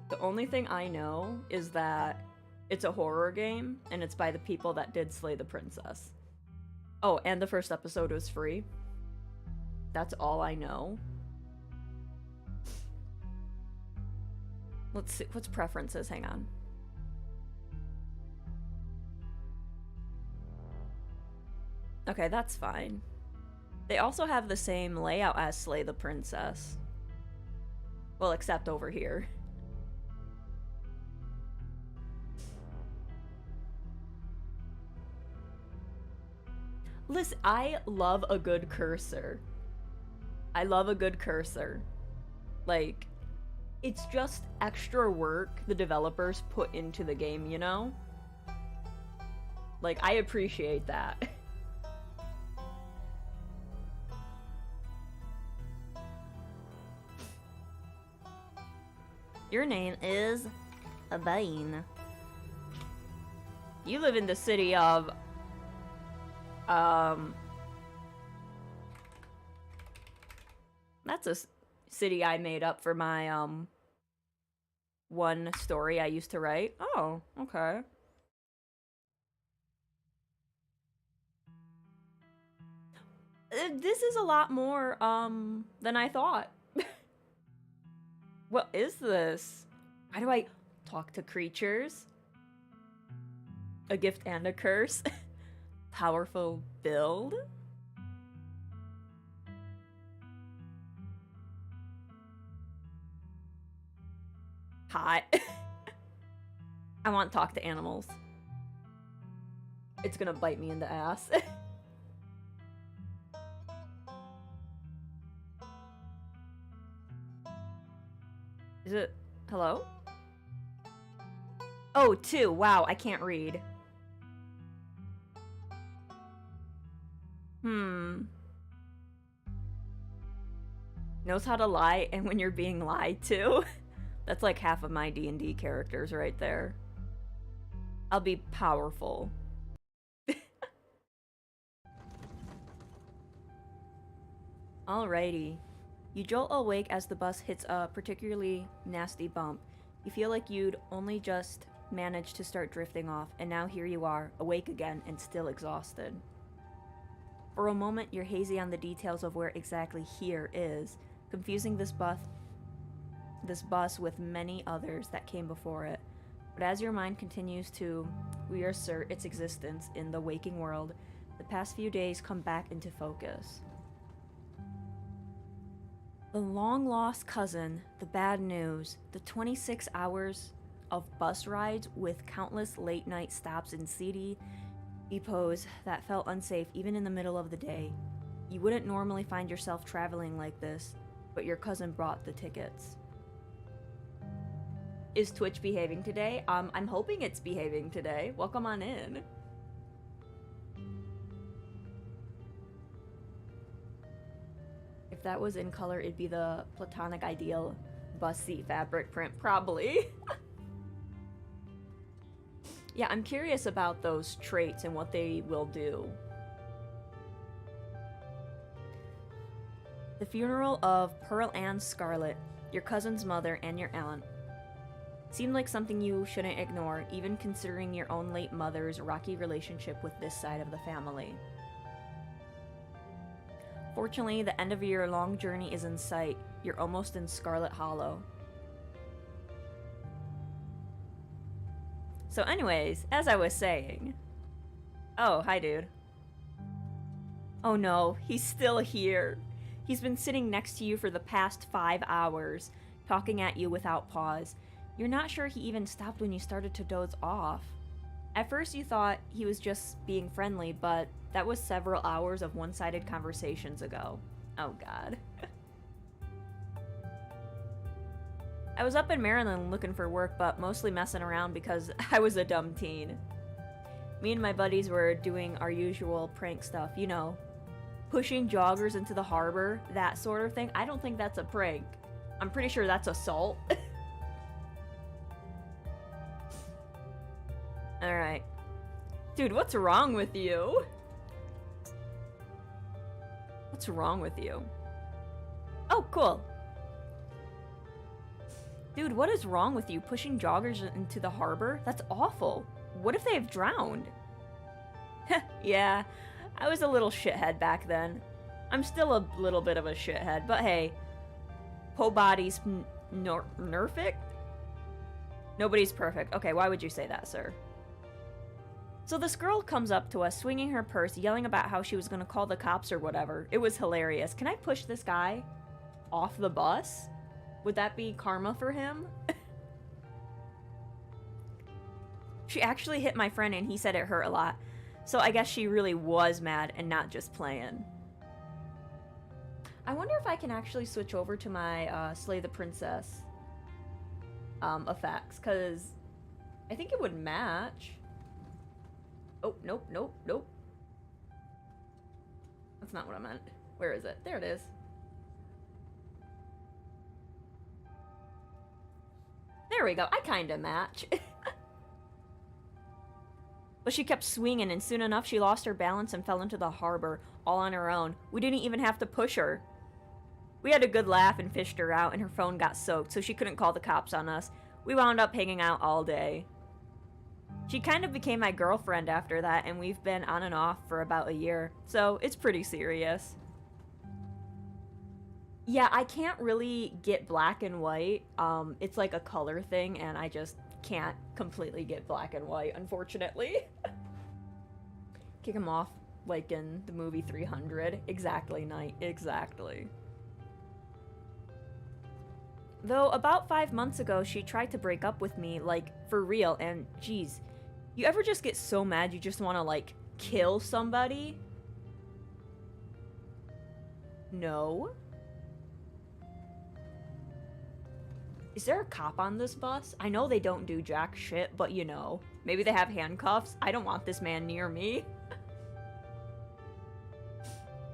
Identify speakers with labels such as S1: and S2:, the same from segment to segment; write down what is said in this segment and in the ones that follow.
S1: The only thing I know is that it's a horror game, and it's by the people that did Slay the Princess. Oh, and the first episode was free. That's all I know. Let's see, what's preferences? Hang on. Okay, that's fine. They also have the same layout as Slay the Princess. Well, except over here. Listen, I love a good cursor. I love a good cursor. Like, it's just extra work the developers put into the game, you know? Like, I appreciate that. Your name is Vane. You live in the city of... That's a city I made up for my, one story I used to write. Oh, okay. This is a lot more, than I thought. What is this? How do I talk to creatures? A gift and a curse? Powerful build? Hot. I want to talk to animals. It's gonna bite me in the ass. Is it... Hello? Oh, 2. Wow, I can't read. Knows how to lie, and when you're being lied to. That's like half of my D&D characters right there. I'll be powerful. Alrighty. You jolt awake as the bus hits a particularly nasty bump. You feel like you'd only just managed to start drifting off, and now here you are, awake again and still exhausted. For a moment, you're hazy on the details of where exactly here is, confusing this bus with many others that came before it. But as your mind continues to reassert its existence in the waking world, the past few days come back into focus. The long-lost cousin, the bad news, the 26 hours of bus rides with countless late-night stops in seedy depots that felt unsafe even in the middle of the day. You wouldn't normally find yourself traveling like this, but your cousin brought the tickets. Is Twitch behaving today? I'm hoping it's behaving today. Welcome on in. If that was in color, it'd be the platonic ideal bus seat fabric print, probably. Yeah, I'm curious about those traits and what they will do. The funeral of Pearl Ann Scarlet, your cousin's mother and your aunt, seemed like something you shouldn't ignore, even considering your own late mother's rocky relationship with this side of the family. Fortunately, the end of your long journey is in sight. You're almost in Scarlet Hollow. So anyways, as I was saying... Oh, hi dude. Oh no, he's still here. He's been sitting next to you for the past 5 hours, talking at you without pause. You're not sure he even stopped when you started to doze off. At first you thought he was just being friendly, but that was several hours of one-sided conversations ago. Oh god. I was up in Maryland looking for work, but mostly messing around because I was a dumb teen. Me and my buddies were doing our usual prank stuff, you know, pushing joggers into the harbor, that sort of thing. I don't think that's a prank. I'm pretty sure that's assault. Alright. Dude, what's wrong with you? What's wrong with you? Oh, cool. Dude, what is wrong with you pushing joggers into the harbor? That's awful. What if they have drowned? Yeah, I was a little shithead back then. I'm still a little bit of a shithead, but hey, po body's nerfic? Nobody's perfect. Okay, why would you say that, sir? So this girl comes up to us, swinging her purse, yelling about how she was going to call the cops or whatever. It was hilarious. Can I push this guy off the bus? Would that be karma for him? She actually hit my friend and he said it hurt a lot. So I guess she really was mad and not just playing. I wonder if I can actually switch over to my Slay the Princess effects, because I think it would match. Oh, nope, nope, nope. That's not what I meant. Where is it? There it is. There we go. I kinda match. But she kept swinging, and soon enough she lost her balance and fell into the harbor, all on her own. We didn't even have to push her. We had a good laugh and fished her out, and her phone got soaked, so she couldn't call the cops on us. We wound up hanging out all day. She kind of became my girlfriend after that, and we've been on and off for about a year, so it's pretty serious. Yeah, I can't really get black and white. It's like a color thing, and I just can't completely get black and white, unfortunately. Kick him off like in the movie 300. Exactly, Knight. Exactly. Though about 5 months ago, she tried to break up with me, like, for real, and geez, you ever just get so mad you just want to, like, kill somebody? No. Is there a cop on this bus? I know they don't do jack shit, but you know, maybe they have handcuffs. I don't want this man near me.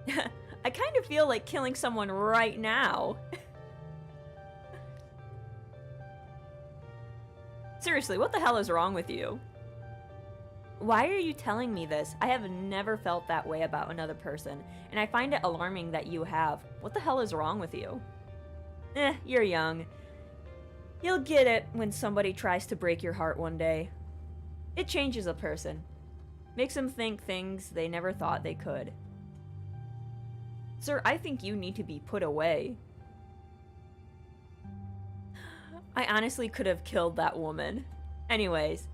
S1: I kind of feel like killing someone right now. Seriously, what the hell is wrong with you? Why are you telling me this? I have never felt that way about another person, and I find it alarming that you have. What the hell is wrong with you? You're young. You'll get it when somebody tries to break your heart one day. It changes a person. Makes them think things they never thought they could. Sir, I think you need to be put away. I honestly could have killed that woman. Anyways,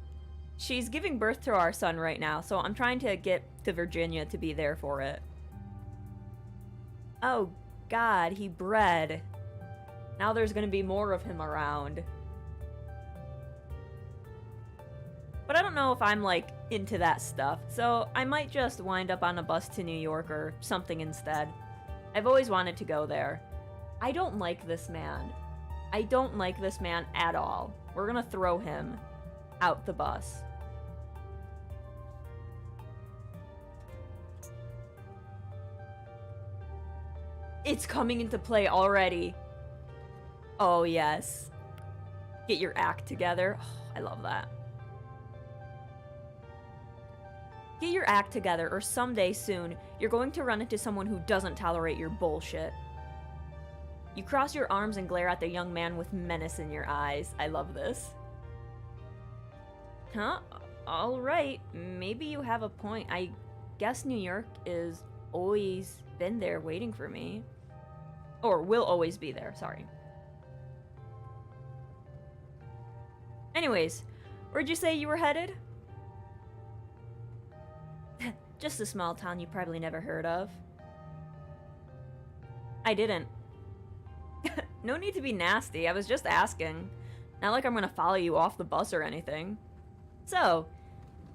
S1: she's giving birth to our son right now, so I'm trying to get to Virginia to be there for it. Oh God, he bred. Now there's gonna be more of him around. But I don't know if I'm, like, into that stuff, so I might just wind up on a bus to New York or something instead. I've always wanted to go there. I don't like this man. I don't like this man at all. We're gonna throw him out the bus. It's coming into play already. Oh, yes. Get your act together. Oh, I love that. Get your act together, or someday soon, you're going to run into someone who doesn't tolerate your bullshit. You cross your arms and glare at the young man with menace in your eyes. I love this. Huh? Alright, maybe you have a point. I guess New York is always been there waiting for me. Or will always be there, sorry. Anyways, where'd you say you were headed? Just a small town you probably never heard of. I didn't. No need to be nasty, I was just asking. Not like I'm gonna follow you off the bus or anything. So,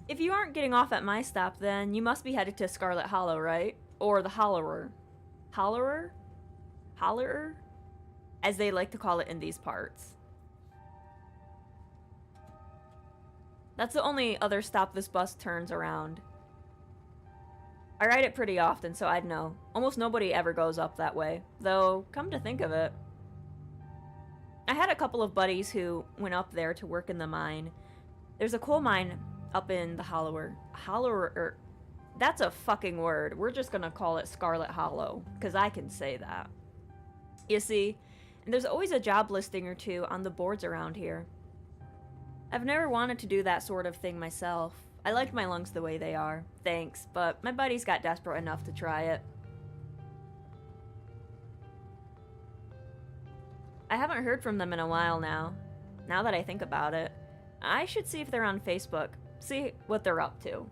S1: if you aren't getting off at my stop, then you must be headed to Scarlet Hollow, right? Or the Hollower. Hollower? Hollerer? As they like to call it in these parts. That's the only other stop this bus turns around. I ride it pretty often, so I'd know. Almost nobody ever goes up that way. Though, come to think of it, I had a couple of buddies who went up there to work in the mine. There's a coal mine up in the Hollower. Hollower... That's a fucking word. We're just gonna call it Scarlet Hollow, because I can say that. You see, And there's always a job listing or two on the boards around here. I've never wanted to do that sort of thing myself. I like my lungs the way they are. Thanks, but my buddies got desperate enough to try it. I haven't heard from them in a while now. Now that I think about it, I should see if they're on Facebook. See what they're up to.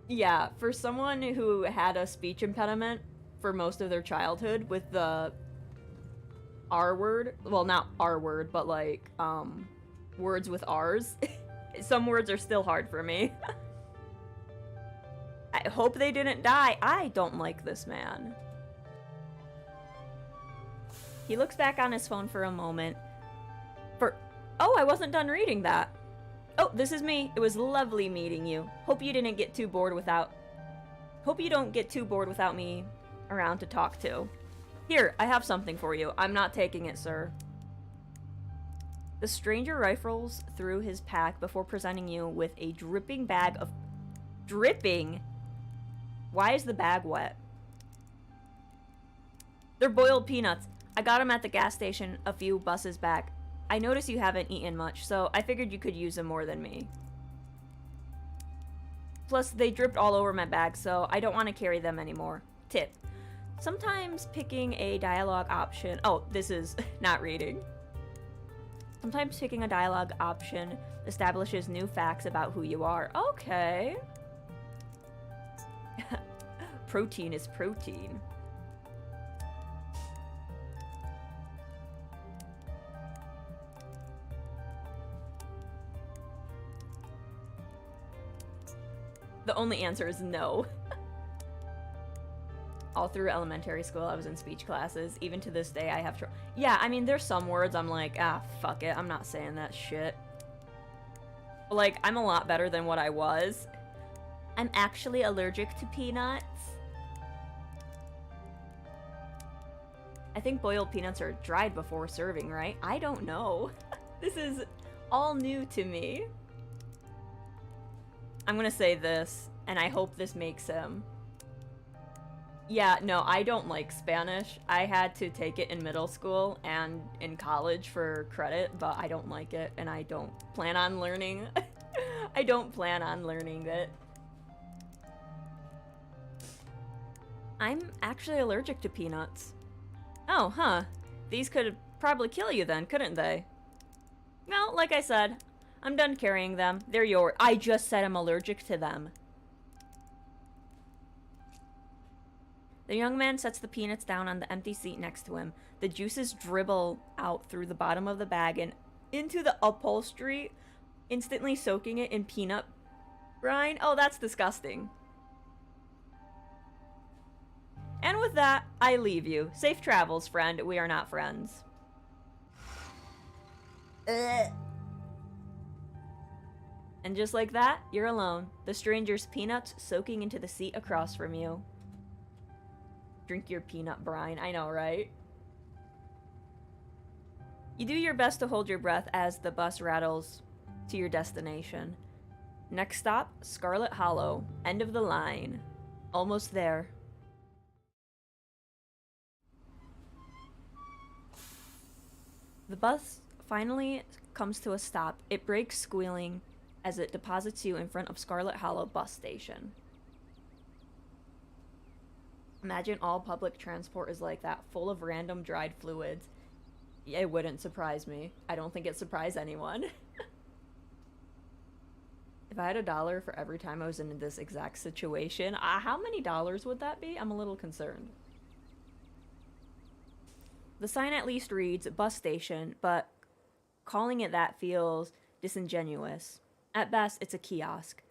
S1: Yeah, for someone who had a speech impediment for most of their childhood with the R word, well, not R word, but like, words with R's, some words are still hard for me. I hope they didn't die. I don't like this man. He looks back on his phone for a moment. Oh, I wasn't done reading that. Oh, this is me. It was lovely meeting you. Hope you don't get too bored without me around to talk to. Here, I have something for you. I'm not taking it, sir. The stranger rifles through his pack before presenting you with a dripping bag of... Dripping? Why is the bag wet? They're boiled peanuts. I got them at the gas station a few buses back. I noticed you haven't eaten much, so I figured you could use them more than me. Plus, they dripped all over my bag, so I don't want to carry them anymore. Tip. Sometimes picking a dialogue option... Oh, this is not reading. Sometimes picking a dialogue option establishes new facts about who you are. Okay. Protein is protein. The only answer is no. All through elementary school, I was in speech classes. Even to this day, I have trouble. Yeah, I mean, there's some words I'm like, ah, fuck it. I'm not saying that shit. But, like, I'm a lot better than what I was. I'm actually allergic to peanuts. I think boiled peanuts are dried before serving, right? I don't know. This is all new to me. I'm gonna say this, and I hope this makes him. Yeah, no, I don't like Spanish. I had to take it in middle school and in college for credit, but I don't like it, and I don't plan on learning. I don't plan on learning it. I'm actually allergic to peanuts. Oh, huh. These could probably kill you then, couldn't they? Well, like I said, I'm done carrying them. They're yours. I just said I'm allergic to them. The young man sets the peanuts down on the empty seat next to him. The juices dribble out through the bottom of the bag and into the upholstery, instantly soaking it in peanut brine. Oh, that's disgusting. And with that, I leave you. Safe travels, friend. We are not friends. And just like that, you're alone. The stranger's peanuts soaking into the seat across from you. Drink your peanut brine. I know, right? You do your best to hold your breath as the bus rattles to your destination. Next stop, Scarlet Hollow. End of the line. Almost there. The bus finally comes to a stop. It brakes squealing as it deposits you in front of Scarlet Hollow bus station. Imagine all public transport is like that, full of random dried fluids. It wouldn't surprise me. I don't think it surprised anyone. If I had $1 for every time I was in this exact situation, how many dollars would that be? I'm a little concerned. The sign at least reads bus station, but calling it that feels disingenuous. At best, it's a kiosk.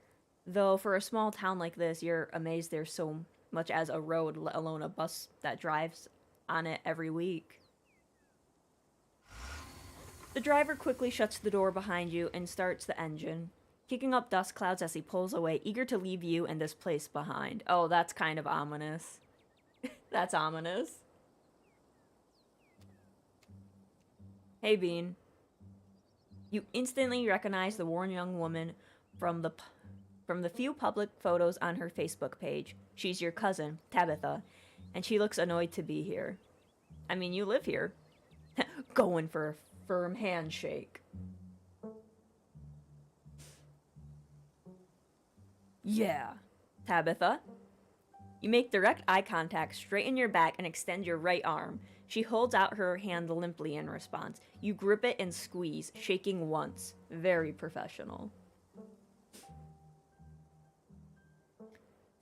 S1: Though for a small town like this, you're amazed there's so much as a road, let alone a bus that drives on it every week. The driver quickly shuts the door behind you and starts the engine, kicking up dust clouds as he pulls away, eager to leave you and this place behind. Oh, that's kind of ominous. That's ominous. Hey, Bean. You instantly recognize the worn young woman from the few public photos on her Facebook page. She's your cousin, Tabitha. and she looks annoyed to be here. I mean, you live here. Going for a firm handshake. Yeah. Tabitha. You make direct eye contact, straighten your back, and extend your right arm. She holds out her hand limply in response. You grip it and squeeze, shaking once. Very professional.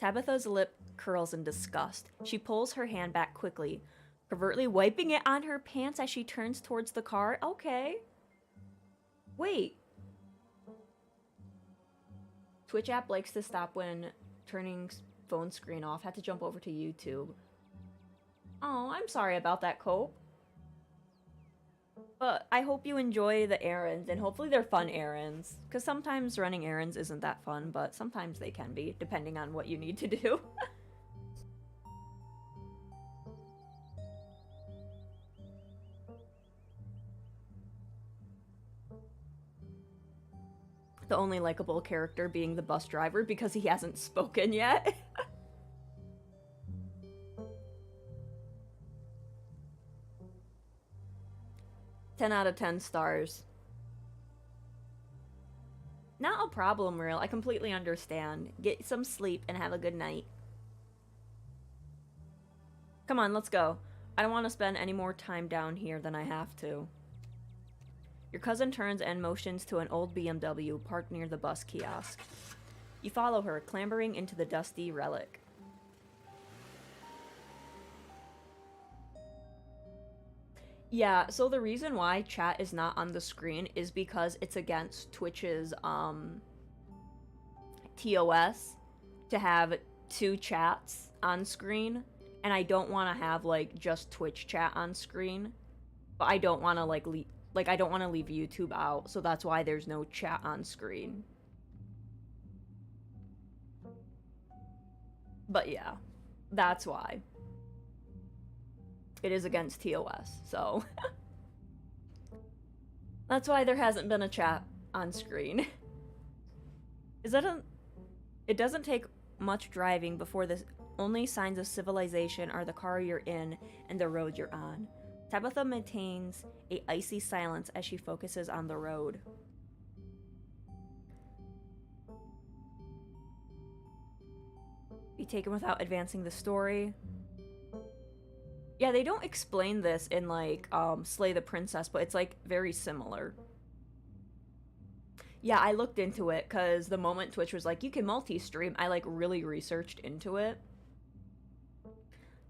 S1: Tabitha's lip curls in disgust. She pulls her hand back quickly, covertly wiping it on her pants as she turns towards the car. Okay. Wait. Twitch app likes to stop when turning phone screen off. Had to jump over to YouTube. Oh, I'm sorry about that, Cope. But I hope you enjoy the errands, and hopefully they're fun errands. Because sometimes running errands isn't that fun, but sometimes they can be, depending on what you need to do. The only likable character being the bus driver because he hasn't spoken yet. 10 out of 10 stars. Not a problem, Real. I completely understand. Get some sleep and have a good night. Come on, let's go. I don't want to spend any more time down here than I have to. Your cousin turns and motions to an old BMW parked near the bus kiosk. You follow her, clambering into the dusty relic. Yeah, so the reason why chat is not on the screen is because it's against Twitch's TOS to have two chats on screen, and I don't want to have like just Twitch chat on screen, but I don't want to I don't want to leave YouTube out, so that's why there's no chat on screen. But yeah, that's why. It is against TOS, so that's why there hasn't been a chat on screen. It doesn't take much driving before the only signs of civilization are the car you're in and the road you're on. Tabitha maintains a icy silence as she focuses on the road. Be taken without advancing the story. Yeah, they don't explain this in, like, Slay the Princess, but it's, like, very similar. Yeah, I looked into it, because the moment Twitch was like, you can multi-stream, I, like, really researched into it.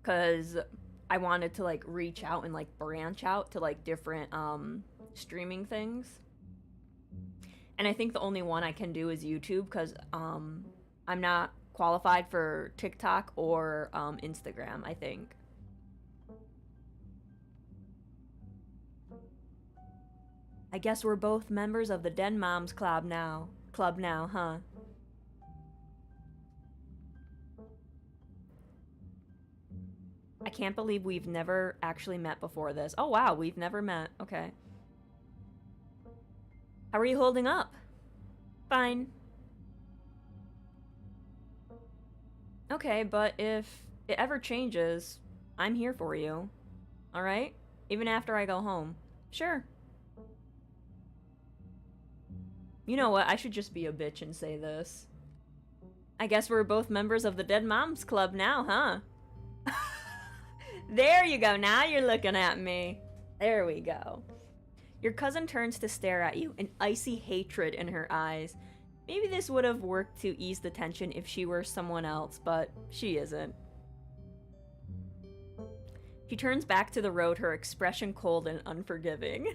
S1: Because I wanted to, like, reach out and, like, branch out to, like, different, streaming things. And I think the only one I can do is YouTube, because, I'm not qualified for TikTok or, Instagram, I think. I guess we're both members of the Den Moms Club now, huh? I can't believe we've never actually met before this. Oh wow, we've never met. Okay. How are you holding up? Fine. Okay, but if it ever changes, I'm here for you. Alright? Even after I go home. Sure. You know what? I should just be a bitch and say this. I guess we're both members of the Dead Moms Club now, huh? There you go. Now you're looking at me. There we go. Your cousin turns to stare at you, an icy hatred in her eyes. Maybe this would have worked to ease the tension if she were someone else, but she isn't. She turns back to the road, her expression cold and unforgiving.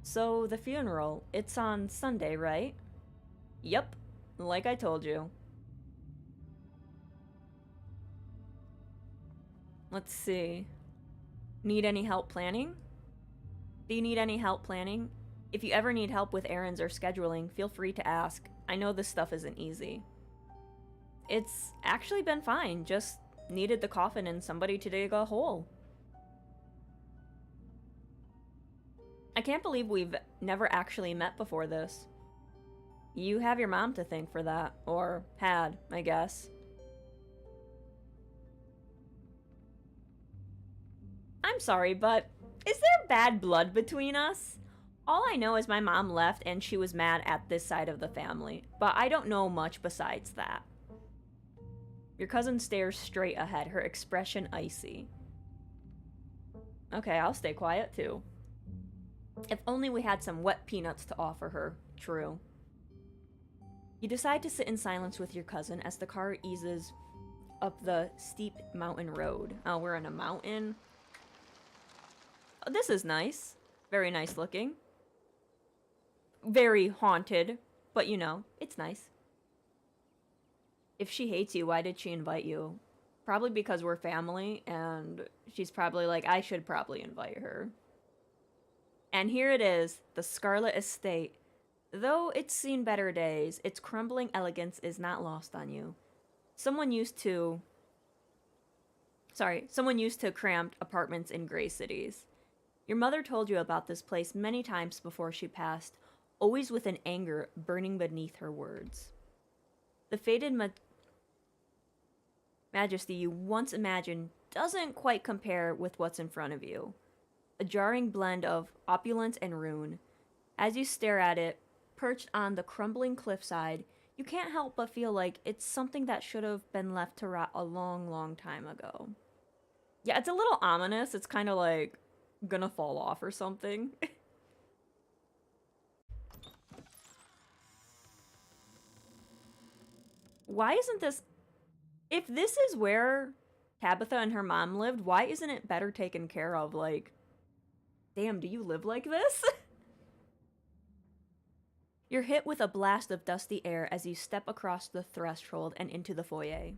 S1: So, the funeral, it's on Sunday, right? Yep, like I told you. Let's see. Need any help planning? Do you need any help planning? If you ever need help with errands or scheduling, feel free to ask. I know this stuff isn't easy. It's actually been fine, just needed the coffin and somebody to dig a hole. I can't believe we've never actually met before this. You have your mom to thank for that. Or had, I guess. I'm sorry, but is there bad blood between us? All I know is my mom left and she was mad at this side of the family, but I don't know much besides that. Your cousin stares straight ahead, her expression icy. Okay, I'll stay quiet too. If only we had some wet peanuts to offer her. True. You decide to sit in silence with your cousin as the car eases up the steep mountain road. Oh, we're in a mountain. Oh, this is nice. Very nice looking. Very haunted, but you know, it's nice. If she hates you, why did she invite you? Probably because we're family, and she's probably like, I should probably invite her. And here it is, the Scarlet Estate. Though it's seen better days, its crumbling elegance is not lost on you. Someone used to cramped apartments in gray cities. Your mother told you about this place many times before she passed, always with an anger burning beneath her words. The faded majesty you once imagined doesn't quite compare with what's in front of you. A jarring blend of opulence and ruin. As you stare at it, perched on the crumbling cliffside, you can't help but feel like it's something that should have been left to rot a long, long time ago. Yeah, it's a little ominous. It's kind of like gonna fall off or something. Why isn't this... If this is where Tabitha and her mom lived, why isn't it better taken care of? Like, damn, do you live like this? You're hit with a blast of dusty air as you step across the threshold and into the foyer.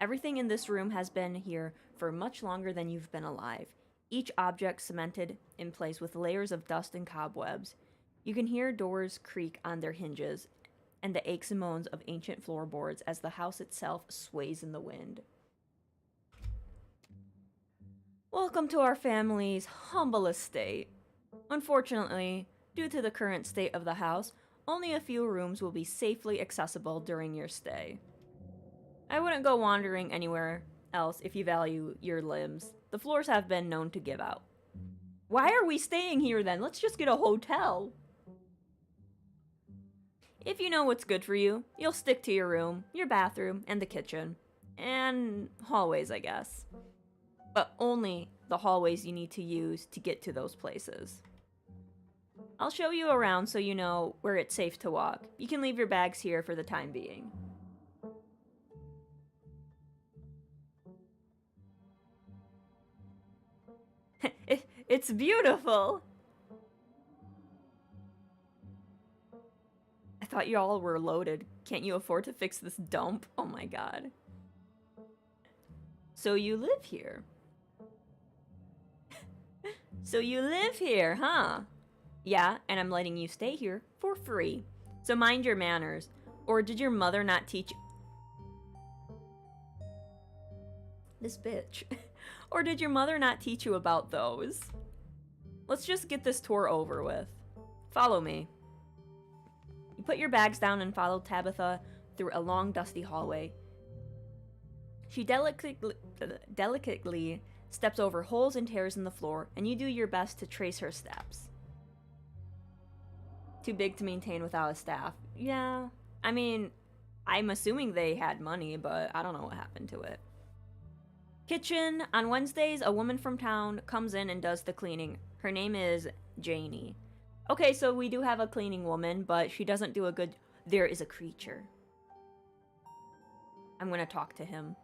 S1: Everything in this room has been here for much longer than you've been alive, each object cemented in place with layers of dust and cobwebs. You can hear doors creak on their hinges and the aches and moans of ancient floorboards as the house itself sways in the wind. Welcome to our family's humble estate. Unfortunately, due to the current state of the house, only a few rooms will be safely accessible during your stay. I wouldn't go wandering anywhere else if you value your limbs. The floors have been known to give out. Why are we staying here then? Let's just get a hotel. If you know what's good for you, you'll stick to your room, your bathroom, and the kitchen. And hallways, I guess. But only the hallways you need to use to get to those places. I'll show you around so you know where it's safe to walk. You can leave your bags here for the time being. It's beautiful! I thought you all were loaded. Can't you afford to fix this dump? Oh my god. So you live here. So you live here, huh? Yeah, and I'm letting you stay here for free. So mind your manners. Or did your mother not teach... This bitch. Or did your mother not teach you about those? Let's just get this tour over with. Follow me. You put your bags down and follow Tabitha through a long, dusty hallway. She delicately steps over holes and tears in the floor, and you do your best to trace her steps. Too big to maintain without a staff. Yeah, I mean, I'm assuming they had money, but I don't know what happened to it. Kitchen. On Wednesdays, a woman from town comes in and does the cleaning. Her name is Janie. Okay, so we do have a cleaning woman, but she doesn't do a good... There is a creature. I'm gonna talk to him.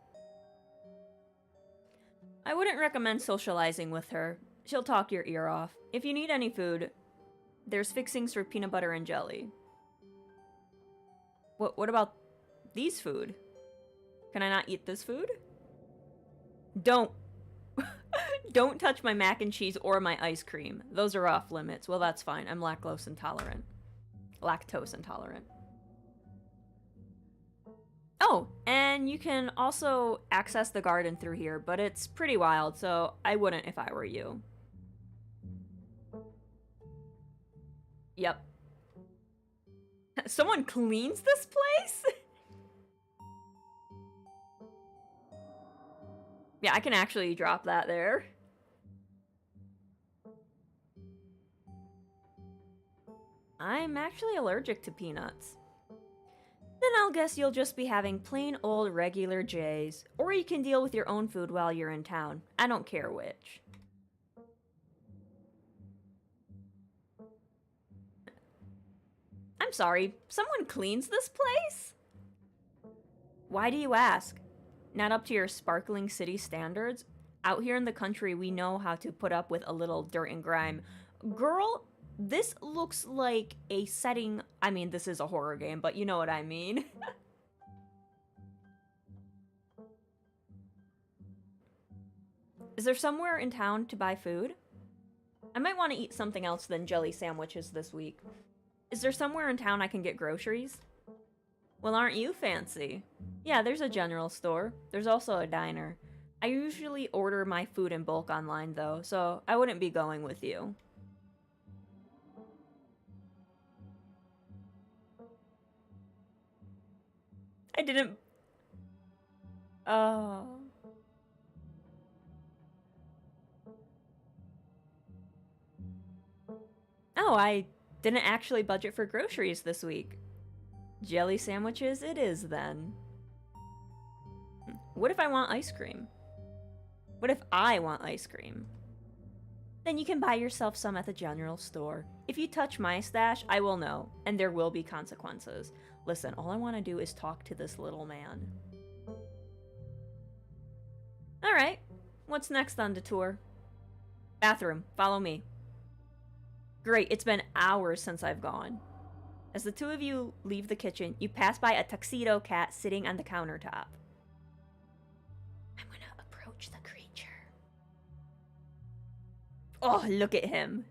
S1: I wouldn't recommend socializing with her. She'll talk your ear off. If you need any food, there's fixings for peanut butter and jelly. What about these food? Can I not eat this food? Don't. Don't touch my mac and cheese or my ice cream. Those are off limits. Well, that's fine. I'm lactose intolerant. Lactose intolerant. Oh, and you can also access the garden through here, but it's pretty wild, so I wouldn't if I were you. Yep. Someone cleans this place? Yeah, I can actually drop that there. I'm actually allergic to peanuts. Then I'll guess you'll just be having plain old regular J's. Or you can deal with your own food while you're in town. I don't care which. I'm sorry, someone cleans this place? Why do you ask? Not up to your sparkling city standards? Out here in the country, we know how to put up with a little dirt and grime. Girl, this looks like a setting. I mean, this is a horror game, but you know what I mean. Is there somewhere in town to buy food? I might want to eat something else than jelly sandwiches this week. Is there somewhere in town I can get groceries? Well, aren't you fancy? Yeah, there's a general store. There's also a diner. I usually order my food in bulk online, though, so I wouldn't be going with you. I didn't... Oh... Oh, I didn't actually budget for groceries this week. Jelly sandwiches it is, then. What if I want ice cream? What if I want ice cream? Then you can buy yourself some at the general store. If you touch my stash, I will know, and there will be consequences. Listen, all I want to do is talk to this little man. Alright, what's next on the tour? Bathroom, follow me. Great, it's been hours since I've gone. As the two of you leave the kitchen, you pass by a tuxedo cat sitting on the countertop. I'm gonna approach the creature. Oh, look at him.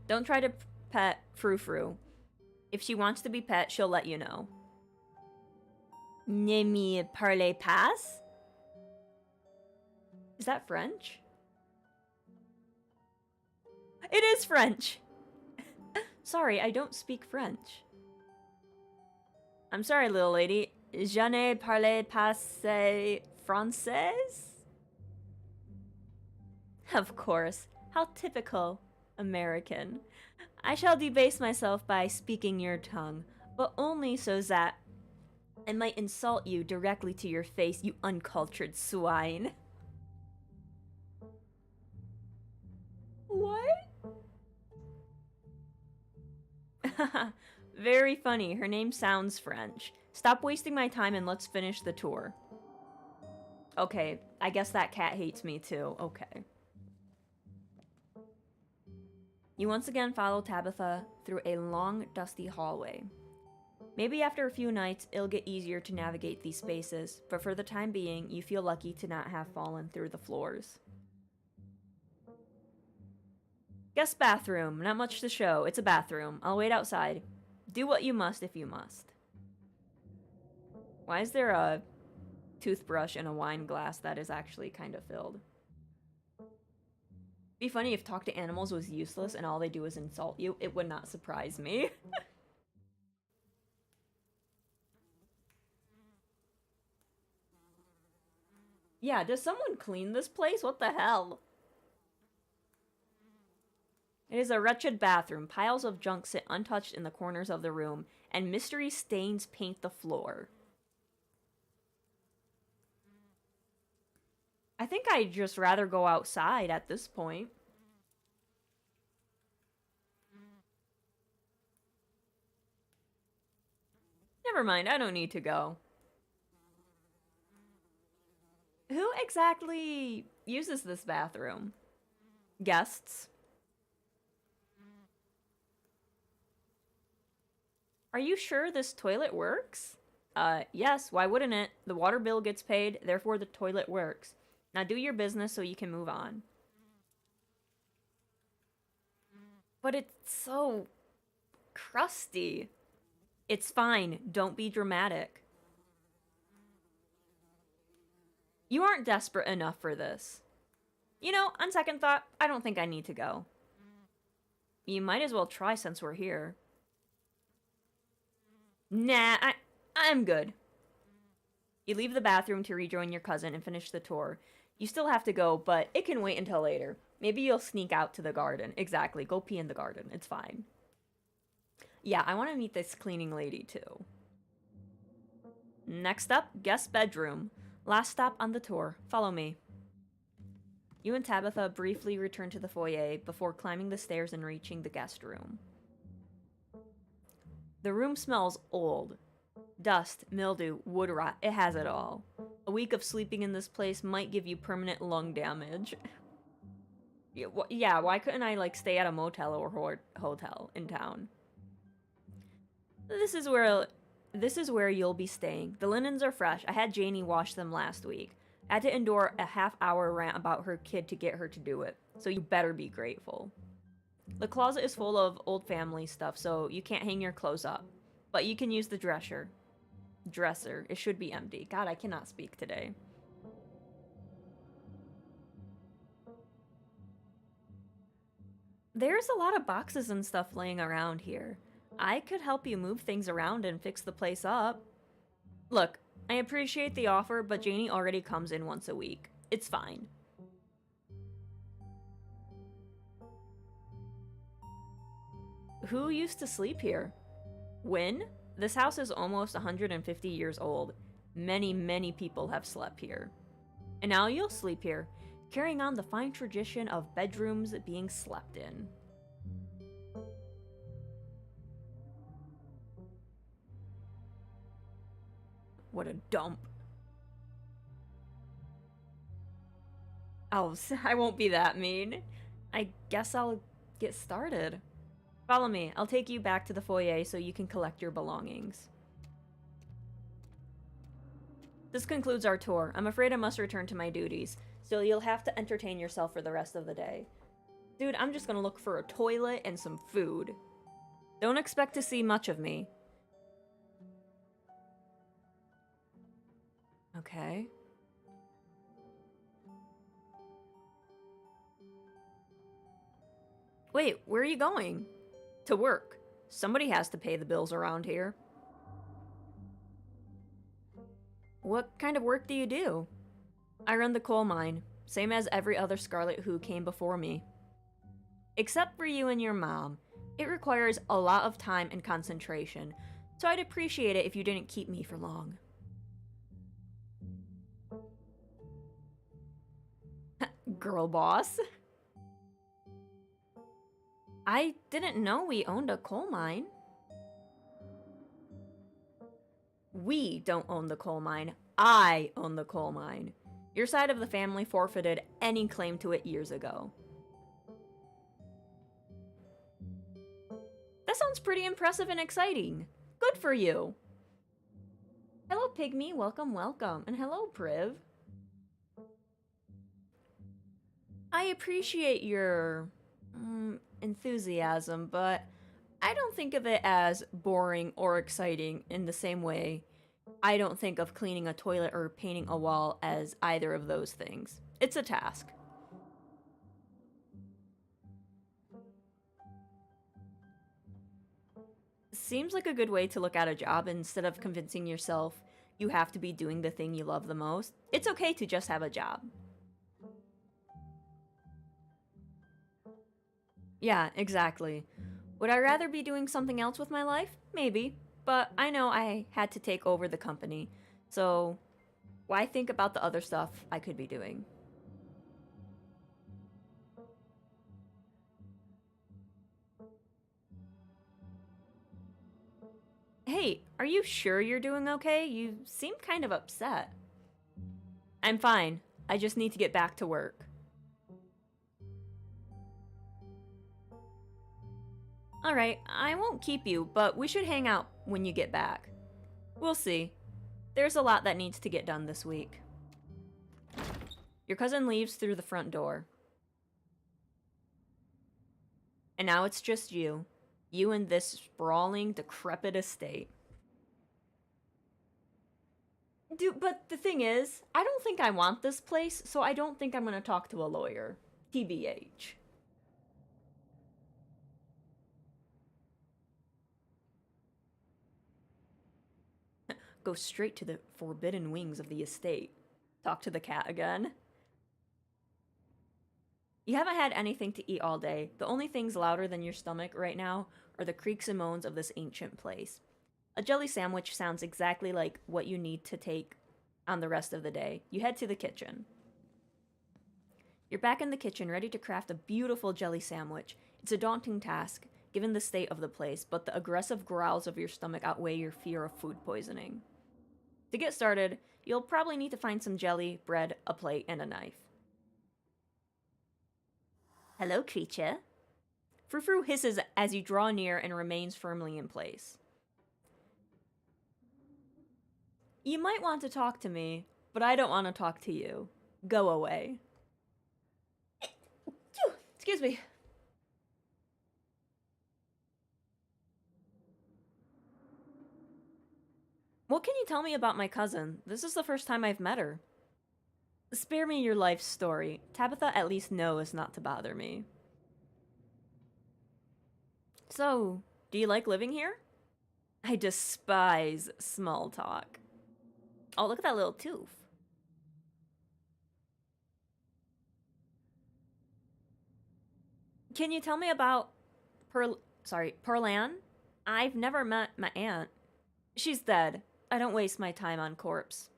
S1: Don't try to pet Frou Frou. If she wants to be pet, she'll let you know. Ne me parlez pas? Is that French? It is French! Sorry, I don't speak French. I'm sorry, little lady. Je ne parle pas français? Of course. How typical American. I shall debase myself by speaking your tongue, but only so that I might insult you directly to your face, you uncultured swine. What? Very funny. Her name sounds French. Stop wasting my time and let's finish the tour. Okay, I guess that cat hates me too. Okay. You once again follow Tabitha through a long, dusty hallway. Maybe after a few nights, it'll get easier to navigate these spaces, but for the time being, you feel lucky to not have fallen through the floors. Guest bathroom. Not much to show. It's a bathroom. I'll wait outside. Do what you must if you must. Why is there a toothbrush and a wine glass that is actually kind of filled? Be funny if talk to animals was useless and all they do is insult you. It would not surprise me. Yeah, does someone clean this place? What the hell? It is a wretched bathroom. Piles of junk sit untouched in the corners of the room, and mystery stains paint the floor. I think I'd just rather go outside at this point. Never mind, I don't need to go. Who exactly uses this bathroom? Guests? Are you sure this toilet works? Yes, why wouldn't it? The water bill gets paid, therefore the toilet works. Now do your business so you can move on. But it's so crusty. It's fine, don't be dramatic. You aren't desperate enough for this. You know, on second thought, I don't think I need to go. You might as well try since we're here. Nah, I'm good. You leave the bathroom to rejoin your cousin and finish the tour. You still have to go, but it can wait until later. Maybe you'll sneak out to the garden. Exactly, go pee in the garden. It's fine. Yeah, I want to meet this cleaning lady too. Next up, guest bedroom. Last stop on the tour. Follow me. You and Tabitha briefly return to the foyer before climbing the stairs and reaching the guest room. The room smells old. Dust, mildew, wood rot, it has it all. A week of sleeping in this place might give you permanent lung damage. Yeah, why couldn't I, like, stay at a motel or hotel in town? This is where you'll be staying. The linens are fresh. I had Janie wash them last week. I had to endure a half-hour rant about her kid to get her to do it, so you better be grateful. The closet is full of old family stuff, so you can't hang your clothes up. But you can use the dresser. It should be empty. God, I cannot speak today. There's a lot of boxes and stuff laying around here. I could help you move things around and fix the place up. Look, I appreciate the offer, but Janie already comes in once a week. It's fine. Who used to sleep here? When? This house is almost 150 years old. Many, many people have slept here. And now you'll sleep here, carrying on the fine tradition of bedrooms being slept in. What a dump. Oh, I won't be that mean. I guess I'll get started. Follow me. I'll take you back to the foyer so you can collect your belongings. This concludes our tour. I'm afraid I must return to my duties, so you'll have to entertain yourself for the rest of the day. Dude, I'm just gonna look for a toilet and some food. Don't expect to see much of me. Okay. Wait, where are you going? To work. Somebody has to pay the bills around here. What kind of work do you do? I run the coal mine, same as every other Scarlet who came before me. Except for you and your mom. It requires a lot of time and concentration, so I'd appreciate it if you didn't keep me for long. Girl boss. I didn't know we owned a coal mine. We don't own the coal mine. I own the coal mine. Your side of the family forfeited any claim to it years ago. That sounds pretty impressive and exciting. Good for you. Hello, Pygmy. Welcome, welcome. And hello, Priv. I appreciate your enthusiasm, but I don't think of it as boring or exciting in the same way I don't think of cleaning a toilet or painting a wall as either of those things. It's a task. Seems like a good way to look at a job instead of convincing yourself you have to be doing the thing you love the most. It's okay to just have a job. Yeah, exactly. Would I rather be doing something else with my life? Maybe. But I know I had to take over the company. So why think about the other stuff I could be doing? Hey, are you sure you're doing okay? You seem kind of upset. I'm fine. I just need to get back to work. Alright, I won't keep you, but we should hang out when you get back. We'll see. There's a lot that needs to get done this week. Your cousin leaves through the front door. And now it's just you. You and this sprawling, decrepit estate. Dude, but the thing is, I don't think I want this place, so I don't think I'm gonna talk to a lawyer. TBH. go straight to the forbidden wings of the estate. Talk to the cat again. You haven't had anything to eat all day. The only things louder than your stomach right now are the creaks and moans of this ancient place. A jelly sandwich sounds exactly like what you need to take on the rest of the day. You head to the kitchen. You're back in the kitchen, ready to craft a beautiful jelly sandwich. It's a daunting task, given the state of the place, but the aggressive growls of your stomach outweigh your fear of food poisoning. To get started, you'll probably need to find some jelly, bread, a plate, and a knife. Hello, creature. Frou-Frou hisses as you draw near and remains firmly in place. You might want to talk to me, but I don't want to talk to you. Go away. Excuse me. What can you tell me about my cousin? This is the first time I've met her. Spare me your life story. Tabitha at least knows not to bother me. So, do you like living here? I despise small talk. Oh, look at that little tooth. Can you tell me about Perlan? I've never met my aunt. She's dead. I don't waste my time on corpse.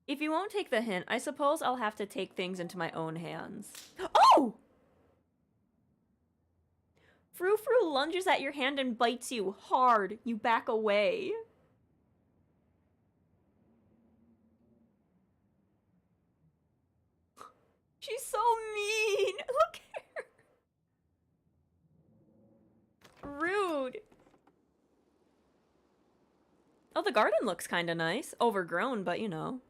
S1: If you won't take the hint, I suppose I'll have to take things into my own hands. Oh! Frou-Frou lunges at your hand and bites you hard. You back away. She's so mean. Look at her. Rude. Oh, the garden looks kinda nice. Overgrown, but you know.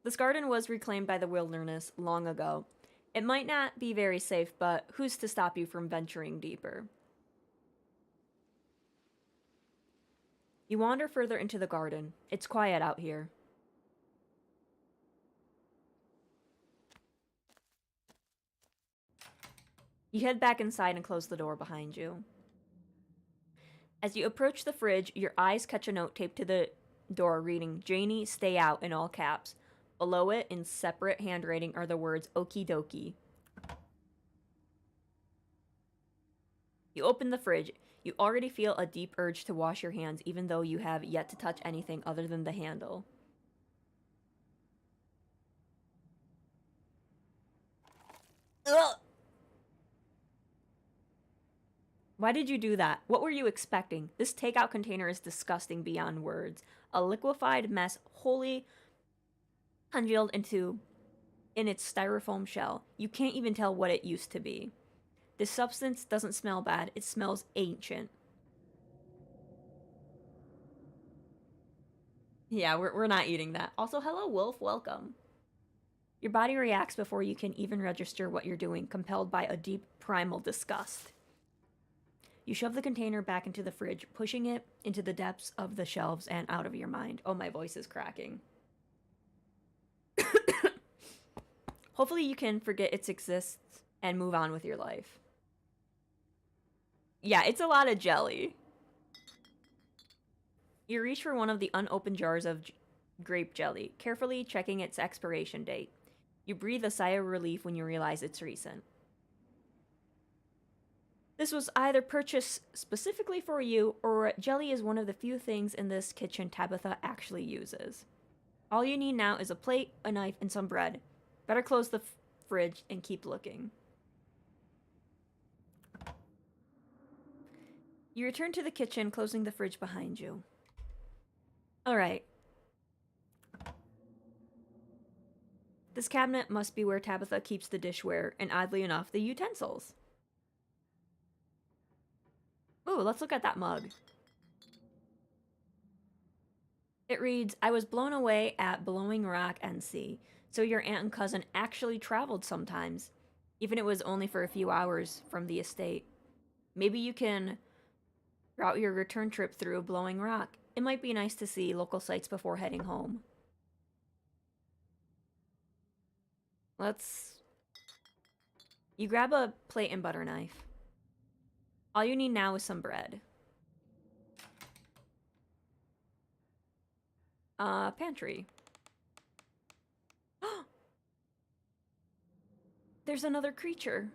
S1: This garden was reclaimed by the wilderness long ago. It might not be very safe, but who's to stop you from venturing deeper? You wander further into the garden. It's quiet out here. You head back inside and close the door behind you. As you approach the fridge, your eyes catch a note taped to the door reading, "Janie, stay out," in all caps. Below it, in separate handwriting, are the words, "Okie dokie." You open the fridge. You already feel a deep urge to wash your hands, even though you have yet to touch anything other than the handle. Ugh! Why did you do that? What were you expecting? This takeout container is disgusting beyond words. A liquefied mess wholly congealed in its styrofoam shell. You can't even tell what it used to be. This substance doesn't smell bad. It smells ancient. Yeah, we're not eating that. Also, hello, Wolf. Welcome. Your body reacts before you can even register what you're doing, compelled by a deep primal disgust. You shove the container back into the fridge, pushing it into the depths of the shelves and out of your mind. Oh, my voice is cracking. Hopefully you can forget its existence and move on with your life. Yeah, it's a lot of jelly. You reach for one of the unopened jars of grape jelly, carefully checking its expiration date. You breathe a sigh of relief when you realize it's recent. This was either purchased specifically for you, or jelly is one of the few things in this kitchen Tabitha actually uses. All you need now is a plate, a knife, and some bread. Better close the fridge and keep looking. You return to the kitchen, closing the fridge behind you. Alright. This cabinet must be where Tabitha keeps the dishware, and oddly enough, the utensils. Ooh, let's look at that mug. It reads, "I was blown away at Blowing Rock, NC. So your aunt and cousin actually traveled sometimes, even if it was only for a few hours from the estate. Maybe you can route your return trip through Blowing Rock. It might be nice to see local sites before heading home." You grab a plate and butter knife. All you need now is some bread. Pantry. There's another creature.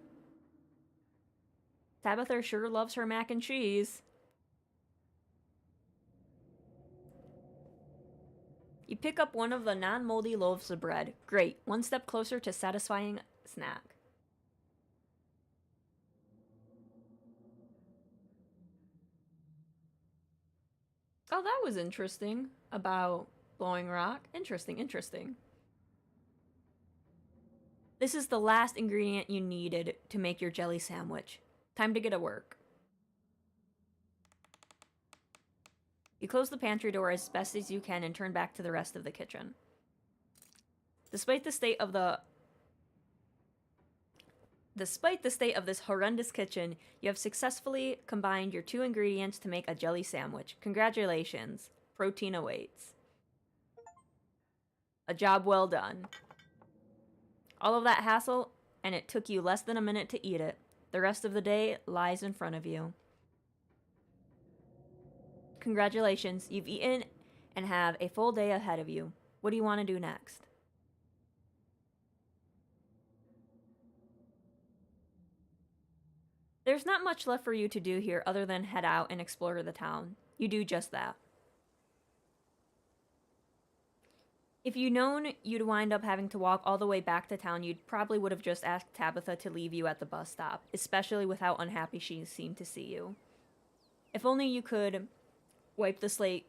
S1: Tabitha sure loves her mac and cheese. You pick up one of the non-moldy loaves of bread. Great, one step closer to satisfying snack. Oh, that was interesting. About blowing rock. Interesting, interesting. This is the last ingredient you needed to make your jelly sandwich. Time to get to work. You close the pantry door as best as you can and turn back to the rest of the kitchen. Despite the state of this horrendous kitchen, you have successfully combined your 2 ingredients to make a jelly sandwich. Congratulations. Protein awaits. A job well done. All of that hassle, and it took you less than a minute to eat it. The rest of the day lies in front of you. Congratulations, you've eaten and have a full day ahead of you. What do you want to do next? There's not much left for you to do here other than head out and explore the town. You do just that. If you'd known you'd wind up having to walk all the way back to town, you probably would have just asked Tabitha to leave you at the bus stop, especially with how unhappy she seemed to see you. If only you could wipe the slate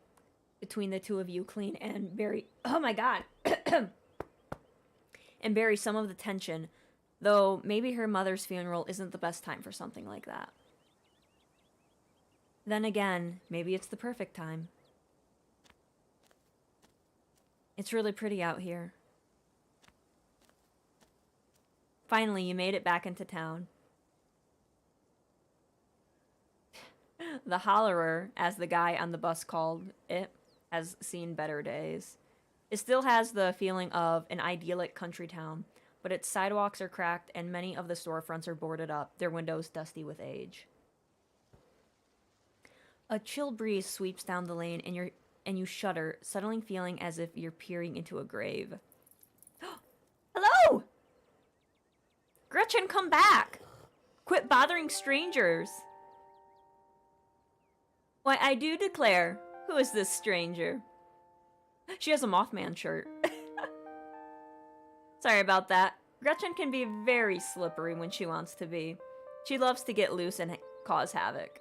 S1: between the two of you clean and bury... Oh my god! and bury some of the tension, though maybe her mother's funeral isn't the best time for something like that. Then again, maybe it's the perfect time. It's really pretty out here. Finally, you made it back into town. The Hollerer, as the guy on the bus called it, has seen better days. It still has the feeling of an idyllic country town, but its sidewalks are cracked and many of the storefronts are boarded up, their windows dusty with age. A chill breeze sweeps down the lane and you shudder, suddenly feeling as if you're peering into a grave. Hello! Gretchen, come back! Quit bothering strangers! Why, I do declare, who is this stranger? She has a Mothman shirt. Sorry about that. Gretchen can be very slippery when she wants to be. She loves to get loose and cause havoc.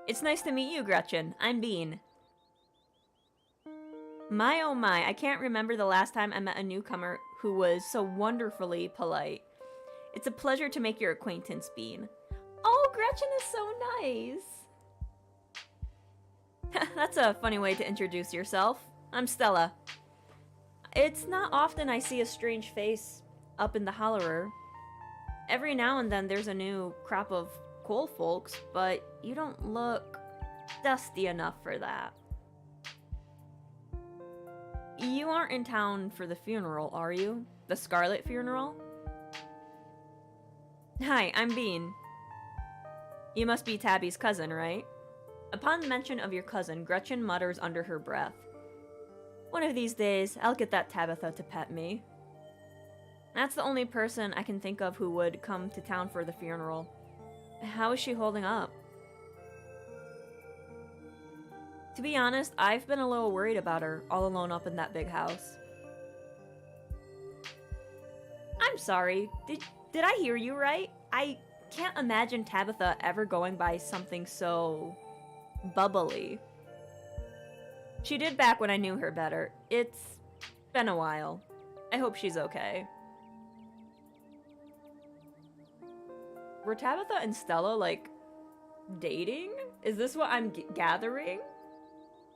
S1: It's nice to meet you, Gretchen. I'm Bean. My oh my, I can't remember the last time I met a newcomer who was so wonderfully polite. It's a pleasure to make your acquaintance, Bean. Oh, Gretchen is so nice. That's a funny way to introduce yourself. I'm Stella. It's not often I see a strange face up in the Hollerer. Every now and then there's a new crop of cool folks, but you don't look dusty enough for that. You aren't in town for the funeral, are you? The Scarlet funeral? Hi, I'm Bean. You must be Tabby's cousin, right? Upon mention of your cousin, Gretchen mutters under her breath. One of these days, I'll get that Tabitha to pet me. That's the only person I can think of who would come to town for the funeral. How is she holding up? To be honest, I've been a little worried about her, all alone up in that big house. I'm sorry, did I hear you right? I can't imagine Tabitha ever going by something so bubbly. She did back when I knew her better. It's been a while. I hope she's okay. Were Tabitha and Stella, like, dating? Is this what I'm gathering?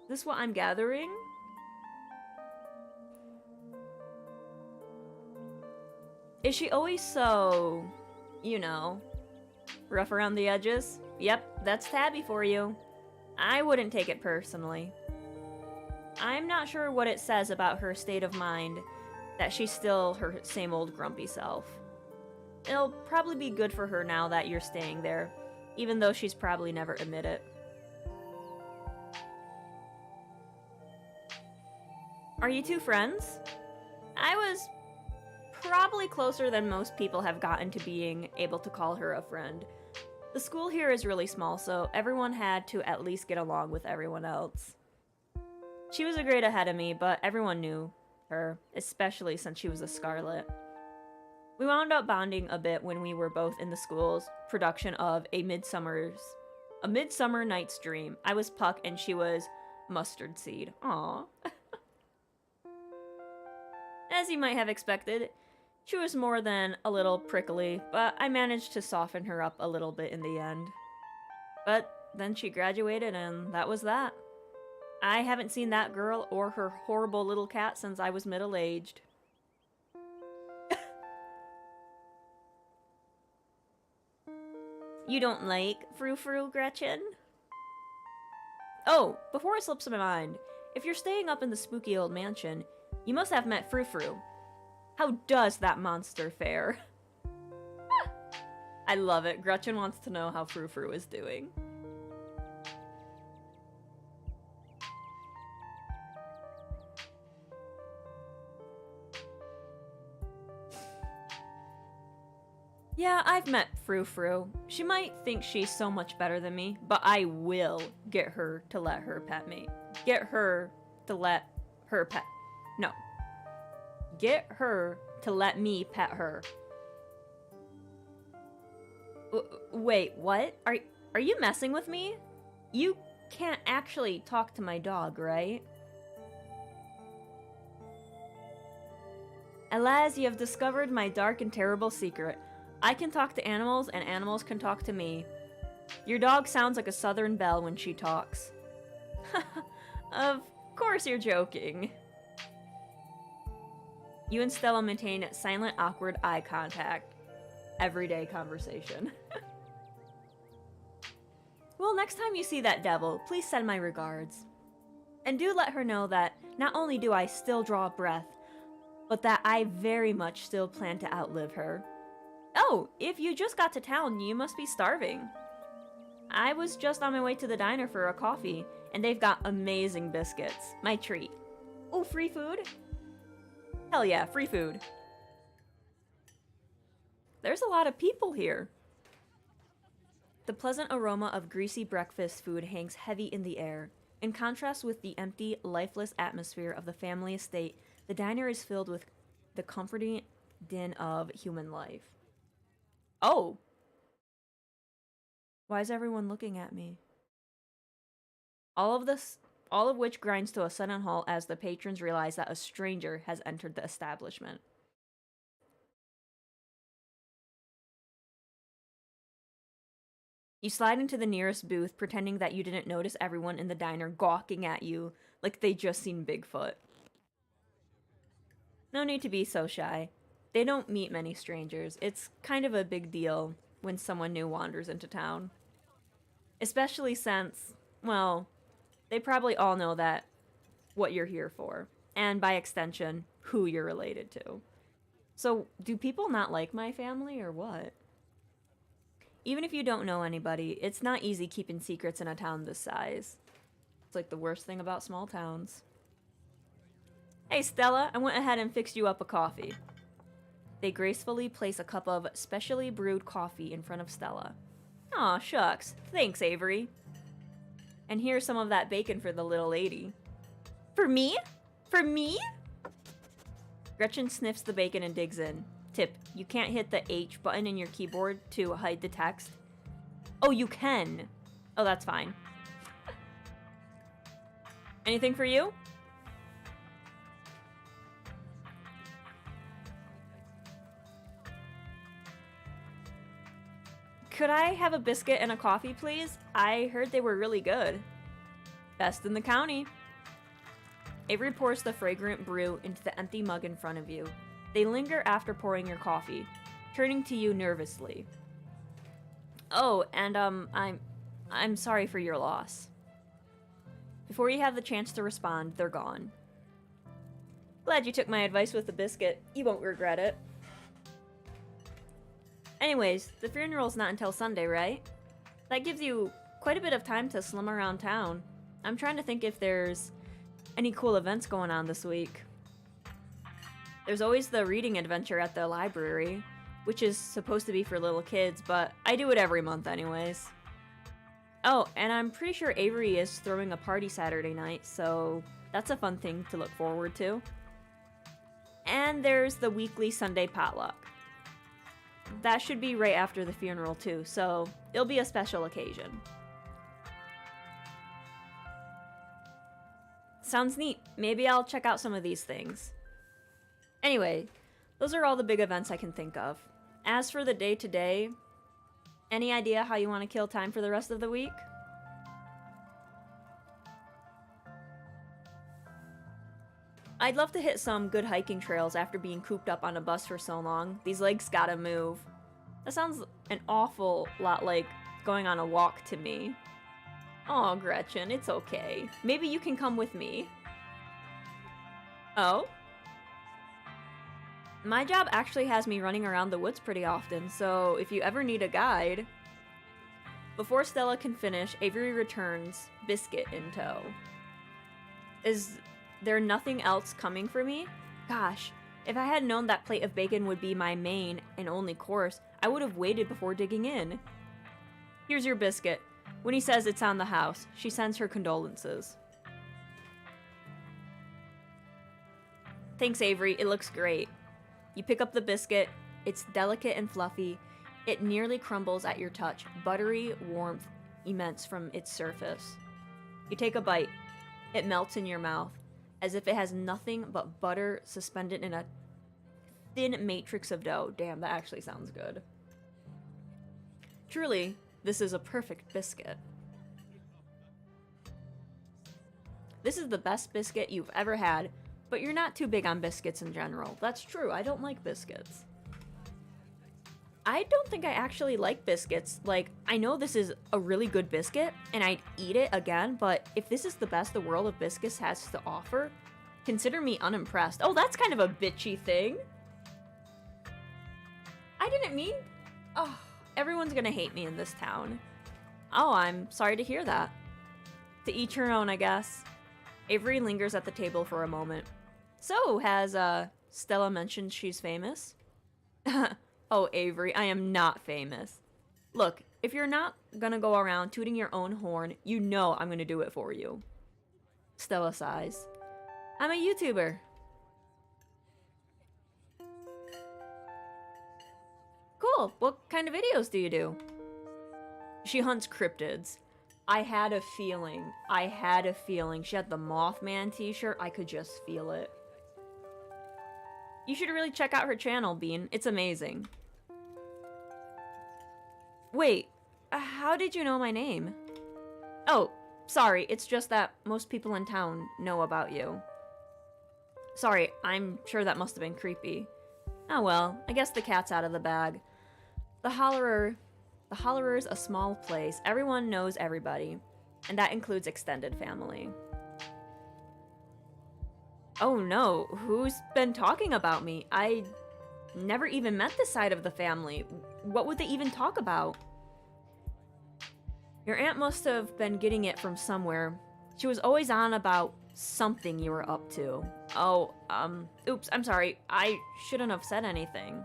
S1: Is this what I'm gathering? Is she always so, you know, rough around the edges? Yep, that's Tabby for you. I wouldn't take it personally. I'm not sure what it says about her state of mind that she's still her same old grumpy self. It'll probably be good for her now that you're staying there, even though she's probably never admit it. Are you two friends? I was probably closer than most people have gotten to being able to call her a friend. The school here is really small, so everyone had to at least get along with everyone else. She was a grade ahead of me, but everyone knew her, especially since she was a Scarlet. We wound up bonding a bit when we were both in the school's production of A Midsummer Night's Dream. I was Puck and she was Mustard Seed. Aww. As you might have expected, she was more than a little prickly, but I managed to soften her up a little bit in the end. But then she graduated and that was that. I haven't seen that girl or her horrible little cat since I was middle-aged. You don't like frou-frou, Gretchen? Oh, before it slips my mind, if you're staying up in the spooky old mansion, you must have met frou-frou. How does that monster fare? I love it. Gretchen wants to know how frou-frou is doing. Yeah, I've met frou-frou. She might think she's so much better than me, but I will get her to let her pet me. Get her to let her pet... No. Get her to let me pet her. Wait, what? Are you messing with me? You can't actually talk to my dog, right? Alas, you have discovered my dark and terrible secret. I can talk to animals, and animals can talk to me. Your dog sounds like a southern belle when she talks. Of course you're joking. You and Stella maintain silent, awkward eye contact. Everyday conversation. Well, next time you see that devil, please send my regards. And do let her know that not only do I still draw a breath, but that I very much still plan to outlive her. Oh, if you just got to town, you must be starving. I was just on my way to the diner for a coffee, and they've got amazing biscuits. My treat. Oh, free food? Hell yeah, free food. There's a lot of people here. The pleasant aroma of greasy breakfast food hangs heavy in the air. In contrast with the empty, lifeless atmosphere of the family estate, the diner is filled with the comforting din of human life. Oh! Why is everyone looking at me? All of which grinds to a sudden halt as the patrons realize that a stranger has entered the establishment. You slide into the nearest booth, pretending that you didn't notice everyone in the diner gawking at you like they just seen Bigfoot. No need to be so shy. They don't meet many strangers. It's kind of a big deal when someone new wanders into town. Especially since, well, they probably all know that what you're here for, and by extension, who you're related to. So, do people not like my family or what? Even if you don't know anybody, it's not easy keeping secrets in a town this size. It's like the worst thing about small towns. Hey Stella, I went ahead and fixed you up a coffee. They gracefully place a cup of specially brewed coffee in front of Stella. Aw, shucks. Thanks, Avery. And here's some of that bacon for the little lady. For me? For me? Gretchen sniffs the bacon and digs in. Tip, you can't hit the H button in your keyboard to hide the text. Oh, you can. Oh, that's fine. Anything for you? Could I have a biscuit and a coffee, please? I heard they were really good. Best in the county. Avery pours the fragrant brew into the empty mug in front of you. They linger after pouring your coffee, turning to you nervously. Oh, and I'm sorry for your loss. Before you have the chance to respond, they're gone. Glad you took my advice with the biscuit. You won't regret it. Anyways, the funeral's not until Sunday, right? That gives you quite a bit of time to slum around town. I'm trying to think if there's any cool events going on this week. There's always the reading adventure at the library, which is supposed to be for little kids, but I do it every month anyways. Oh, and I'm pretty sure Avery is throwing a party Saturday night, so that's a fun thing to look forward to. And there's the weekly Sunday potluck. That should be right after the funeral too, so it'll be a special occasion. Sounds neat. Maybe I'll check out some of these things. Anyway, those are all the big events I can think of. As for the day-to-day, any idea how you want to kill time for the rest of the week? I'd love to hit some good hiking trails after being cooped up on a bus for so long. These legs gotta move. That sounds an awful lot like going on a walk to me. Aw, Gretchen, it's okay. Maybe you can come with me. Oh? My job actually has me running around the woods pretty often, so if you ever need a guide... Before Stella can finish, Avery returns, Biscuit in tow. Is there nothing else coming for me? Gosh, if I had known that plate of bacon would be my main and only course, I would have waited before digging in. Here's your biscuit. When he says it's on the house, she sends her condolences. Thanks, Avery. It looks great. You pick up the biscuit. It's delicate and fluffy. It nearly crumbles at your touch. Buttery warmth immense from its surface. You take a bite. It melts in your mouth, as if it has nothing but butter suspended in a thin matrix of dough. Damn, that actually sounds good. Truly, this is a perfect biscuit. This is the best biscuit you've ever had, but you're not too big on biscuits in general. That's true, I don't like biscuits. I don't think I actually like biscuits. Like, I know this is a really good biscuit, and I'd eat it again, but if this is the best the world of biscuits has to offer, consider me unimpressed. Oh, that's kind of a bitchy thing. I didn't mean... Oh, everyone's gonna hate me in this town. Oh, I'm sorry to hear that. To each her own, I guess. Avery lingers at the table for a moment. So, has, Stella mentioned she's famous? Oh, Avery, I am not famous. Look, if you're not gonna go around tooting your own horn, you know I'm gonna do it for you. Stella sighs. I'm a YouTuber. Cool, what kind of videos do you do? She hunts cryptids. I had a feeling. She had the Mothman t-shirt. I could just feel it. You should really check out her channel, Bean. It's amazing. Wait, how did you know my name? Oh, sorry, it's just that most people in town know about you. Sorry, I'm sure that must have been creepy. Oh well, I guess the cat's out of the bag. The Hollerer's a small place. Everyone knows everybody, and that includes extended family. Oh no, who's been talking about me? I never even met this side of the family. What would they even talk about? Your aunt must have been getting it from somewhere. She was always on about something you were up to. Oh, oops, I'm sorry. I shouldn't have said anything.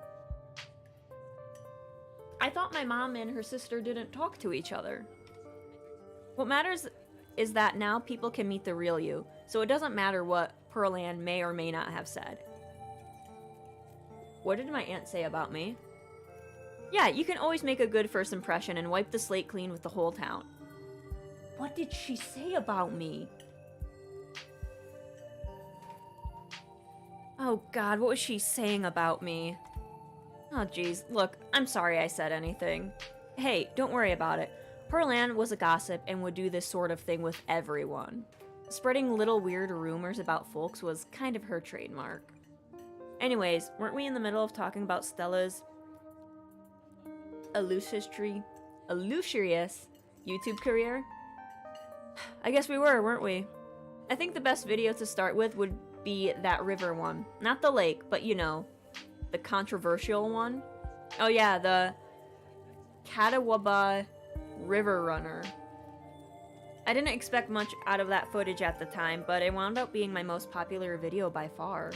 S1: I thought my mom and her sister didn't talk to each other. What matters is that now people can meet the real you, so it doesn't matter what Pearl Ann may or may not have said. What did my aunt say about me? Yeah, you can always make a good first impression and wipe the slate clean with the whole town. What did she say about me? Oh god, what was she saying about me? Oh jeez, look, I'm sorry I said anything. Hey, don't worry about it. Pearl Ann was a gossip and would do this sort of thing with everyone. Spreading little weird rumors about folks was kind of her trademark. Anyways, weren't we in the middle of talking about Stella's illustrious YouTube career? I guess we were, weren't we? I think the best video to start with would be that river one. Not the lake, but you know, the controversial one. Oh yeah, the Catawba River Runner. I didn't expect much out of that footage at the time, but it wound up being my most popular video by far.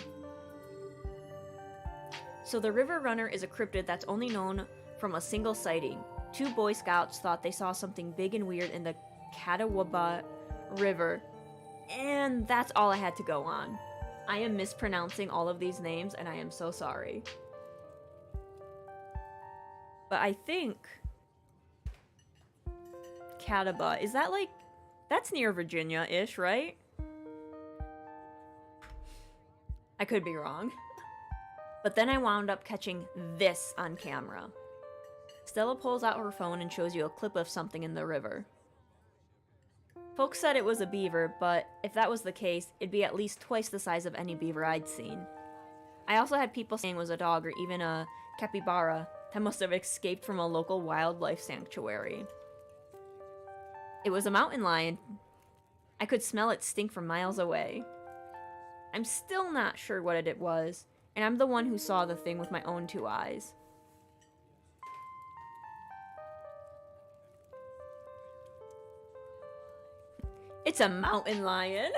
S1: So the River Runner is a cryptid that's only known from a single sighting. 2 Boy Scouts thought they saw something big and weird in the Catawba River, and that's all I had to go on. I am mispronouncing all of these names, and I am so sorry. But I think Catawba, is that like, that's near Virginia-ish, right? I could be wrong. But then I wound up catching this on camera. Stella pulls out her phone and shows you a clip of something in the river. Folks said it was a beaver, but if that was the case, it'd be at least twice the size of any beaver I'd seen. I also had people saying it was a dog or even a capybara that must have escaped from a local wildlife sanctuary. It was a mountain lion. I could smell it stink from miles away. I'm still not sure what it was, and I'm the one who saw the thing with my own 2 eyes. It's a mountain lion.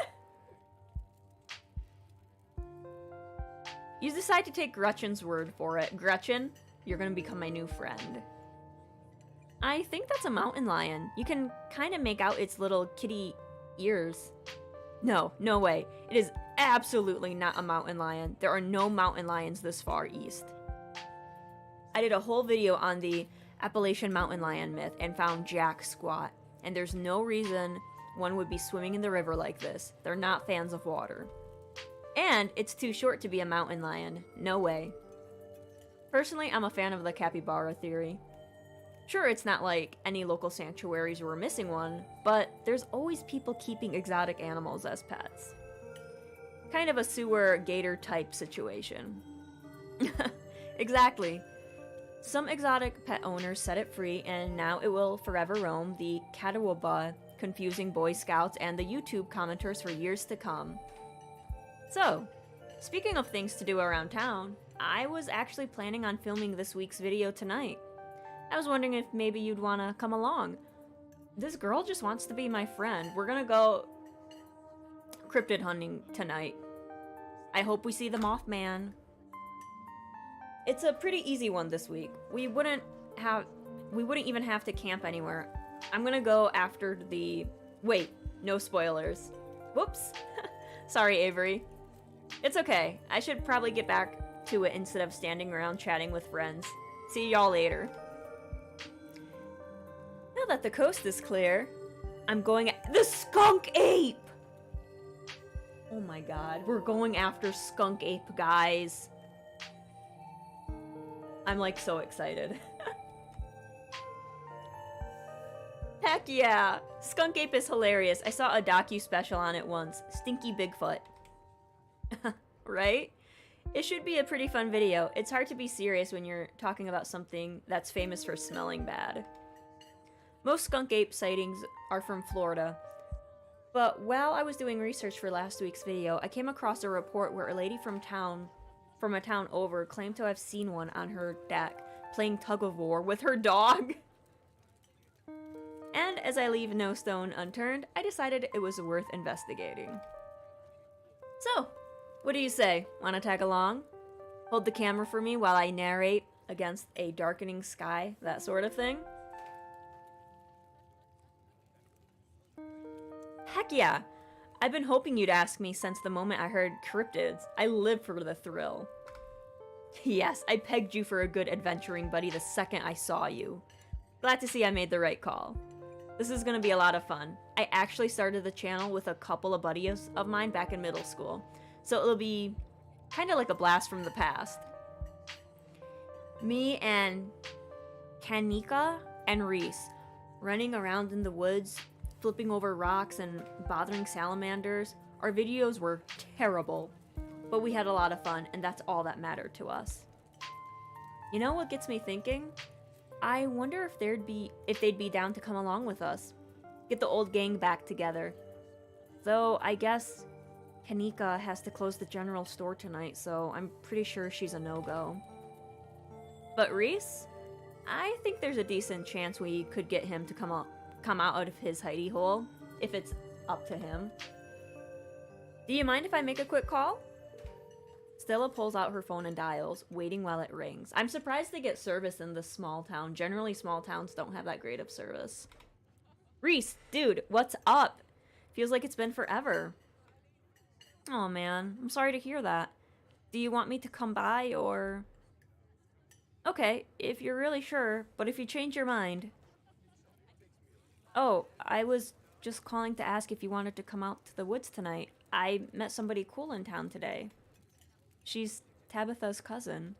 S1: You decide to take Gretchen's word for it. Gretchen, you're gonna become my new friend. I think that's a mountain lion. You can kind of make out its little kitty ears. No way. It is absolutely not a mountain lion. There are no mountain lions this far east. I did a whole video on the Appalachian mountain lion myth and found jack squat, and there's no reason one would be swimming in the river like this. They're not fans of water. And it's too short to be a mountain lion. No way. Personally, I'm a fan of the capybara theory. Sure, it's not like any local sanctuaries were missing one, but there's always people keeping exotic animals as pets. Kind of a sewer gator type situation. Exactly. Some exotic pet owners set it free, and now it will forever roam the Catawba, confusing Boy Scouts and the YouTube commenters for years to come. So, speaking of things to do around town, I was actually planning on filming this week's video tonight. I was wondering if maybe you'd want to come along. This girl just wants to be my friend. We're gonna go cryptid hunting tonight. I hope we see the Mothman. It's a pretty easy one this week. We wouldn't even have to camp anywhere. I'm gonna go after the... Wait, no spoilers. Whoops. Sorry, Avery. It's okay. I should probably get back to it instead of standing around chatting with friends. See y'all later. Now that the coast is clear, I'm going the skunk ape! Oh my god, we're going after skunk ape, guys. I'm like so excited. Heck yeah! Skunk ape is hilarious. I saw a docu-special on it once. Stinky Bigfoot. Right? It should be a pretty fun video. It's hard to be serious when you're talking about something that's famous for smelling bad. Most skunk ape sightings are from Florida. But while I was doing research for last week's video, I came across a report where a lady from a town over claimed to have seen one on her deck playing tug-of-war with her dog. And as I leave no stone unturned, I decided it was worth investigating. So, what do you say? Want to tag along? Hold the camera for me while I narrate against a darkening sky, that sort of thing? Heck yeah! I've been hoping you'd ask me since the moment I heard cryptids. I live for the thrill. Yes, I pegged you for a good adventuring buddy the second I saw you. Glad to see I made the right call. This is gonna be a lot of fun. I actually started the channel with a couple of buddies of mine back in middle school, so it'll be kind of like a blast from the past. Me and Kanika and Reese running around in the woods, flipping over rocks and bothering salamanders. Our videos were terrible, but we had a lot of fun, and that's all that mattered to us. You know what gets me thinking? I wonder if they'd be down to come along with us. Get the old gang back together. Though, I guess Kanika has to close the general store tonight, so I'm pretty sure she's a no-go. But Reese? I think there's a decent chance we could get him to come out of his hidey hole. if it's up to him. Do you mind if I make a quick call? Stella pulls out her phone and dials, waiting while it rings. I'm surprised they get service in this small town. Generally, small towns don't have that great of service. Reese, dude, what's up? Feels like it's been forever. Oh man, I'm sorry to hear that. Do you want me to come by, or... Okay, if you're really sure, but if you change your mind... Oh, I was just calling to ask if you wanted to come out to the woods tonight. I met somebody cool in town today. She's Tabitha's cousin.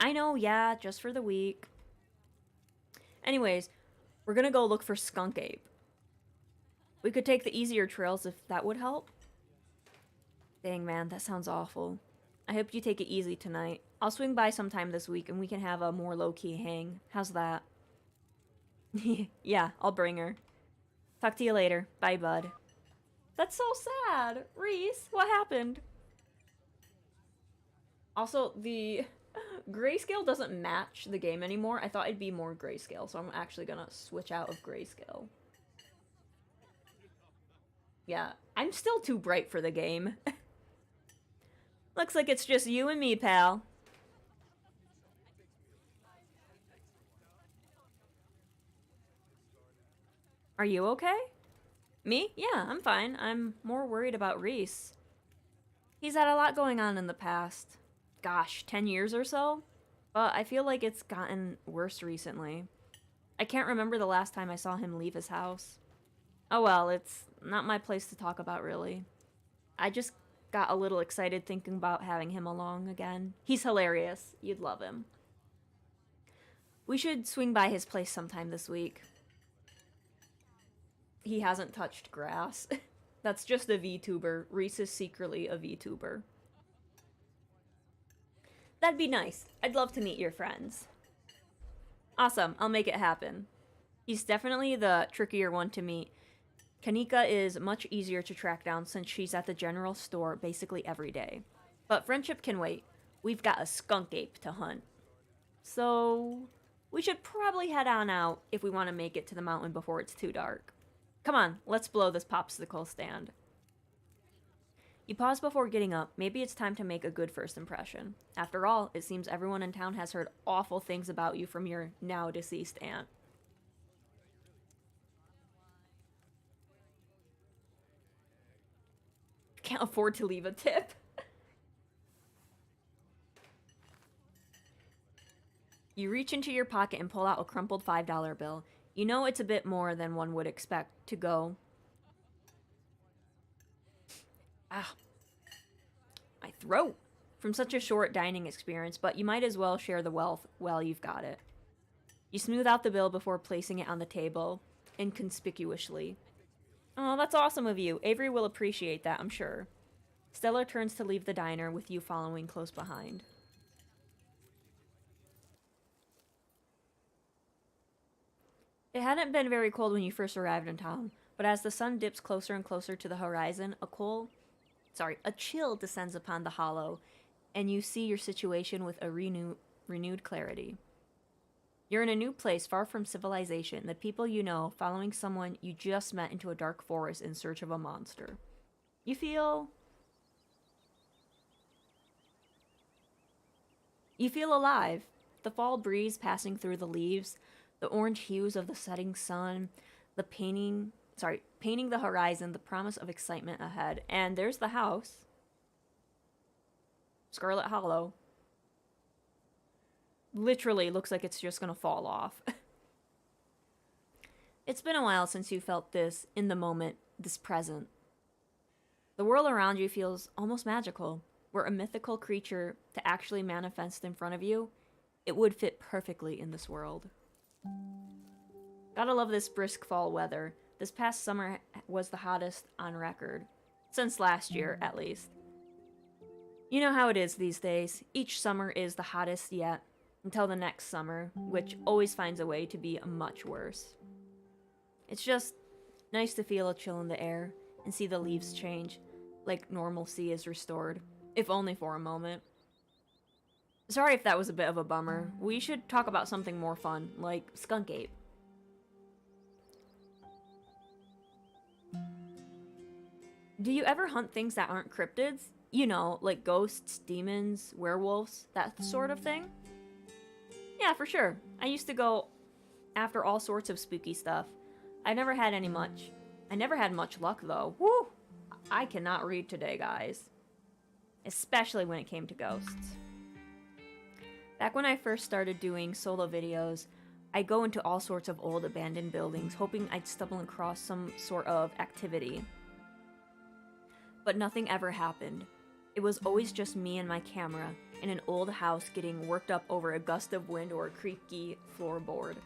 S1: I know, yeah, just for the week. Anyways, we're gonna go look for Skunk Ape. We could take the easier trails if that would help. Dang, man, that sounds awful. I hope you take it easy tonight. I'll swing by sometime this week and we can have a more low-key hang. How's that? Yeah, I'll bring her. Talk to you later. Bye, bud. That's so sad. Reese, what happened? Also, the grayscale doesn't match the game anymore. I thought it'd be more grayscale, so I'm actually gonna switch out of grayscale. Yeah, I'm still too bright for the game. Looks like it's just you and me, pal. Are you okay? Me? Yeah, I'm fine. I'm more worried about Reese. He's had a lot going on in the past. Gosh, 10 years or so? But I feel like it's gotten worse recently. I can't remember the last time I saw him leave his house. Oh well, it's not my place to talk about, really. I just got a little excited thinking about having him along again. He's hilarious. You'd love him. We should swing by his place sometime this week. He hasn't touched grass. That's just a VTuber. Reese is secretly a VTuber. That'd be nice. I'd love to meet your friends. Awesome, I'll make it happen. He's definitely the trickier one to meet. Kanika is much easier to track down since she's at the general store basically every day. But friendship can wait. We've got a skunk ape to hunt. So, we should probably head on out if we want to make it to the mountain before it's too dark. Come on, let's blow this popsicle stand. You pause before getting up. Maybe it's time to make a good first impression. After all, it seems everyone in town has heard awful things about you from your now deceased aunt. Can't afford to leave a tip. You reach into your pocket and pull out a crumpled $5 bill. You know it's a bit more than one would expect to go. Ah, my throat. From such a short dining experience, but you might as well share the wealth while you've got it. You smooth out the bill before placing it on the table, inconspicuously. Oh, that's awesome of you. Avery will appreciate that, I'm sure. Stella turns to leave the diner, with you following close behind. It hadn't been very cold when you first arrived in town, but as the sun dips closer and closer to the horizon, a chill descends upon the hollow, and you see your situation with a renewed clarity. You're in a new place, far from civilization, the people you know, following someone you just met into a dark forest in search of a monster. You feel alive. The fall breeze passing through the leaves, the orange hues of the setting sun, painting the horizon, the promise of excitement ahead. And there's the house. Scarlet Hollow. Literally looks like it's just gonna fall off. It's been a while since you felt this in the moment, this present. The world around you feels almost magical. Were a mythical creature to actually manifest in front of you, it would fit perfectly in this world. Gotta love this brisk fall weather. This past summer was the hottest on record. Since last year, at least. You know how it is these days. Each summer is the hottest yet, until the next summer, which always finds a way to be much worse. It's just nice to feel a chill in the air and see the leaves change, like normalcy is restored, if only for a moment. Sorry if that was a bit of a bummer. We should talk about something more fun, like Skunk Ape. Do you ever hunt things that aren't cryptids? You know, like ghosts, demons, werewolves, that sort of thing? Yeah, for sure. I used to go after all sorts of spooky stuff. I never had any much. I never had much luck though. Woo! I cannot read today, guys. Especially when it came to ghosts. Back when I first started doing solo videos, I'd go into all sorts of old abandoned buildings, hoping I'd stumble across some sort of activity. But nothing ever happened. It was always just me and my camera in an old house getting worked up over a gust of wind or a creaky floorboard.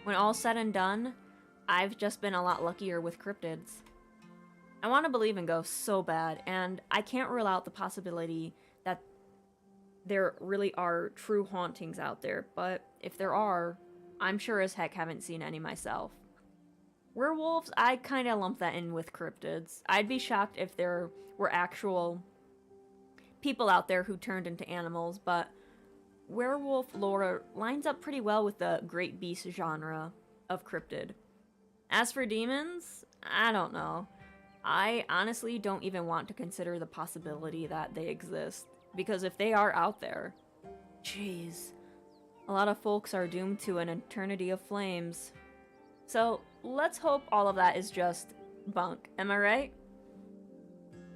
S1: When all's said and done, I've just been a lot luckier with cryptids. I want to believe in ghosts so bad, and I can't rule out the possibility that there really are true hauntings out there, but if there are, I'm sure as heck haven't seen any myself. Werewolves, I kinda lump that in with cryptids. I'd be shocked if there were actual people out there who turned into animals, but werewolf lore lines up pretty well with the great beast genre of cryptid. As for demons, I don't know. I honestly don't even want to consider the possibility that they exist, because if they are out there, jeez, a lot of folks are doomed to an eternity of flames. So let's hope all of that is just bunk, am I right?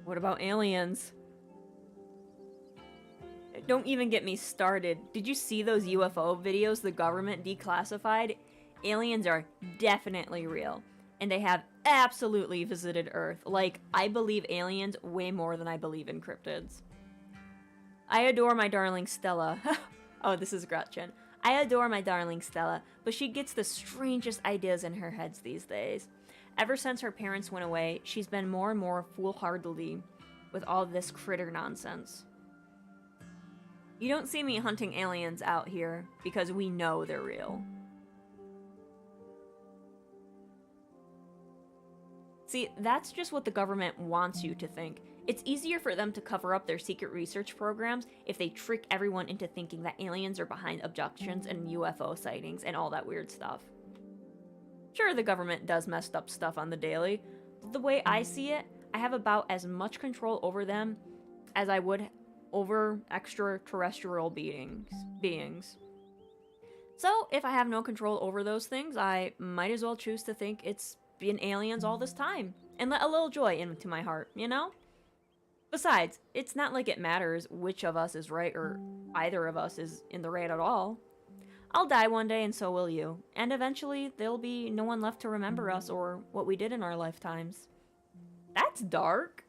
S1: What about aliens? Don't even get me started. Did you see those UFO videos the government declassified? Aliens are definitely real, and they have absolutely visited Earth. Like, I believe aliens way more than I believe in cryptids. I adore my darling Stella. Oh, this is Gretchen. I adore my darling Stella, but she gets the strangest ideas in her heads these days. Ever since her parents went away, she's been more and more foolhardy with all this critter nonsense. You don't see me hunting aliens out here because we know they're real. See, that's just what the government wants you to think. It's easier for them to cover up their secret research programs if they trick everyone into thinking that aliens are behind abductions and UFO sightings and all that weird stuff. Sure, the government does messed up stuff on the daily, but the way I see it, I have about as much control over them as I would over extraterrestrial beings. So, if I have no control over those things, I might as well choose to think it's been aliens all this time and let a little joy into my heart, you know? Besides, it's not like it matters which of us is right or either of us is in the right at all. I'll die one day and so will you, and eventually there'll be no one left to remember us or what we did in our lifetimes. That's dark.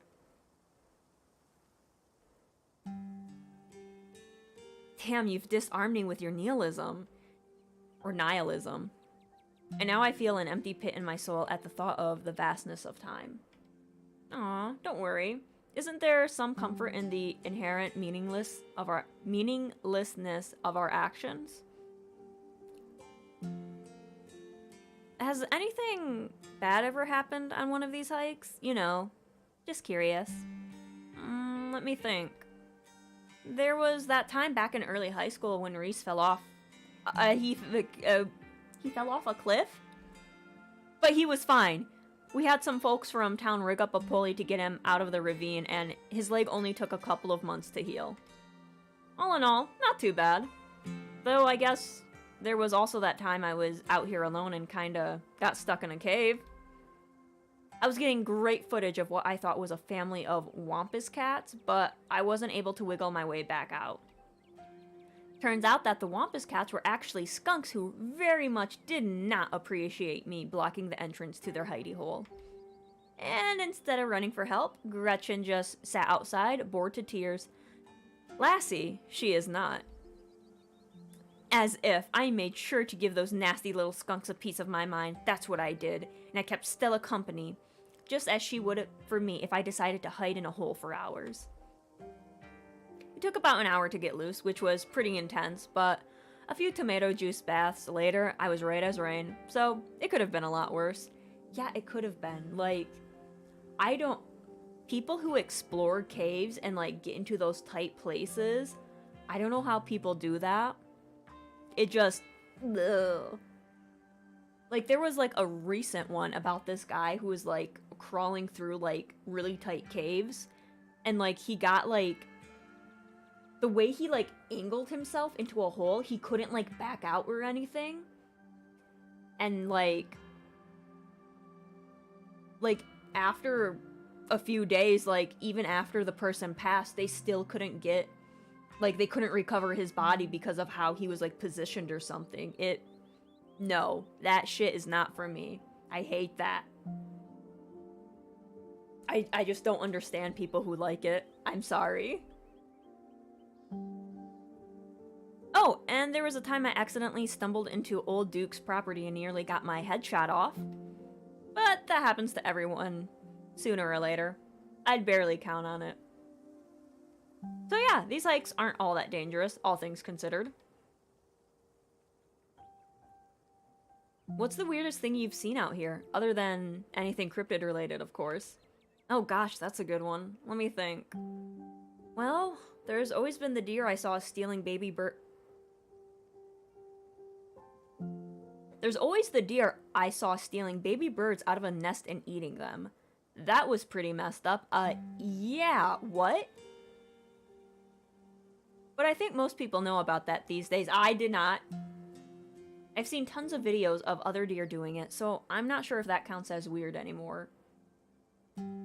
S1: Damn, you've disarmed me with your nihilism. Or nihilism. And now I feel an empty pit in my soul at the thought of the vastness of time. Aw, don't worry. Isn't there some comfort in the inherent meaninglessness of our actions? Has anything bad ever happened on one of these hikes? You know, just curious. Let me think. There was that time back in early high school when Reese fell off. He fell off a cliff? But he was fine. We had some folks from town rig up a pulley to get him out of the ravine, and his leg only took a couple of months to heal. All in all, not too bad. Though I guess there was also that time I was out here alone and kinda got stuck in a cave. I was getting great footage of what I thought was a family of wampus cats, but I wasn't able to wiggle my way back out. Turns out that the wampus cats were actually skunks who very much did not appreciate me blocking the entrance to their hidey hole. And instead of running for help, Gretchen just sat outside, bored to tears. Lassie, she is not. As if I made sure to give those nasty little skunks a piece of my mind. That's what I did, and I kept Stella company, just as she would for me if I decided to hide in a hole for hours. It took about an hour to get loose, which was pretty intense, but a few tomato juice baths later, I was right as rain, so it could have been a lot worse. Yeah, it could have been. Like, people who explore caves and, like, get into those tight places, I don't know how people do that. It just, ugh. Like, there was, like, a recent one about this guy who was, like, crawling through, like, really tight caves. And, like, he got, like... The way he, like, angled himself into a hole, he couldn't, like, back out or anything. And, like, after a few days, like, even after the person passed, they still couldn't get... Like, they couldn't recover his body because of how he was, like, positioned or something. No, that shit is not for me. I hate that. I just don't understand people who like it. I'm sorry. Oh, and there was a time I accidentally stumbled into Old Duke's property and nearly got my head shot off. But that happens to everyone, sooner or later. I'd barely count on it. So yeah, these hikes aren't all that dangerous, all things considered. What's the weirdest thing you've seen out here? Other than anything cryptid related, of course. Oh gosh, that's a good one. Let me think. Well, there's always been the deer I saw stealing baby bird. There's always the deer I saw stealing baby birds out of a nest and eating them. That was pretty messed up. Yeah, what? But I think most people know about that these days. I did not. I've seen tons of videos of other deer doing it, so I'm not sure if that counts as weird anymore.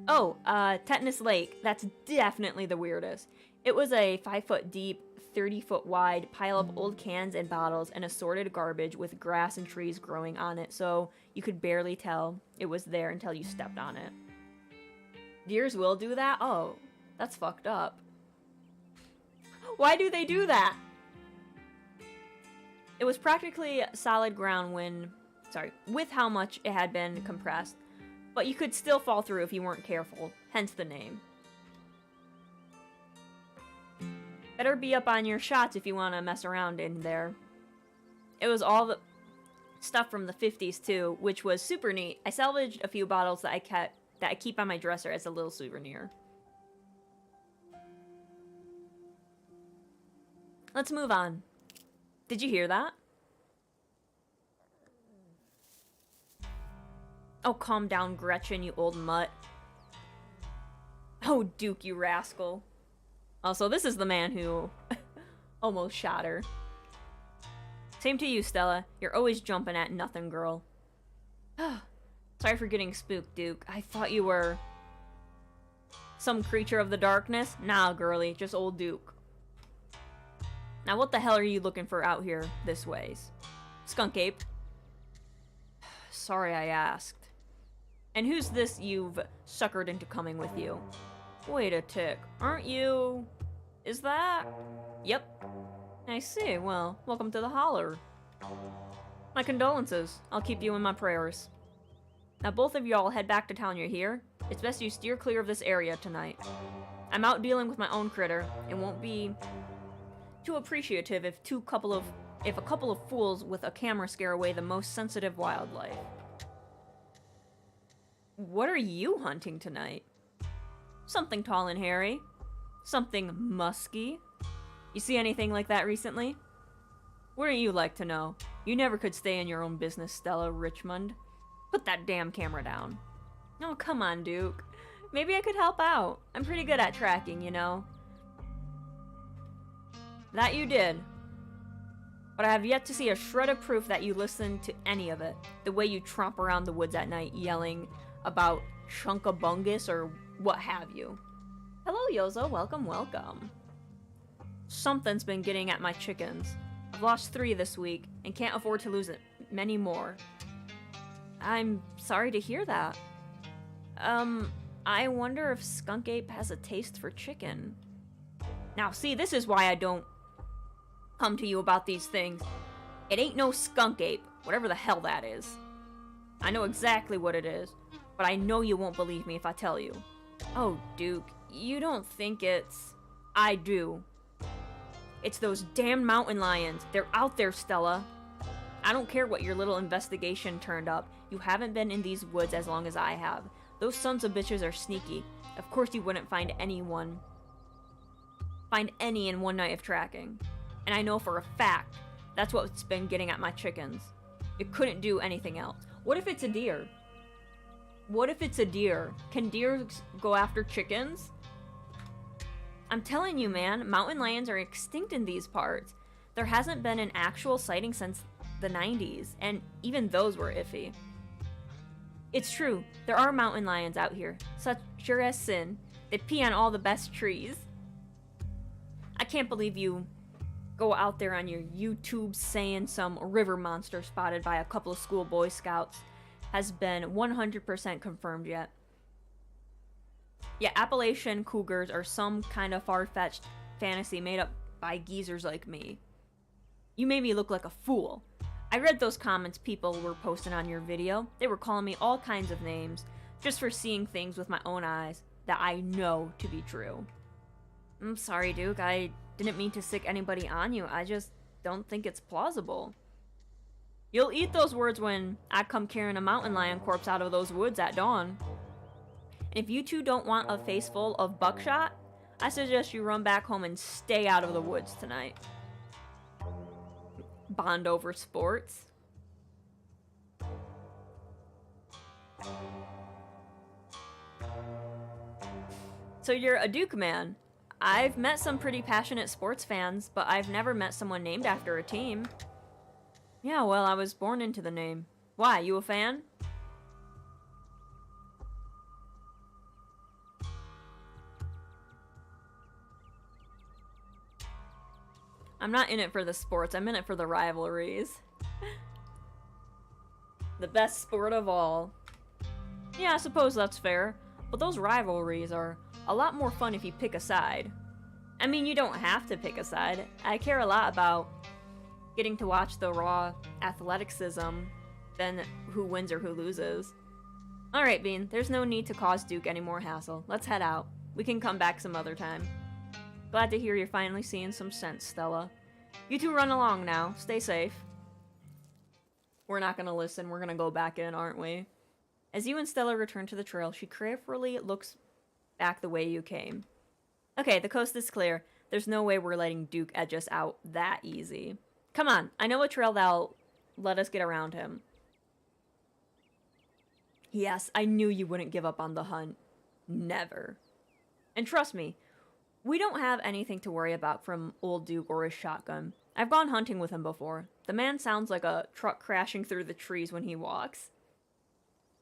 S1: Oh, Tetanus Lake. That's definitely the weirdest. It was a 5-foot deep, 30-foot wide pile of old cans and bottles and assorted garbage with grass and trees growing on it, so you could barely tell it was there until you stepped on it. Deers will do that? Oh, that's fucked up. Why do they do that? It was practically solid ground with how much it had been compressed, but you could still fall through if you weren't careful, hence the name. Better be up on your shots if you want to mess around in there. It was all the stuff from the 50s too, which was super neat. I salvaged a few bottles that I keep on my dresser as a little souvenir. Let's move on. Did you hear that? Oh, calm down, Gretchen, you old mutt. Oh, Duke, you rascal. Also, this is the man who almost shot her. Same to you, Stella. You're always jumping at nothing, girl. Sorry for getting spooked, Duke. I thought you were some creature of the darkness. Nah, girly, just old Duke. Now, what the hell are you looking for out here this ways? Skunk Ape. Sorry I asked. And who's this you've suckered into coming with you? Wait a tick. Aren't you... Is that... Yep. I see. Well, welcome to the holler. My condolences. I'll keep you in my prayers. Now, both of y'all head back to town. You're here. It's best you steer clear of this area tonight. I'm out dealing with my own critter. It won't be too appreciative if a couple of fools with a camera scare away the most sensitive wildlife. What are you hunting tonight? Something tall and hairy. Something musky. You see anything like that recently? Wouldn't you like to know? You never could stay in your own business, Stella Richmond. Put that damn camera down. Oh, come on, Duke. Maybe I could help out. I'm pretty good at tracking, you know. That you did. But I have yet to see a shred of proof that you listened to any of it. The way you tromp around the woods at night yelling about Chunkabungus or what have you. Hello, Yozo. Welcome, welcome. Something's been getting at my chickens. I've lost 3 this week and can't afford to lose many more. I'm sorry to hear that. I wonder if Skunk Ape has a taste for chicken. Now, see, this is why I don't come to you about these things. It ain't no Skunk Ape, whatever the hell that is. I know exactly what it is, but I know you won't believe me if I tell you. Oh, Duke, you don't think it's... I do. It's those damn mountain lions. They're out there, Stella. I don't care what your little investigation turned up. You haven't been in these woods as long as I have. Those sons of bitches are sneaky. Of course you wouldn't find any in one night of tracking. And I know for a fact that's what's been getting at my chickens. It couldn't do anything else. What if it's a deer? What if it's a deer? Can deer go after chickens? I'm telling you, man, mountain lions are extinct in these parts. There hasn't been an actual sighting since the 90s, and even those were iffy. It's true, there are mountain lions out here, such sure as sin. They pee on all the best trees. I can't believe you go out there on your YouTube saying some river monster spotted by a couple of school Boy Scouts has been 100% confirmed yet. Yeah, Appalachian cougars are some kind of far-fetched fantasy made up by geezers like me. You made me look like a fool. I read those comments people were posting on your video. They were calling me all kinds of names just for seeing things with my own eyes that I know to be true. I'm sorry, Duke. I didn't mean to sick anybody on you. I just don't think it's plausible. You'll eat those words when I come carrying a mountain lion corpse out of those woods at dawn. And if you two don't want a face full of buckshot, I suggest you run back home and stay out of the woods tonight. Bond over sports. So you're a Duke man. I've met some pretty passionate sports fans, but I've never met someone named after a team. Yeah, well, I was born into the name. Why, you a fan? I'm not in it for the sports, I'm in it for the rivalries. The best sport of all. Yeah, I suppose that's fair, but those rivalries are a lot more fun if you pick a side. I mean, you don't have to pick a side. I care a lot about getting to watch the raw athleticism than who wins or who loses. Alright, Bean, there's no need to cause Duke any more hassle. Let's head out. We can come back some other time. Glad to hear you're finally seeing some sense, Stella. You two run along now. Stay safe. We're not gonna listen. We're gonna go back in, aren't we? As you and Stella return to the trail, she carefully looks back the way you came. Okay, the coast is clear. There's no way we're letting Duke edge us out that easy. Come on, I know a trail that'll let us get around him. Yes, I knew you wouldn't give up on the hunt. Never. And trust me, we don't have anything to worry about from old Duke or his shotgun. I've gone hunting with him before. The man sounds like a truck crashing through the trees when he walks.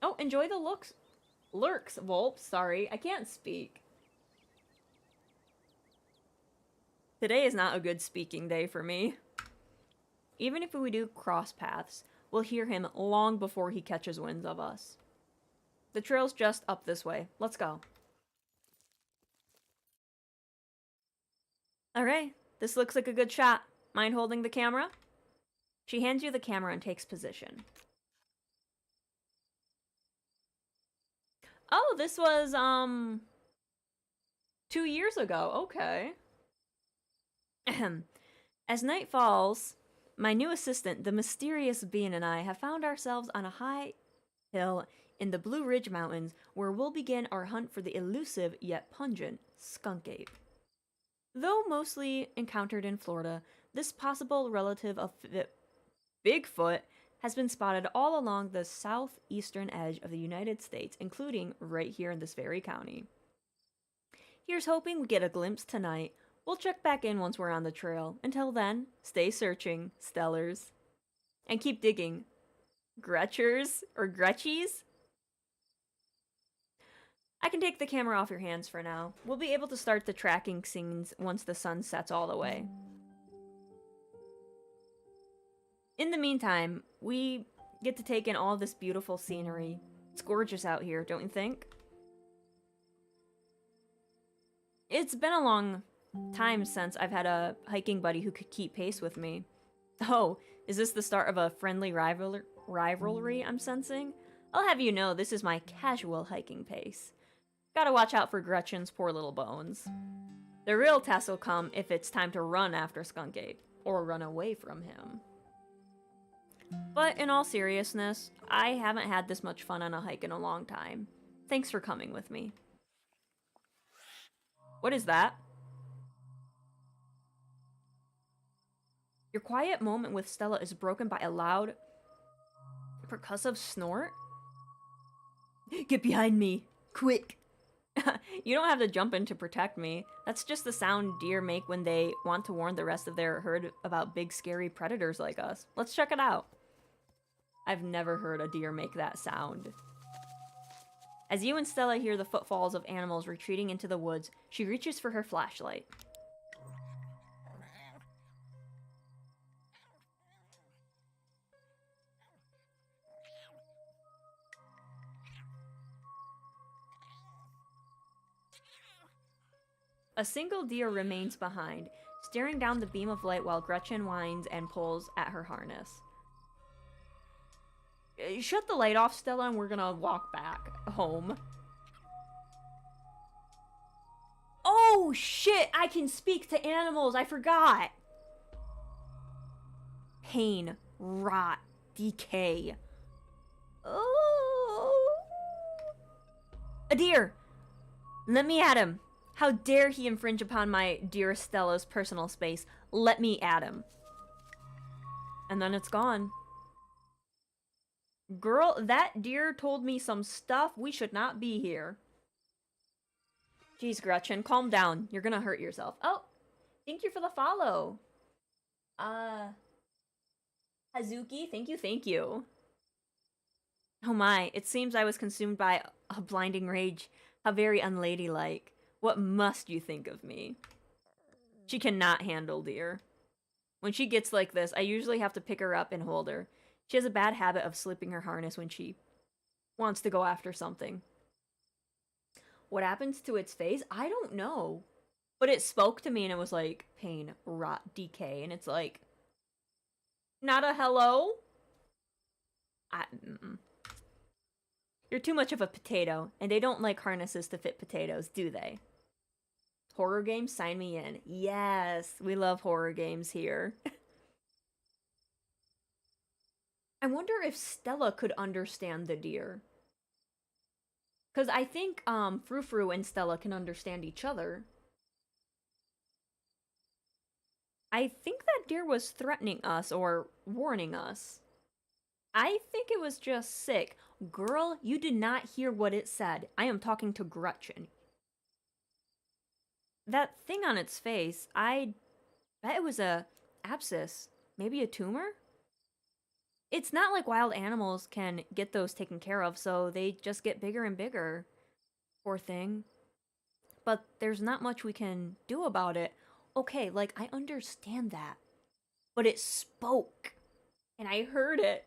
S1: Oh, enjoy the lurks, Volp. Sorry, I can't speak. Today is not a good speaking day for me. Even if we do cross paths, we'll hear him long before he catches wind of us. The trail's just up this way. Let's go. Alright, this looks like a good shot. Mind holding the camera? She hands you the camera and takes position. Oh, this was, 2 years ago. Okay. Ahem. As night falls, my new assistant, the mysterious Bean, and I have found ourselves on a high hill in the Blue Ridge Mountains where we'll begin our hunt for the elusive yet pungent skunk ape. Though mostly encountered in Florida, this possible relative of Bigfoot has been spotted all along the southeastern edge of the United States, including right here in this very county. Here's hoping we get a glimpse tonight. We'll check back in once we're on the trail. Until then, stay searching, Stellars. And keep digging. Gretchers? Or Gretchies? I can take the camera off your hands for now. We'll be able to start the tracking scenes once the sun sets all the way. In the meantime, we get to take in all this beautiful scenery. It's gorgeous out here, don't you think? It's been a long time since I've had a hiking buddy who could keep pace with me. Oh, is this the start of a friendly rivalry I'm sensing? I'll have you know this is my casual hiking pace. Gotta watch out for Gretchen's poor little bones. The real test will come if it's time to run after Skunk Ape, or run away from him. But in all seriousness, I haven't had this much fun on a hike in a long time. Thanks for coming with me. What is that? Your quiet moment with Stella is broken by a loud, percussive snort? Get behind me! Quick! You don't have to jump in to protect me. That's just the sound deer make when they want to warn the rest of their herd about big scary predators like us. Let's check it out. I've never heard a deer make that sound. As you and Stella hear the footfalls of animals retreating into the woods, she reaches for her flashlight. A single deer remains behind, staring down the beam of light while Gretchen whines and pulls at her harness. Shut the light off, Stella, and we're gonna walk back home. Oh, shit! I can speak to animals! I forgot! Pain, rot, decay. Oh! A deer! Let me at him! How dare he infringe upon my dear Stella's personal space? Let me at him. And then it's gone. Girl, that deer told me some stuff. We should not be here. Jeez, Gretchen, calm down. You're gonna hurt yourself. Oh, thank you for the follow. Hazuki, thank you. Oh my, it seems I was consumed by a blinding rage. How very unladylike. What must you think of me? She cannot handle deer. When she gets like this, I usually have to pick her up and hold her. She has a bad habit of slipping her harness when she wants to go after something. What happens to its face? I don't know. But it spoke to me and it was like, pain, rot, decay. And it's like, not a hello? You're too much of a potato, and they don't like harnesses to fit potatoes, do they? Horror games? Sign me in. Yes, we love horror games here. I wonder if Stella could understand the deer. Because I think Frou Frou and Stella can understand each other. I think that deer was threatening us or warning us. I think it was just sick. Girl, you did not hear what it said. I am talking to Gretchen. That thing on its face, I bet it was a abscess. Maybe a tumor? It's not like wild animals can get those taken care of, so they just get bigger and bigger. Poor thing. But there's not much we can do about it. Okay, like, I understand that. But it spoke. And I heard it.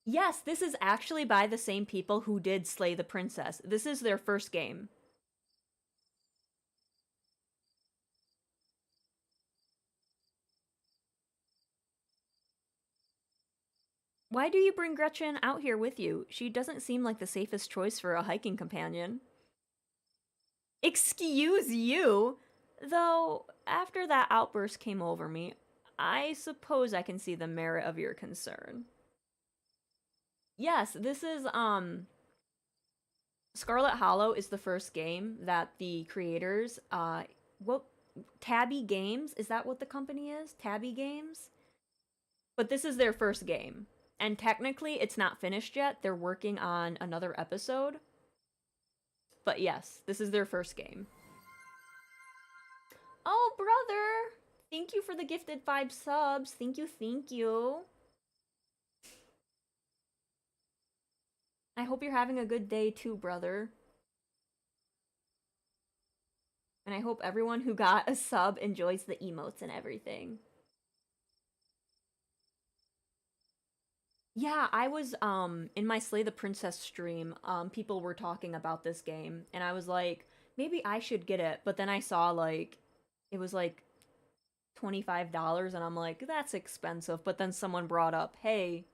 S1: Yes, this is actually by the same people who did Slay the Princess. This is their first game. Why do you bring Gretchen out here with you? She doesn't seem like the safest choice for a hiking companion. Excuse you? Though, after that outburst came over me, I suppose I can see the merit of your concern. Yes, this is, Scarlet Hollow is the first game that the creators, Tabby Games? Is that what the company is? Tabby Games? But this is their first game. And technically, it's not finished yet. They're working on another episode. But yes, this is their first game. Oh, brother! Thank you for the gifted 5 subs. Thank you. I hope you're having a good day too, brother. And I hope everyone who got a sub enjoys the emotes and everything. Yeah, I was in my Slay the Princess stream, people were talking about this game and I was like, maybe I should get it, but then I saw like it was like $25 and I'm like, that's expensive, but then someone brought up, "Hey,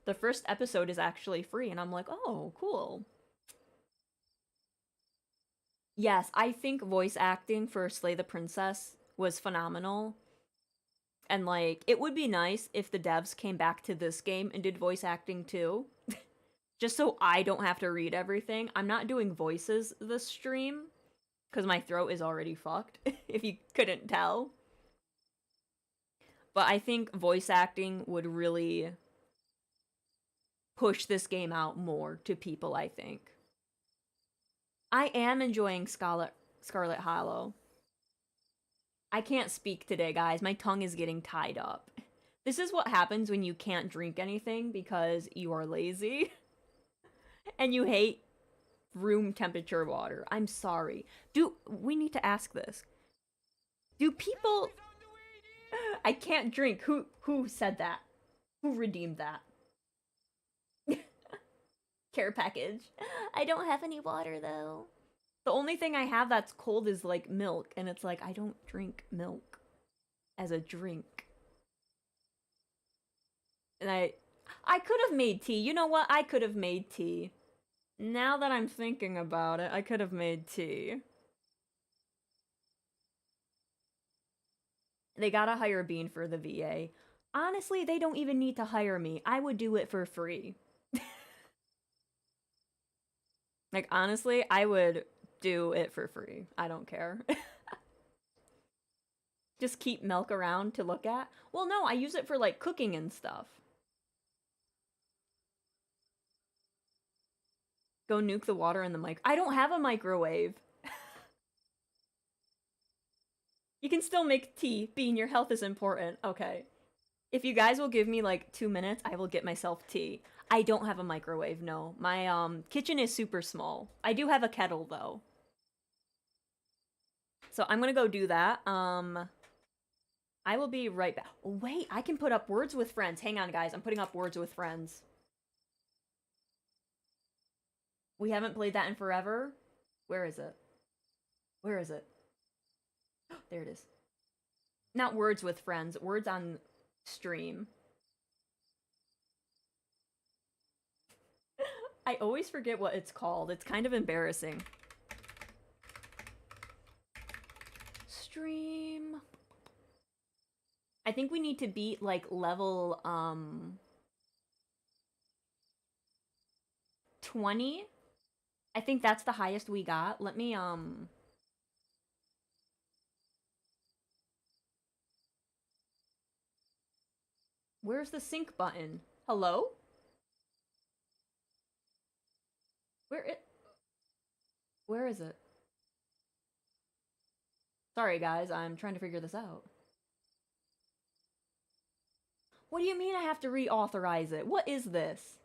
S1: the first episode is actually free." And I'm like, "Oh, cool." Yes, I think voice acting for Slay the Princess was phenomenal. And, like, it would be nice if the devs came back to this game and did voice acting too. Just so I don't have to read everything. I'm not doing voices this stream, because my throat is already fucked, if you couldn't tell. But I think voice acting would really push this game out more to people, I think. I am enjoying Scarlet Hollow. I can't speak today, guys. My tongue is getting tied up. This is what happens when you can't drink anything because you are lazy and you hate room temperature water. I'm sorry. Do we need to ask this? Do people I can't drink. Who said that? Who redeemed that? Care package. I don't have any water though. The only thing I have that's cold is like milk, and it's like I don't drink milk as a drink. And I could have made tea. You know what? I could have made tea. Now that I'm thinking about it, I could have made tea. They gotta hire Bean for the VA. Honestly, they don't even need to hire me. I would do it for free. Like, honestly, I would do it for free. I don't care. Just keep milk around to look at. Well, no, I use it for, like, cooking and stuff. Go nuke the water in the mic. I don't have a microwave. You can still make tea. Bean, your health is important. Okay. If you guys will give me like 2 minutes, I will get myself tea. I don't have a microwave, no. My kitchen is super small. I do have a kettle though. So I'm gonna go do that. I will be right back. Oh, wait, I can put up Words with Friends. Hang on, guys. I'm putting up Words with Friends. We haven't played that in forever. Where is it? Where is it? There it is. Not Words with Friends. Words on stream. I always forget what it's called. It's kind of embarrassing. Stream. I think we need to beat like level 20. I think that's the highest we got. Let me where's the sync button? Hello? Where is it? Sorry guys, I'm trying to figure this out. What do you mean I have to reauthorize it? What is this?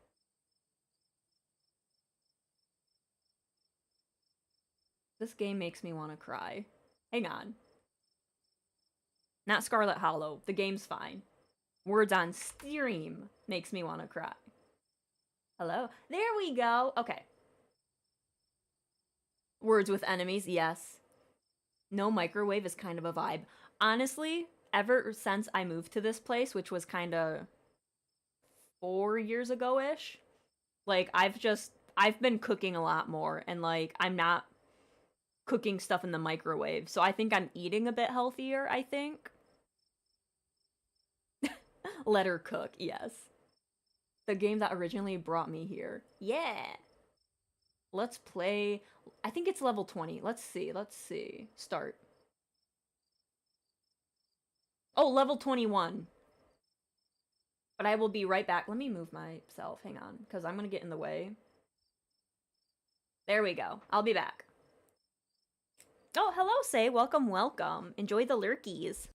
S1: This game makes me want to cry. Hang on. Not Scarlet Hollow. The game's fine. Words on stream makes me want to cry. Hello? There we go. Okay. Words with enemies, yes. No microwave is kind of a vibe. Honestly, ever since I moved to this place, which was kind of 4 years ago-ish, like I've been cooking a lot more, and like I'm not cooking stuff in the microwave. So I think I'm eating a bit healthier, I think. Let her cook, yes. The game that originally brought me here. Yeah. Let's play. I think it's level 20. Let's see. Start. Oh, level 21. But I will be right back. Let me move myself. Hang on, because I'm going to get in the way. There we go. I'll be back. Oh, hello, Say. Welcome, welcome. Enjoy the lurkies.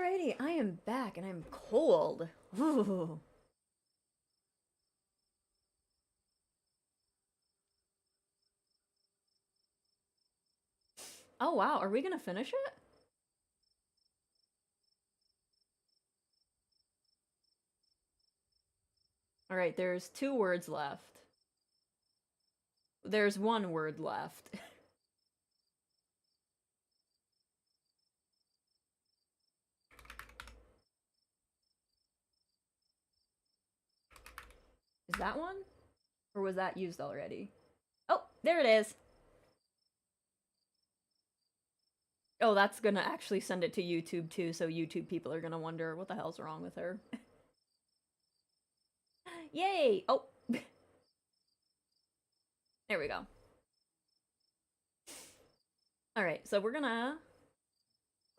S1: Alrighty, I am back and I'm cold. Ooh. Oh wow, are we gonna finish it? Alright, there's 2 words left. There's 1 word left. Is that one? Or was that used already? Oh, there it is! Oh, that's gonna actually send it to YouTube too, so YouTube people are gonna wonder what the hell's wrong with her. Yay! Oh! There we go. Alright, so we're gonna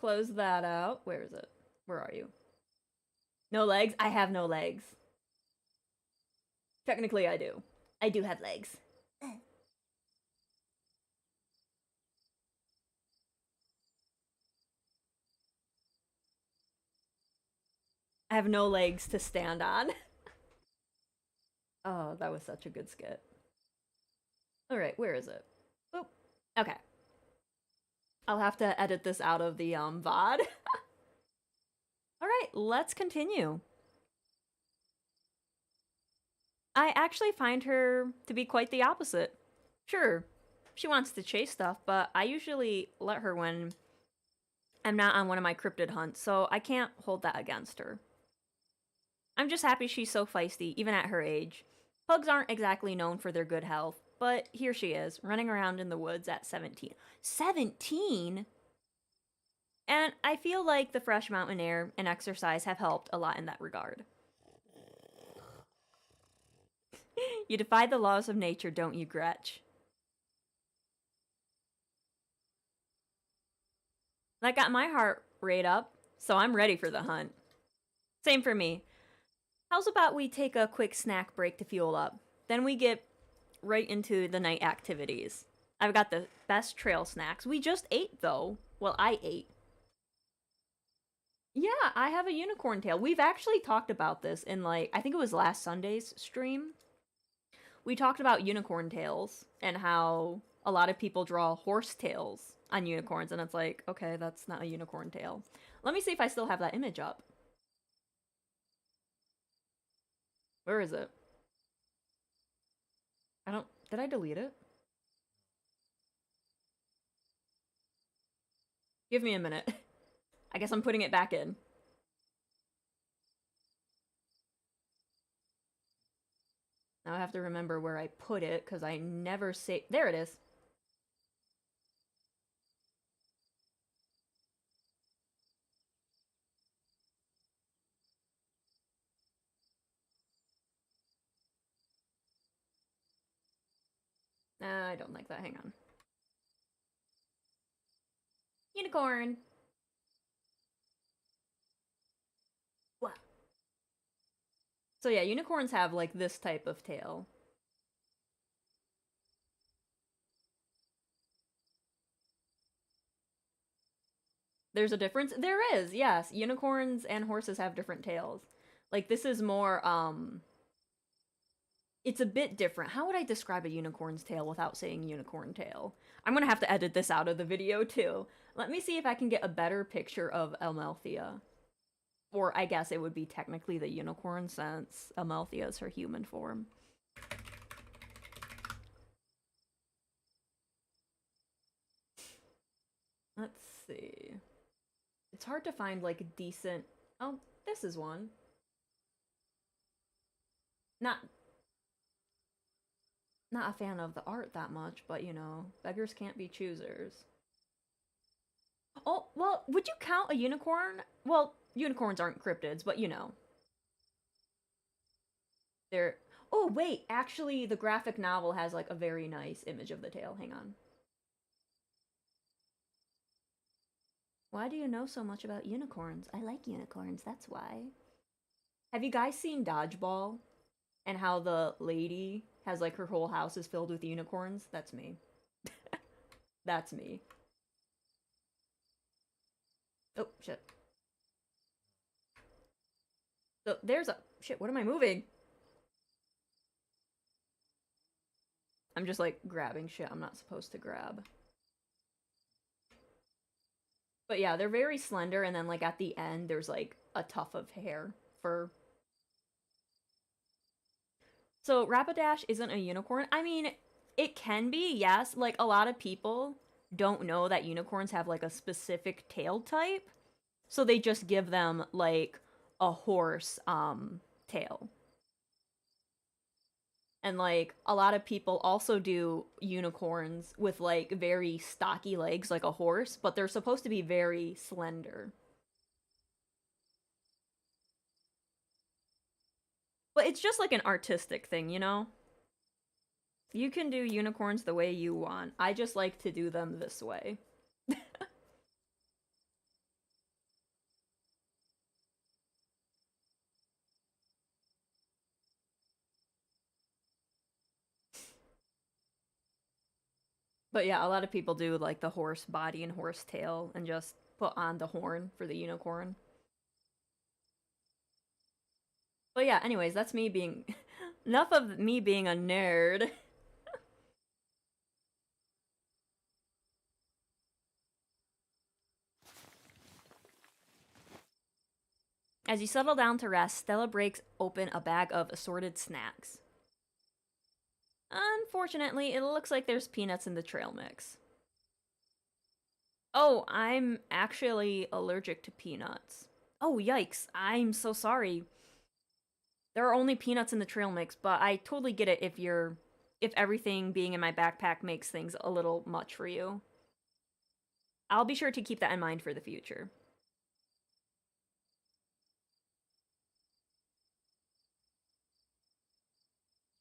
S1: close that out. Where is it? Where are you? No legs? I have no legs. Technically, I do. I do have legs. I have no legs to stand on. Oh, that was such a good skit. Alright, where is it? Boop. Okay. I'll have to edit this out of the VOD. Alright, let's continue. I actually find her to be quite the opposite. Sure, she wants to chase stuff, but I usually let her when I'm not on one of my cryptid hunts, so I can't hold that against her. I'm just happy she's so feisty, even at her age. Pugs aren't exactly known for their good health, but here she is, running around in the woods at 17. 17?! And I feel like the fresh mountain air and exercise have helped a lot in that regard. You defy the laws of nature, don't you, Gretch? That got my heart rate up, so I'm ready for the hunt. Same for me. How's about we take a quick snack break to fuel up? Then we get right into the night activities. I've got the best trail snacks. We just ate, though. Well, I ate. Yeah, I have a unicorn tail. We've actually talked about this in, like, I think it was last Sunday's stream. We talked about unicorn tails and how a lot of people draw horse tails on unicorns, and it's like, okay, that's not a unicorn tail. Let me see if I still have that image up. Where is it? Did I delete it? Give me a minute. I guess I'm putting it back in. Now I have to remember where I put it, because I never saved. There it is. I don't like that. Hang on. Unicorn! What? So yeah, unicorns have, like, this type of tail. There's a difference? There is, yes. Unicorns and horses have different tails. Like, this is more, it's a bit different. How would I describe a unicorn's tail without saying unicorn tail? I'm gonna have to edit this out of the video, too. Let me see if I can get a better picture of Amalthea. Or I guess it would be technically the unicorn, since Amalthea is her human form. Let's see. It's hard to find, like, a decent... Oh, this is one. Not a fan of the art that much, but, you know, beggars can't be choosers. Oh, well, would you count a unicorn? Well, unicorns aren't cryptids, but you know. They're... Oh, wait, actually, the graphic novel has, like, a very nice image of the tail. Hang on. Why do you know so much about unicorns? I like unicorns, that's why. Have you guys seen Dodgeball? And how the lady has, like, her whole house is filled with unicorns? That's me. That's me. Oh, shit. So there's a... Shit, what am I moving? I'm just like grabbing shit I'm not supposed to grab. But yeah, they're very slender, and then like at the end there's like a tuft of hair, fur. So Rapidash isn't a unicorn. I mean, it can be, yes. Like a lot of people don't know that unicorns have like a specific tail type. So they just give them like a horse tail. And like a lot of people also do unicorns with like very stocky legs like a horse, but they're supposed to be very slender. But it's just like an artistic thing, you know? You can do unicorns the way you want. I just like to do them this way. But yeah, a lot of people do like the horse body and horse tail and just put on the horn for the unicorn. But yeah, anyways, that's me being enough of me being a nerd. As you settle down to rest, Stella breaks open a bag of assorted snacks. Unfortunately, it looks like there's peanuts in the trail mix. Oh, I'm actually allergic to peanuts. Oh, yikes. I'm so sorry. There are only peanuts in the trail mix, but I totally get it if everything being in my backpack makes things a little much for you. I'll be sure to keep that in mind for the future.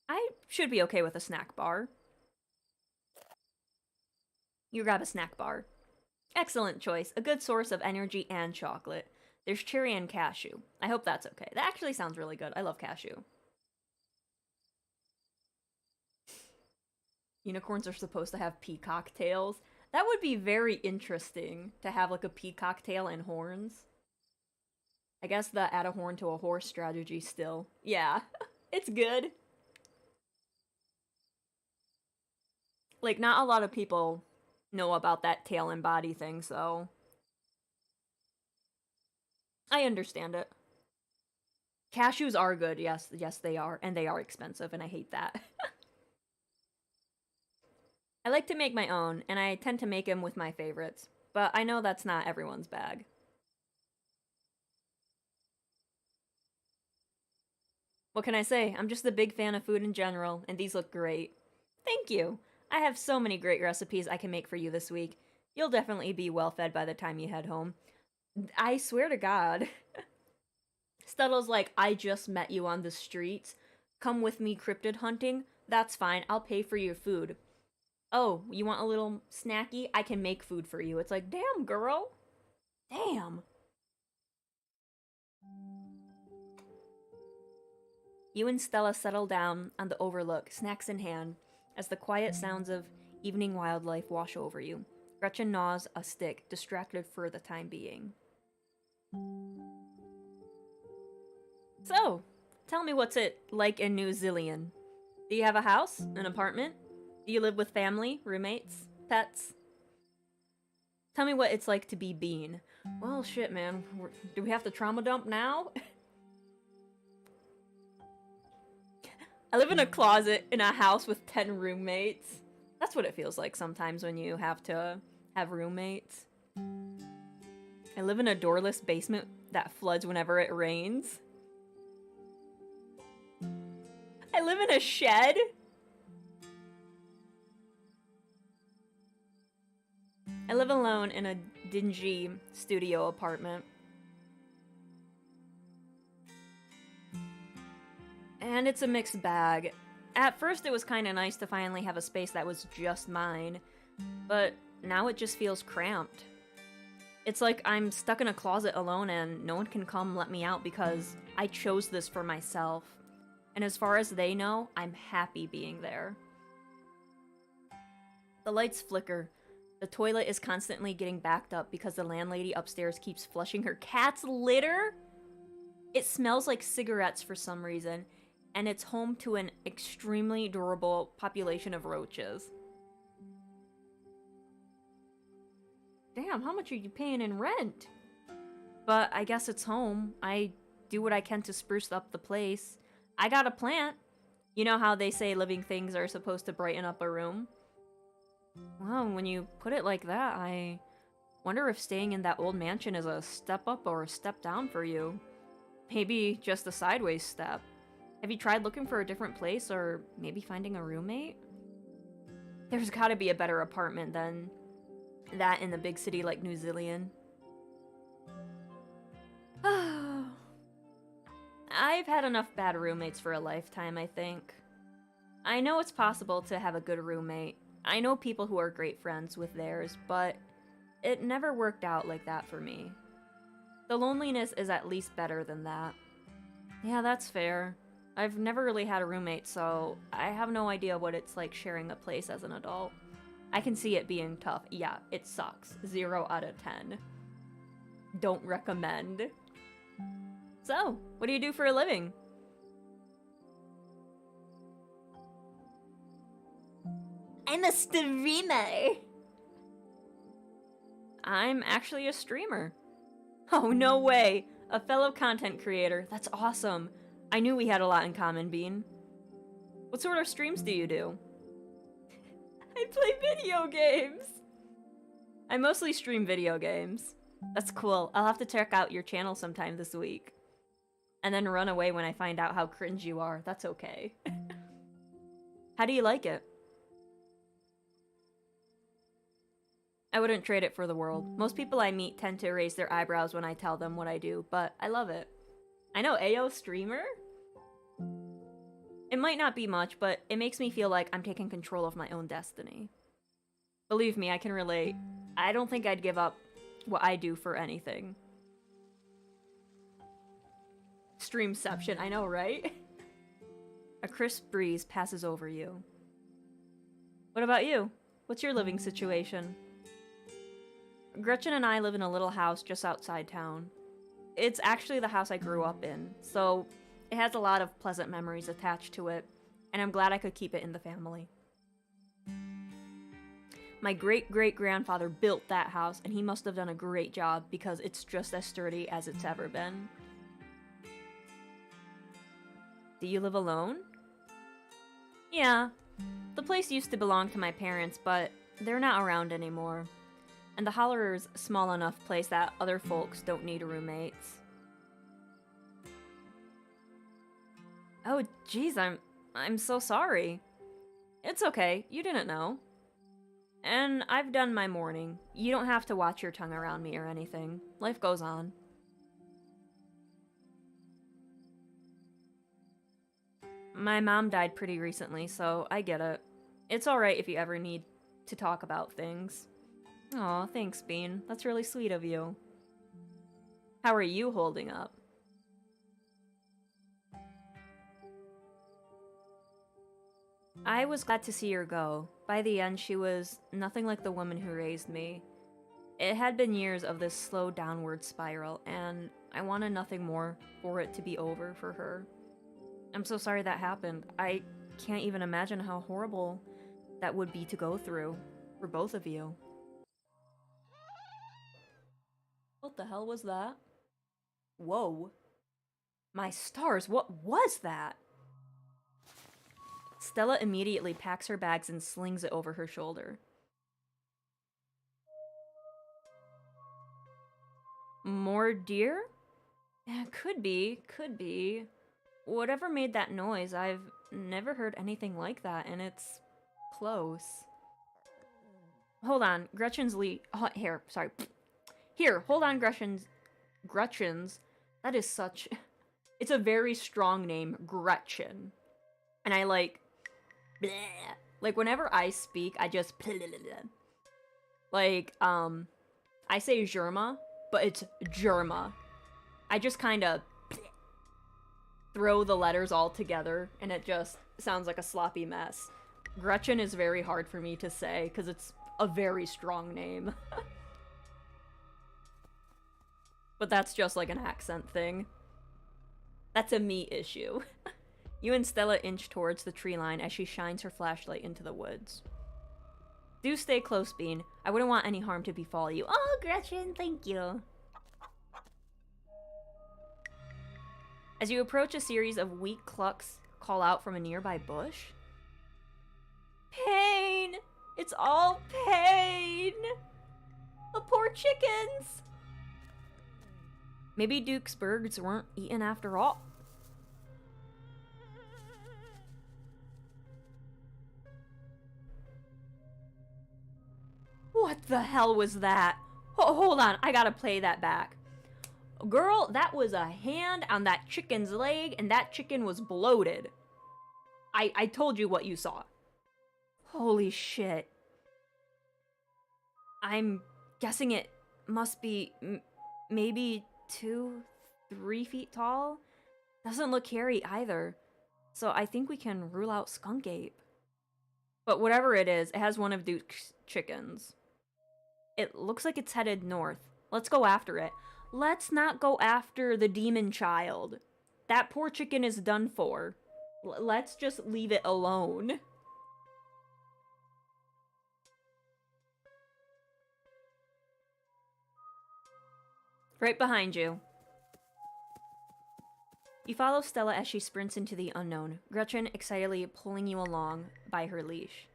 S1: I should be okay with a snack bar. You grab a snack bar. Excellent choice. A good source of energy and chocolate. There's cherry and cashew. I hope that's okay. That actually sounds really good. I love cashew. Unicorns are supposed to have peacock tails. That would be very interesting to have like a peacock tail and horns. I guess the add a horn to a horse strategy still. Yeah, it's good. Like, not a lot of people know about that tail and body thing, so I understand it. Cashews are good, yes, yes they are, and they are expensive, and I hate that. I like to make my own, and I tend to make them with my favorites, but I know that's not everyone's bag. What can I say? I'm just a big fan of food in general, and these look great. Thank you! I have so many great recipes I can make for you this week. You'll definitely be well fed by the time you head home. I swear to God. Stuttle's like, I just met you on the streets. Come with me cryptid hunting? That's fine, I'll pay for your food. Oh, you want a little snacky? I can make food for you. It's like, damn, girl. Damn. You and Stella settle down on the overlook, snacks in hand, as the quiet sounds of evening wildlife wash over you. Gretchen gnaws a stick, distracted for the time being. So, tell me what's it like in New Zillion? Do you have a house? An apartment? Do you live with family? Roommates? Pets? Tell me what it's like to be Bean. Well, shit, man. Do we have to trauma dump now? I live in a closet in a house with 10 roommates. That's what it feels like sometimes when you have to have roommates. I live in a doorless basement that floods whenever it rains. I live in a shed. I live alone in a dingy studio apartment. And it's a mixed bag. At first, it was kind of nice to finally have a space that was just mine, but now it just feels cramped. It's like I'm stuck in a closet alone and no one can come let me out because I chose this for myself. And as far as they know, I'm happy being there. The lights flicker. The toilet is constantly getting backed up because the landlady upstairs keeps flushing her cat's litter? It smells like cigarettes for some reason, and it's home to an extremely durable population of roaches. Damn, how much are you paying in rent? But I guess it's home. I do what I can to spruce up the place. I got a plant. You know how they say living things are supposed to brighten up a room? Well, when you put it like that, I wonder if staying in that old mansion is a step up or a step down for you. Maybe just a sideways step. Have you tried looking for a different place or maybe finding a roommate? There's gotta be a better apartment than that in the big city like New Zillion. I've had enough bad roommates for a lifetime, I think. I know it's possible to have a good roommate. I know people who are great friends with theirs, but it never worked out like that for me. The loneliness is at least better than that. Yeah, that's fair. I've never really had a roommate, so I have no idea what it's like sharing a place as an adult. I can see it being tough. Yeah, it sucks. 0 out of 10. Don't recommend. So, what do you do for a living? I'm a streamer. I'm actually a streamer. Oh, no way. A fellow content creator. That's awesome. I knew we had a lot in common, Bean. What sort of streams do you do? I play video games. I mostly stream video games. That's cool. I'll have to check out your channel sometime this week. And then run away when I find out how cringe you are. That's okay. How do you like it? I wouldn't trade it for the world. Most people I meet tend to raise their eyebrows when I tell them what I do, but I love it. I know, AO streamer? It might not be much, but it makes me feel like I'm taking control of my own destiny. Believe me, I can relate. I don't think I'd give up what I do for anything. Streamception, I know, right? A crisp breeze passes over you. What about you? What's your living situation? Gretchen and I live in a little house just outside town. It's actually the house I grew up in, so it has a lot of pleasant memories attached to it, and I'm glad I could keep it in the family. My great-great-grandfather built that house, and he must have done a great job because it's just as sturdy as it's ever been. Do you live alone? Yeah. The place used to belong to my parents, but they're not around anymore. And the Hollerer's a small enough place that other folks don't need roommates. Oh, geez, I'm so sorry. It's okay, you didn't know. And I've done my mourning. You don't have to watch your tongue around me or anything. Life goes on. My mom died pretty recently, so I get it. It's alright if you ever need to talk about things. Aw, thanks, Bean. That's really sweet of you. How are you holding up? I was glad to see her go. By the end, she was nothing like the woman who raised me. It had been years of this slow downward spiral, and I wanted nothing more for it to be over for her. I'm so sorry that happened. I can't even imagine how horrible that would be to go through for both of you. What the hell was that? Whoa. My stars, what was that? Stella immediately packs her bags and slings it over her shoulder. More deer? Could be, could be. Whatever made that noise, I've never heard anything like that, and it's close. Hold on, Gretchen's here, sorry. Here, hold on, Gretchen's. That is such... It's a very strong name, Gretchen. And I like... Bleh. Like, whenever I speak, I just... Like, I say Germa, but it's Germa. I just kind of... throw the letters all together, and it just sounds like a sloppy mess. Gretchen is very hard for me to say, because it's a very strong name. But that's just like an accent thing. That's a me issue. You and Stella inch towards the tree line as she shines her flashlight into the woods. Do stay close, Bean. I wouldn't want any harm to befall you. Oh, Gretchen, thank you. As you approach, a series of weak clucks call out from a nearby bush. Pain! It's all pain! The poor chickens! Maybe Duke's birds weren't eaten after all. What the hell was that? Hold on, I gotta play that back. Girl, that was a hand on that chicken's leg, and that chicken was bloated. I told you what you saw. Holy shit. I'm guessing it must be maybe 2-3 feet tall. Doesn't look hairy either. So I think we can rule out skunk ape. But whatever it is, it has one of Duke's chickens. It looks like it's headed north. Let's go after it. Let's not go after the demon child. That poor chicken is done for. Let's just leave it alone. Right behind you. You follow Stella as she sprints into the unknown, Gretchen excitedly pulling you along by her leash.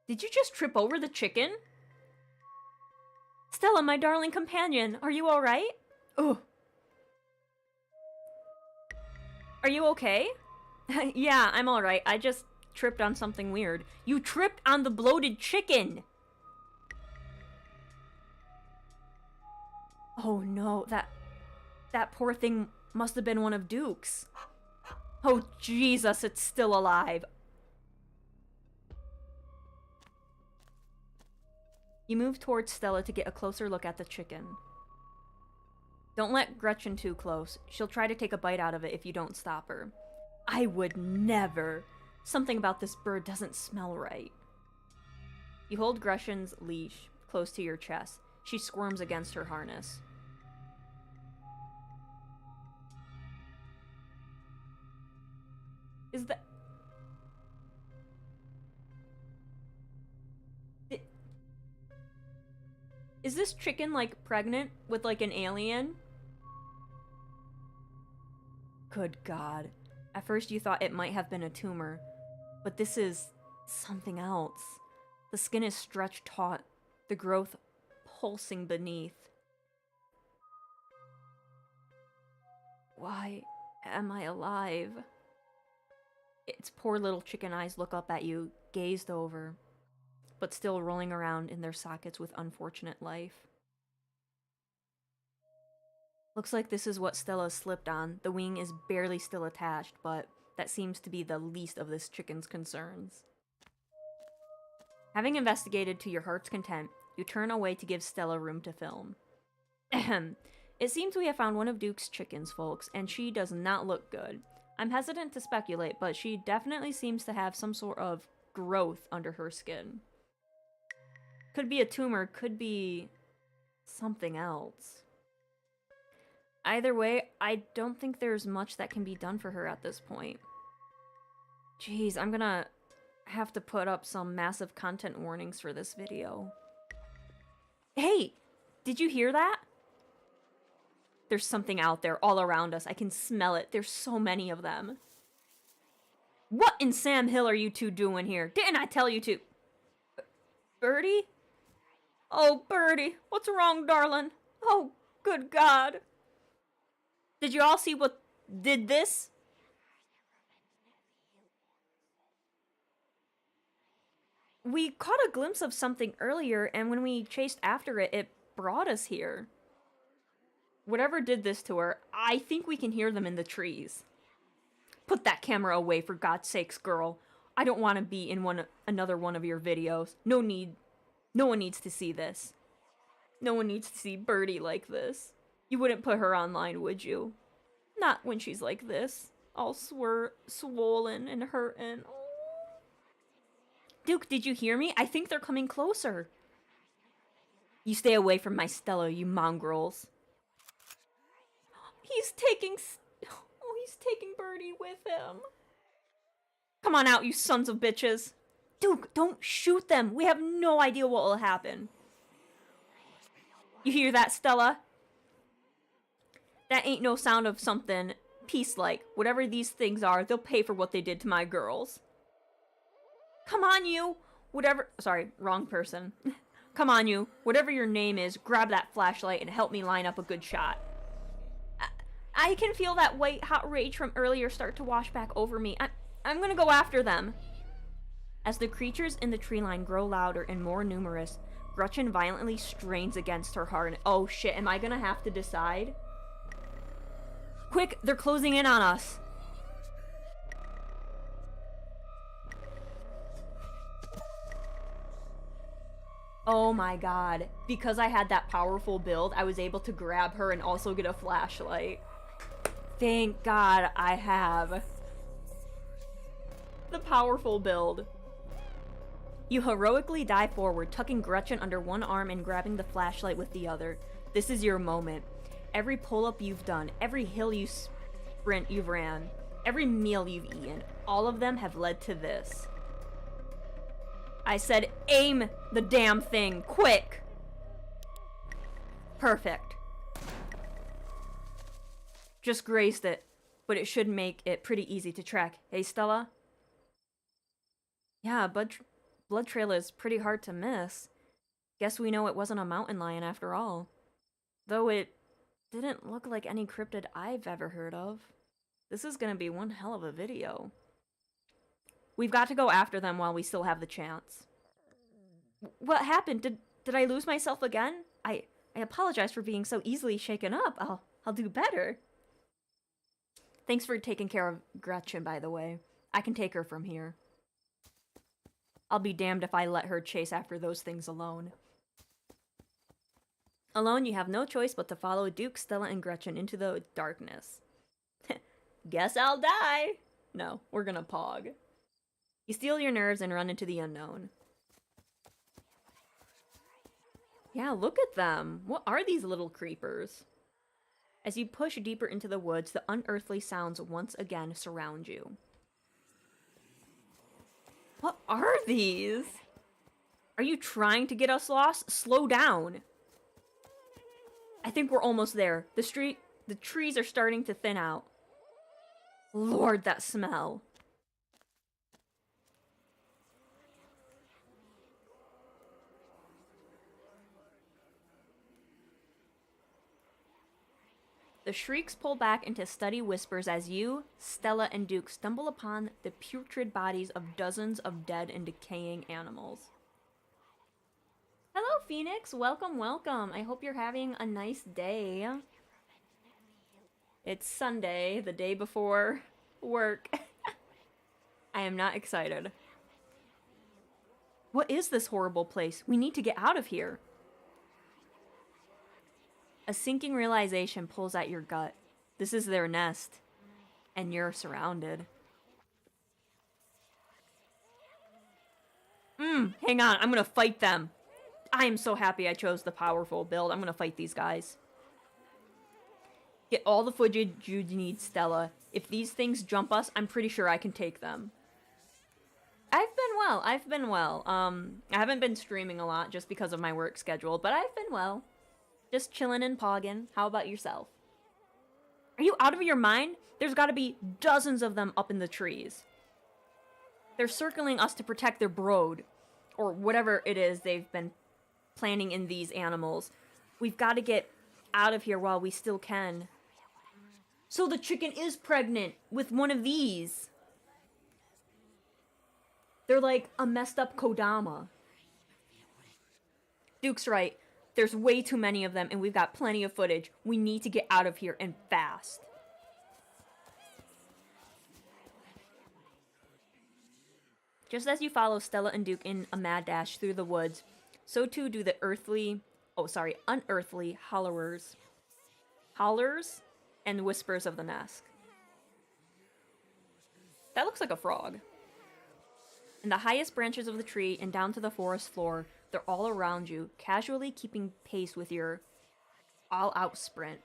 S1: Did you just trip over the chicken? Stella, my darling companion, are you alright? Ugh. Are you okay? Yeah, I'm alright. I just tripped on something weird. You tripped on the bloated chicken! Oh no, that poor thing must have been one of Duke's. Oh Jesus, it's still alive. You move towards Stella to get a closer look at the chicken. Don't let Gretchen too close. She'll try to take a bite out of it if you don't stop her. I would never. Something about this bird doesn't smell right. You hold Gretchen's leash close to your chest. She squirms against her harness. Is that... Is this chicken, like, pregnant with, like, an alien? Good God. At first you thought it might have been a tumor, but this is something else. The skin is stretched taut, the growth pulsing beneath. Why am I alive? Its poor little chicken eyes look up at you, gazed over, but still rolling around in their sockets with unfortunate life. Looks like this is what Stella slipped on. The wing is barely still attached, but that seems to be the least of this chicken's concerns. Having investigated to your heart's content, you turn away to give Stella room to film. Ahem. It seems we have found one of Duke's chickens, folks, and she does not look good. I'm hesitant to speculate, but she definitely seems to have some sort of growth under her skin. Could be a tumor, could be something else. Either way, I don't think there's much that can be done for her at this point. Jeez, I'm gonna have to put up some massive content warnings for this video. Hey! Did you hear that? There's something out there all around us. I can smell it. There's so many of them. What in Sam Hill are you two doing here? Didn't I tell you to? Birdie? Oh, Birdie. What's wrong, darling? Oh, good God. Did you all see what did this? We caught a glimpse of something earlier, and when we chased after it, it brought us here. Whatever did this to her, I think we can hear them in the trees. Put that camera away, for God's sakes, girl. I don't want to be in another one of your videos. No one needs to see this. No one needs to see Birdie like this. You wouldn't put her online, would you? Not when she's like this. All swollen and hurting. Duke, did you hear me? I think they're coming closer. You stay away from my Stella, you mongrels. He's taking Birdie with him. Come on out, you sons of bitches. Duke, don't shoot them. We have no idea what will happen. You hear that, Stella? That ain't no sound of something peace-like. Whatever these things are, they'll pay for what they did to my girls. Come on, you. Whatever... Sorry, wrong person. Come on, you. Whatever your name is, grab that flashlight and help me line up a good shot. I can feel that white, hot rage from earlier start to wash back over me. I'm gonna go after them. As the creatures in the tree line grow louder and more numerous, Gretchen violently strains against her heart. Oh shit, am I gonna have to decide? Quick, they're closing in on us. Oh my god. Because I had that powerful build, I was able to grab her and also get a flashlight. Thank God I have the powerful build. You heroically dive forward, tucking Gretchen under one arm and grabbing the flashlight with the other. This is your moment. Every pull-up you've done, every hill you sprint you've ran, every meal you've eaten, all of them have led to this. I said aim the damn thing, quick! Perfect. Just grazed it, but it should make it pretty easy to track. Hey, Stella? Yeah, blood trail is pretty hard to miss. Guess we know it wasn't a mountain lion after all. Though it didn't look like any cryptid I've ever heard of. This is gonna be one hell of a video. We've got to go after them while we still have the chance. What happened? Did I lose myself again? I apologize for being so easily shaken up. I'll do better. Thanks for taking care of Gretchen, by the way. I can take her from here. I'll be damned if I let her chase after those things alone. Alone, you have no choice but to follow Duke, Stella, and Gretchen into the darkness. Guess I'll die! No, we're gonna pog. You steel your nerves and run into the unknown. Yeah, look at them! What are these little creepers? As you push deeper into the woods, the unearthly sounds once again surround you. What are these? Are you trying to get us lost? Slow down! I think we're almost there. The trees are starting to thin out. Lord, that smell. The shrieks pull back into steady whispers as you, Stella, and Duke stumble upon the putrid bodies of dozens of dead and decaying animals. Hello, Phoenix. Welcome, welcome. I hope you're having a nice day. It's Sunday, the day before work. I am not excited. What is this horrible place? We need to get out of here. A sinking realization pulls at your gut. This is their nest, and you're surrounded. Hang on, I'm gonna fight them. I am so happy I chose the powerful build. I'm gonna fight these guys. Get all the footage you need, Stella. If these things jump us, I'm pretty sure I can take them. I've been well. I haven't been streaming a lot just because of my work schedule, but I've been well. Just chillin' and poggin'. How about yourself? Are you out of your mind? There's gotta be dozens of them up in the trees. They're circling us to protect their brood. Or whatever it is they've been planning in these animals. We've gotta get out of here while we still can. So the chicken is pregnant with one of these. They're like a messed up Kodama. Duke's right. There's way too many of them, and we've got plenty of footage. We need to get out of here, and fast. Just as you follow Stella and Duke in a mad dash through the woods, so too do the unearthly howlers and whispers of the nest. That looks like a frog. In the highest branches of the tree and down to the forest floor, They're all around you, casually keeping pace with your all-out sprint.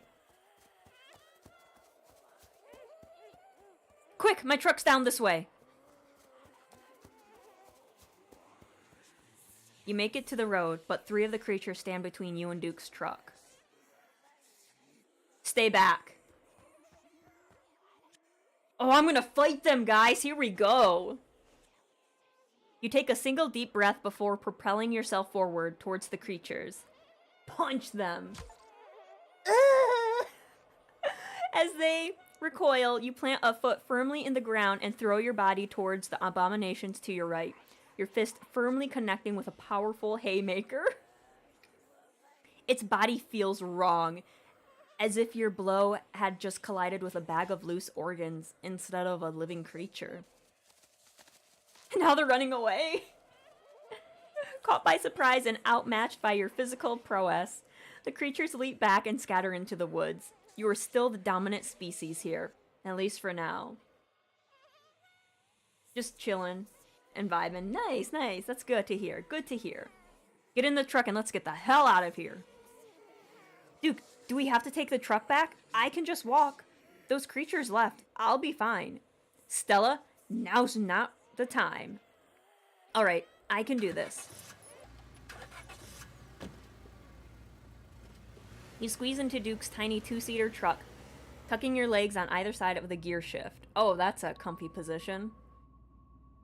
S1: Quick, my truck's down this way. You make it to the road, but 3 of the creatures stand between you and Duke's truck. Stay back. Oh, I'm gonna fight them, guys. Here we go. You take a single deep breath before propelling yourself forward towards the creatures. Punch them. As they recoil, you plant a foot firmly in the ground and throw your body towards the abominations to your right, your fist firmly connecting with a powerful haymaker. Its body feels wrong, as if your blow had just collided with a bag of loose organs instead of a living creature. Now they're running away. Caught by surprise and outmatched by your physical prowess, the creatures leap back and scatter into the woods. You are still the dominant species here, at least for now. Just chilling and vibing. Nice, nice. That's good to hear. Good to hear. Get in the truck and let's get the hell out of here. Duke, do we have to take the truck back? I can just walk. Those creatures left. I'll be fine. Stella, now's not the time. Alright, I can do this. You squeeze into Duke's tiny 2-seater truck, tucking your legs on either side of the gear shift. Oh, that's a comfy position.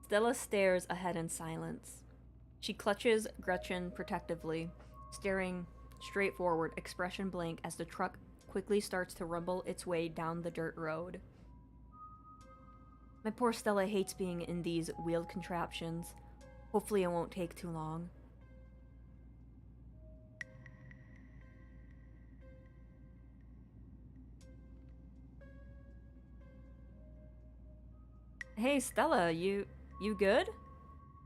S1: Stella stares ahead in silence. She clutches Gretchen protectively, staring straight forward, expression blank as the truck quickly starts to rumble its way down the dirt road. My poor Stella hates being in these wheeled contraptions. Hopefully it won't take too long. Hey, Stella, you good?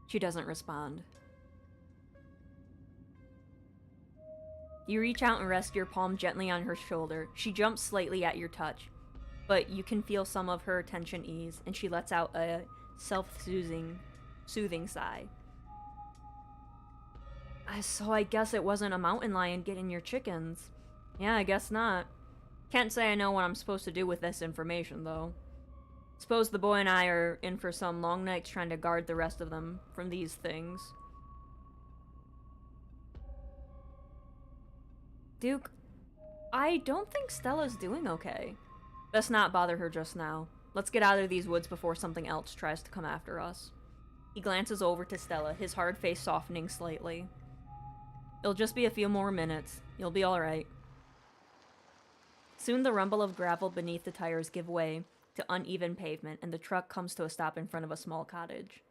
S1: She doesn't respond. You reach out and rest your palm gently on her shoulder. She jumps slightly at your touch, but you can feel some of her tension ease, and she lets out a soothing sigh. So I guess it wasn't a mountain lion getting your chickens. Yeah, I guess not. Can't say I know what I'm supposed to do with this information, though. Suppose the boy and I are in for some long nights trying to guard the rest of them from these things. Duke, I don't think Stella's doing okay. Best not bother her just now. Let's get out of these woods before something else tries to come after us. He glances over to Stella, his hard face softening slightly. It'll just be a few more minutes. You'll be alright. Soon the rumble of gravel beneath the tires give way to uneven pavement, and the truck comes to a stop in front of a small cottage.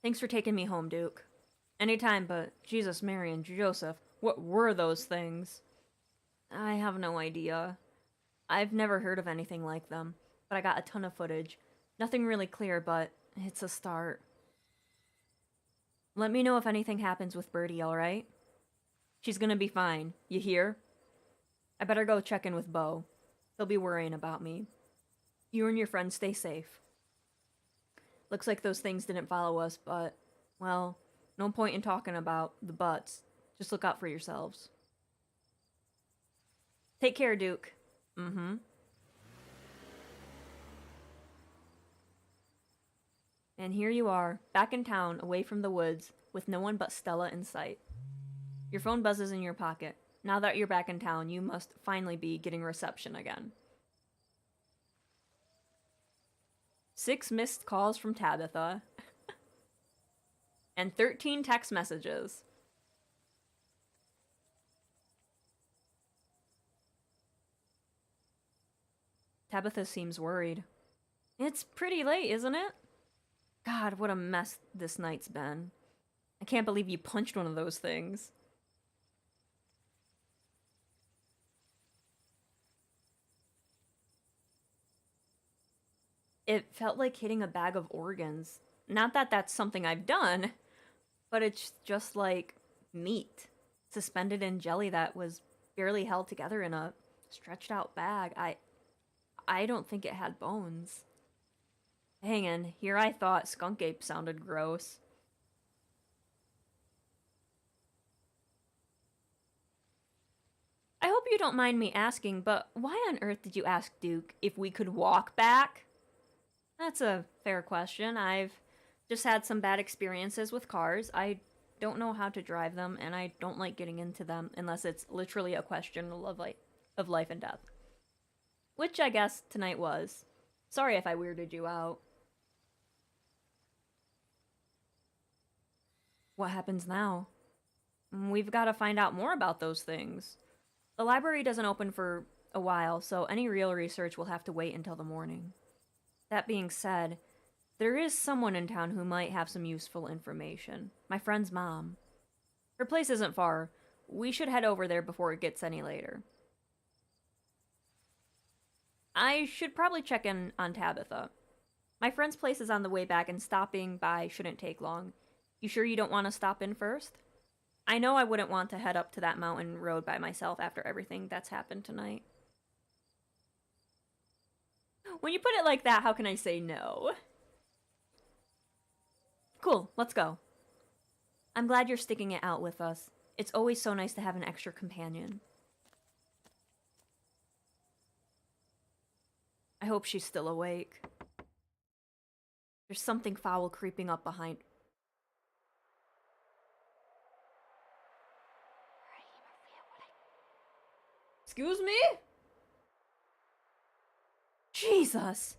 S1: Thanks for taking me home, Duke. Anytime, but Jesus, Mary, and Joseph, what were those things? I have no idea. I've never heard of anything like them, but I got a ton of footage. Nothing really clear, but it's a start. Let me know if anything happens with Birdie, alright? She's gonna be fine. You hear? I better go check in with Bo. He'll be worrying about me. You and your friends stay safe. Looks like those things didn't follow us, but, well, no point in talking about the buts. Just look out for yourselves. Take care, Duke. Mm-hmm. And here you are, back in town, away from the woods, with no one but Stella in sight. Your phone buzzes in your pocket. Now that you're back in town, you must finally be getting reception again. 6 missed calls from Tabitha. And 13 text messages. Tabitha seems worried. It's pretty late, isn't it? God, what a mess this night's been. I can't believe you punched one of those things. It felt like hitting a bag of organs. Not that that's something I've done, but it's just like meat suspended in jelly that was barely held together in a stretched out bag. I don't think it had bones. Hang on, here I thought skunk ape sounded gross. I hope you don't mind me asking, but why on earth did you ask Duke if we could walk back? That's a fair question. I've just had some bad experiences with cars. I don't know how to drive them, and I don't like getting into them unless it's literally a question of life and death. Which I guess tonight was. Sorry if I weirded you out. What happens now? We've got to find out more about those things. The library doesn't open for a while, so any real research will have to wait until the morning. That being said, there is someone in town who might have some useful information. My friend's mom. Her place isn't far. We should head over there before it gets any later. I should probably check in on Tabitha. My friend's place is on the way back, and stopping by shouldn't take long. You sure you don't want to stop in first? I know I wouldn't want to head up to that mountain road by myself after everything that's happened tonight. When you put it like that, how can I say no? Cool, let's go. I'm glad you're sticking it out with us. It's always so nice to have an extra companion. I hope she's still awake. There's something foul creeping up behind. Excuse me? Jesus!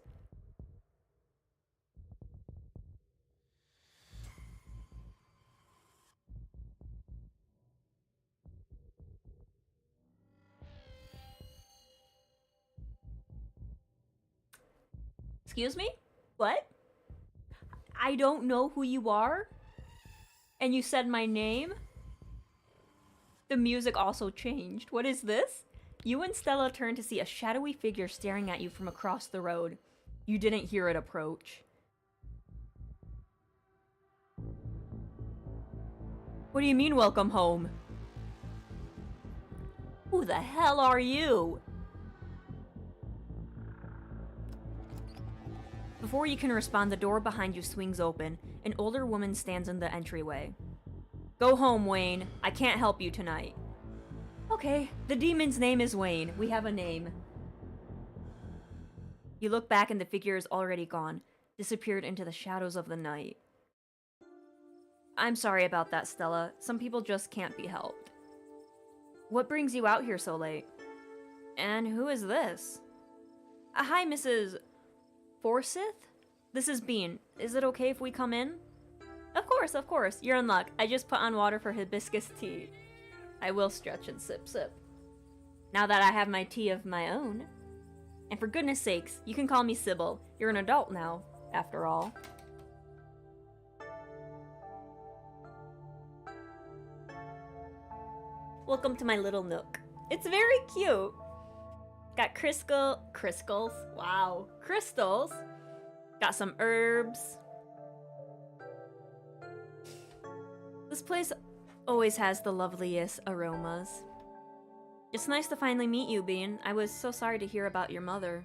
S1: Excuse me? What? I don't know who you are? And you said my name? The music also changed. What is this? You and Stella turned to see a shadowy figure staring at you from across the road. You didn't hear it approach. What do you mean, welcome home? Who the hell are you? Before you can respond, the door behind you swings open. An older woman stands in the entryway. Go home, Wayne. I can't help you tonight. Okay, the demon's name is Wayne. We have a name. You look back and the figure is already gone, disappeared into the shadows of the night. I'm sorry about that, Stella. Some people just can't be helped. What brings you out here so late? And who is this? Hi, Mrs. Forsyth? This is Bean. Is it okay if we come in? Of course. You're in luck. I just put on water for hibiscus tea. I will stretch and sip. Now that I have my tea of my own. And for goodness sakes, you can call me Sybil. You're an adult now, after all. Welcome to my little nook. It's very cute. Got crystals. Wow. Crystals. Got some herbs. This place always has the loveliest aromas. It's nice to finally meet you, Bean. I was so sorry to hear about your mother.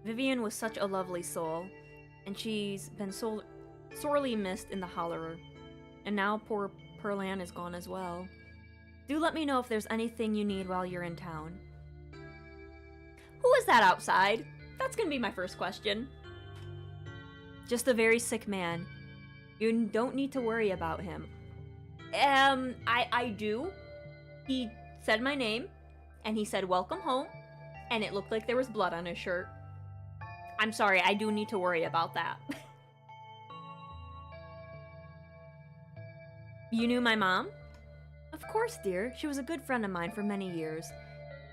S1: Vivian was such a lovely soul, and she's been sorely missed in the Hollerer. And now poor Pearl-Ann is gone as well. Do let me know if there's anything you need while you're in town. Who is that outside? That's gonna be my first question. Just a very sick man. You don't need to worry about him. I do. He said my name, and he said welcome home, and it looked like there was blood on his shirt. I'm sorry, I do need to worry about that. You knew my mom? Of course, dear. She was a good friend of mine for many years.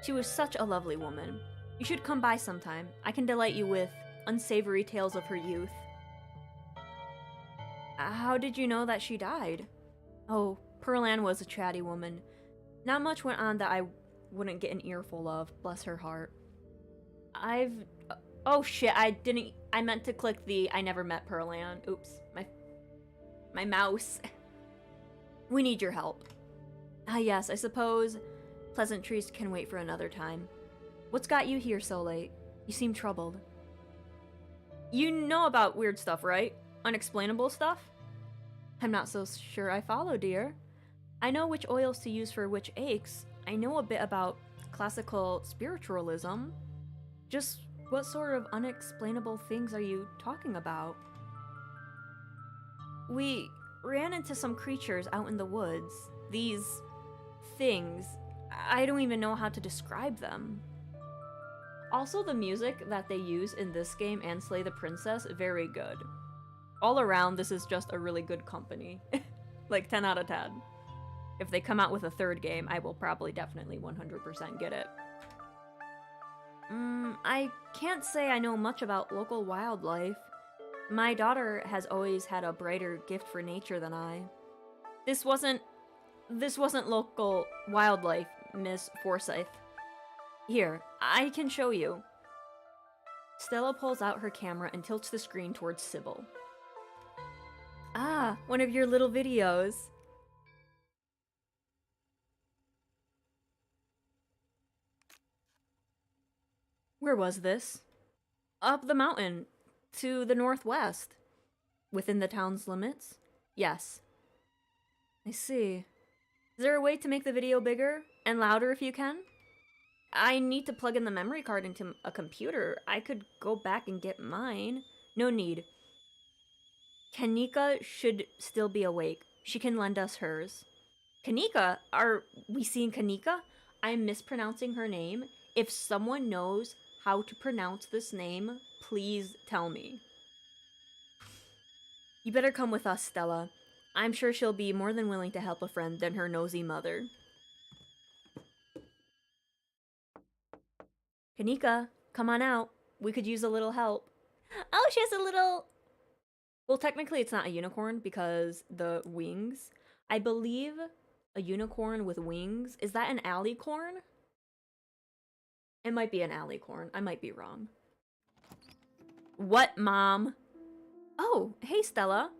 S1: She was such a lovely woman. You should come by sometime. I can delight you with unsavory tales of her youth. How did you know that she died? Oh, Pearl-Ann was a chatty woman. Not much went on that I wouldn't get an earful of, bless her heart. Oh shit, I meant to click the I never met Pearl-Ann. Oops, my mouse. We need your help. Ah yes, I suppose pleasantries can wait for another time. What's got you here so late? You seem troubled. You know about weird stuff, right? Unexplainable stuff? I'm not so sure I follow, dear. I know which oils to use for which aches. I know a bit about classical spiritualism. Just what sort of unexplainable things are you talking about? We ran into some creatures out in the woods. These things. I don't even know how to describe them. Also, the music that they use in this game and Slay the Princess, very good. All around, this is just a really good company. Like 10 out of 10. If they come out with a third game, I will probably definitely 100% get it. I can't say I know much about local wildlife. My daughter has always had a brighter gift for nature than I. This wasn't local wildlife, Miss Forsyth. Here, I can show you. Stella pulls out her camera and tilts the screen towards Sybil. Ah, one of your little videos. Where was this? Up the mountain, to the northwest. Within the town's limits? Yes. I see. Is there a way to make the video bigger and louder if you can? I need to plug in the memory card into a computer. I could go back and get mine. No need. Kanika should still be awake. She can lend us hers. Kanika? Are we seeing Kanika? I'm mispronouncing her name. If someone knows how to pronounce this name, please tell me. You better come with us, Stella. I'm sure she'll be more than willing to help a friend than her nosy mother. Kanika, come on out. We could use a little help. Oh, she has a little... Well, technically it's not a unicorn because the wings. I believe a unicorn with wings. Is that an alicorn? It might be an alicorn. I might be wrong. What, Mom? Oh, hey, Stella.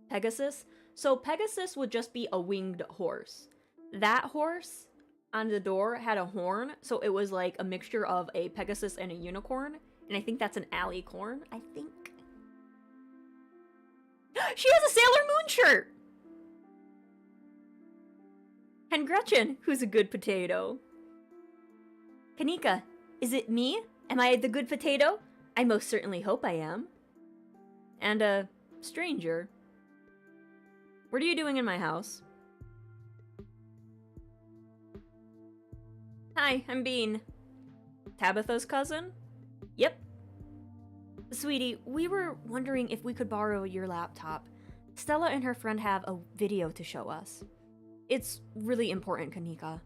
S1: Pegasus? So Pegasus would just be a winged horse. That horse on the door had a horn, so it was like a mixture of a Pegasus and a unicorn. And I think that's an alicorn, I think. She has a Sailor Moon shirt! And Gretchen, who's a good potato. Kanika, is it me? Am I the good potato? I most certainly hope I am. And a stranger. What are you doing in my house? Hi, I'm Bean. Tabitha's cousin? Yep. Sweetie, we were wondering if we could borrow your laptop. Stella and her friend have a video to show us. It's really important, Kanika.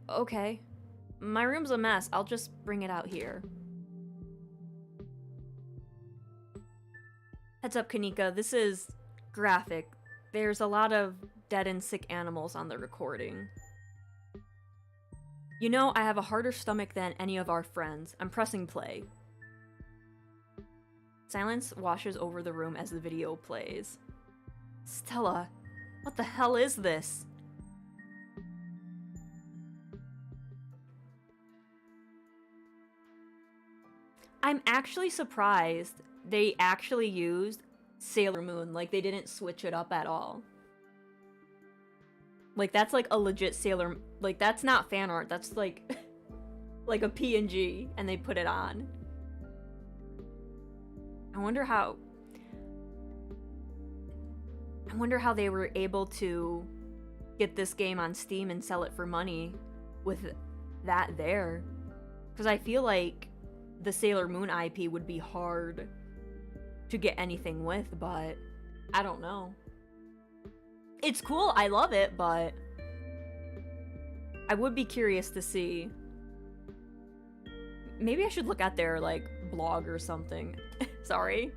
S1: Okay. My room's a mess. I'll just bring it out here. Heads up, Kanika. This is graphic. There's a lot of dead and sick animals on the recording. You know, I have a harder stomach than any of our friends. I'm pressing play. Silence washes over the room as the video plays. Stella, what the hell is this? I'm actually surprised they actually used Sailor Moon. Like, they didn't switch it up at all. Like, that's like a legit Sailor... Like, that's not fan art. That's like... like a PNG, and they put it on. I wonder how they were able to get this game on Steam and sell it for money with that there. Because I feel like the Sailor Moon IP would be hard to get anything with, but I don't know. It's cool, I love it, but I would be curious to see. Maybe I should look at their, like, blog or something. Sorry.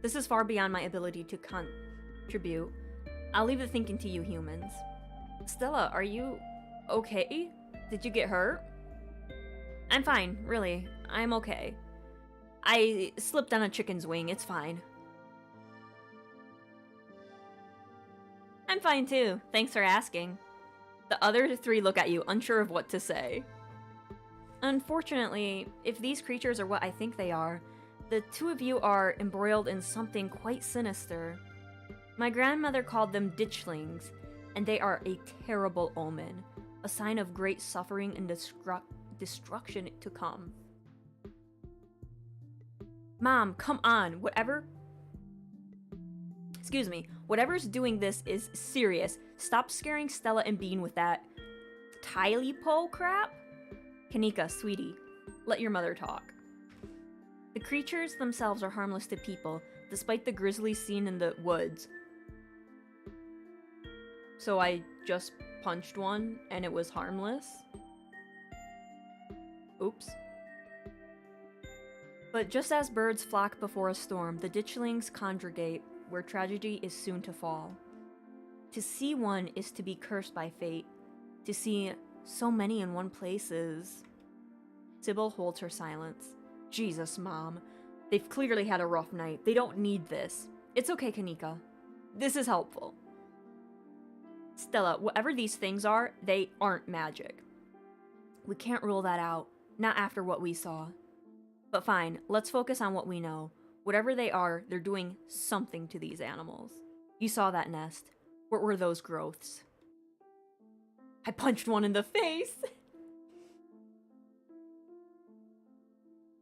S1: This is far beyond my ability to contribute. I'll leave the thinking to you humans. Stella, are you okay? Did you get hurt? I'm fine, really. I'm okay. I slipped on a chicken's wing, it's fine. I'm fine too, thanks for asking. The other three look at you, unsure of what to say. Unfortunately, if these creatures are what I think they are, the two of you are embroiled in something quite sinister. My grandmother called them ditchlings. and they are a terrible omen, a sign of great suffering and destruction to come. Mom, come on, whatever's doing this is serious. Stop scaring Stella and Bean with that Tylee-po crap. Kanika, sweetie, let your mother talk. The creatures themselves are harmless to people, despite the grizzlies seen in the woods. So I just punched one and it was harmless? Oops. But just as birds flock before a storm, the ditchlings congregate where tragedy is soon to fall. To see one is to be cursed by fate. To see so many in one place is... Sybil holds her silence. Jesus, Mom. They've clearly had a rough night. They don't need this. It's okay, Kanika. This is helpful. Stella, whatever these things are, they aren't magic. We can't rule that out. Not after what we saw. But fine, let's focus on what we know. Whatever they are, they're doing something to these animals. You saw that nest. What were those growths? I punched one in the face!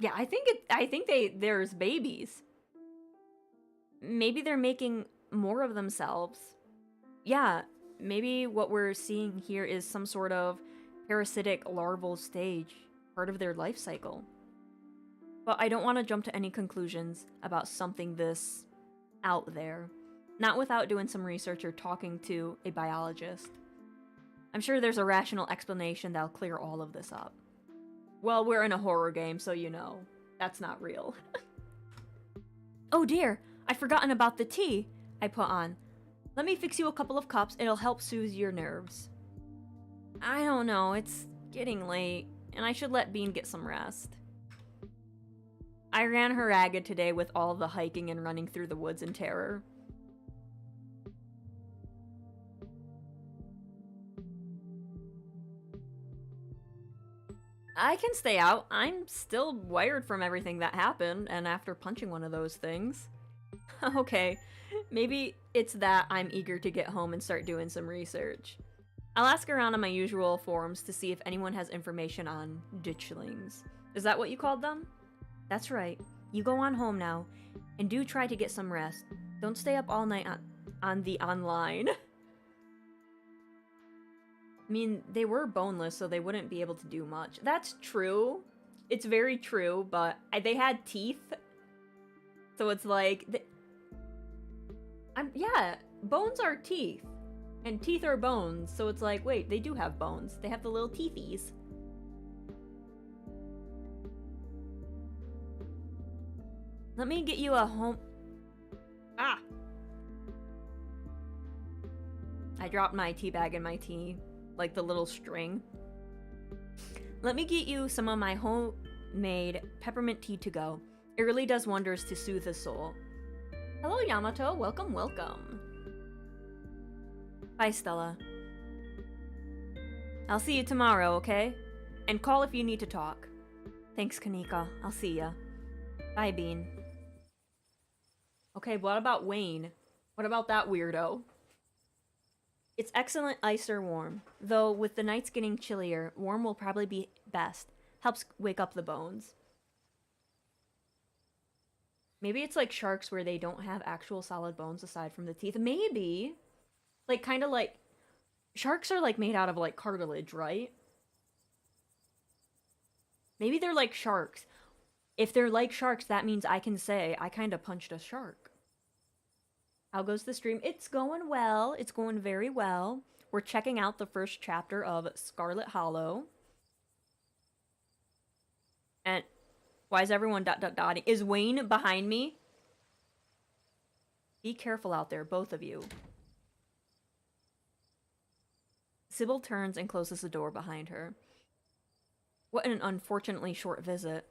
S1: Yeah, I think there's babies. Maybe they're making more of themselves. Yeah, maybe what we're seeing here is some sort of parasitic larval stage, part of their life cycle. But I don't want to jump to any conclusions about something this out there, not without doing some research or talking to a biologist. I'm sure there's a rational explanation that'll clear all of this up. Well, we're in a horror game, so you know, that's not real. Oh dear, I'd forgotten about the tea I put on. Let me fix you a couple of cups, it'll help soothe your nerves. I don't know, it's getting late, and I should let Bean get some rest. I ran her ragged today with all the hiking and running through the woods in terror. I can stay out. I'm still wired from everything that happened, and after punching one of those things. Okay, maybe it's that I'm eager to get home and start doing some research. I'll ask around on my usual forums to see if anyone has information on ditchlings. Is that what you called them? That's right. You go on home now, and do try to get some rest. Don't stay up all night on the online. I mean, they were boneless, so they wouldn't be able to do much. That's true. It's very true, but they had teeth. So it's like... yeah, bones are teeth. And teeth are bones, so it's like, wait, they do have bones. They have the little teethies. Let me get you a home... Ah! I dropped my tea bag in my tea. Like the little string. Let me get you some of my homemade peppermint tea to go. It really does wonders to soothe the soul. Hello, Yamato. Welcome, welcome. Bye, Stella. I'll see you tomorrow, okay? And call if you need to talk. Thanks, Kanika. I'll see ya. Bye, Bean. Okay, what about Wayne? What about that weirdo? It's excellent ice or warm. Though, with the nights getting chillier, warm will probably be best. Helps wake up the bones. Maybe it's like sharks where they don't have actual solid bones aside from the teeth. Maybe. Like, kind of like... Sharks are, like, made out of, like, cartilage, right? Maybe they're like sharks. If they're like sharks, that means I can say, I kind of punched a shark. How goes the stream? It's going well. It's going very well. We're checking out the first chapter of Scarlet Hollow. And why is everyone dotting? Is Wayne behind me? Be careful out there, both of you. Sybil turns and closes the door behind her. What an unfortunately short visit.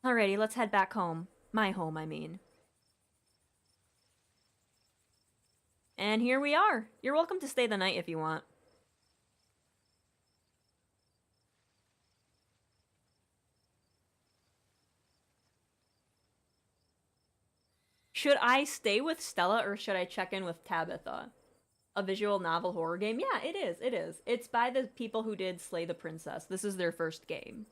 S1: Alrighty, let's head back home. My home, I mean. And here we are. You're welcome to stay the night if you want. Should I stay with Stella or should I check in with Tabitha? A visual novel horror game? Yeah, it is. It is. It's by the people who did Slay the Princess. This is their first game.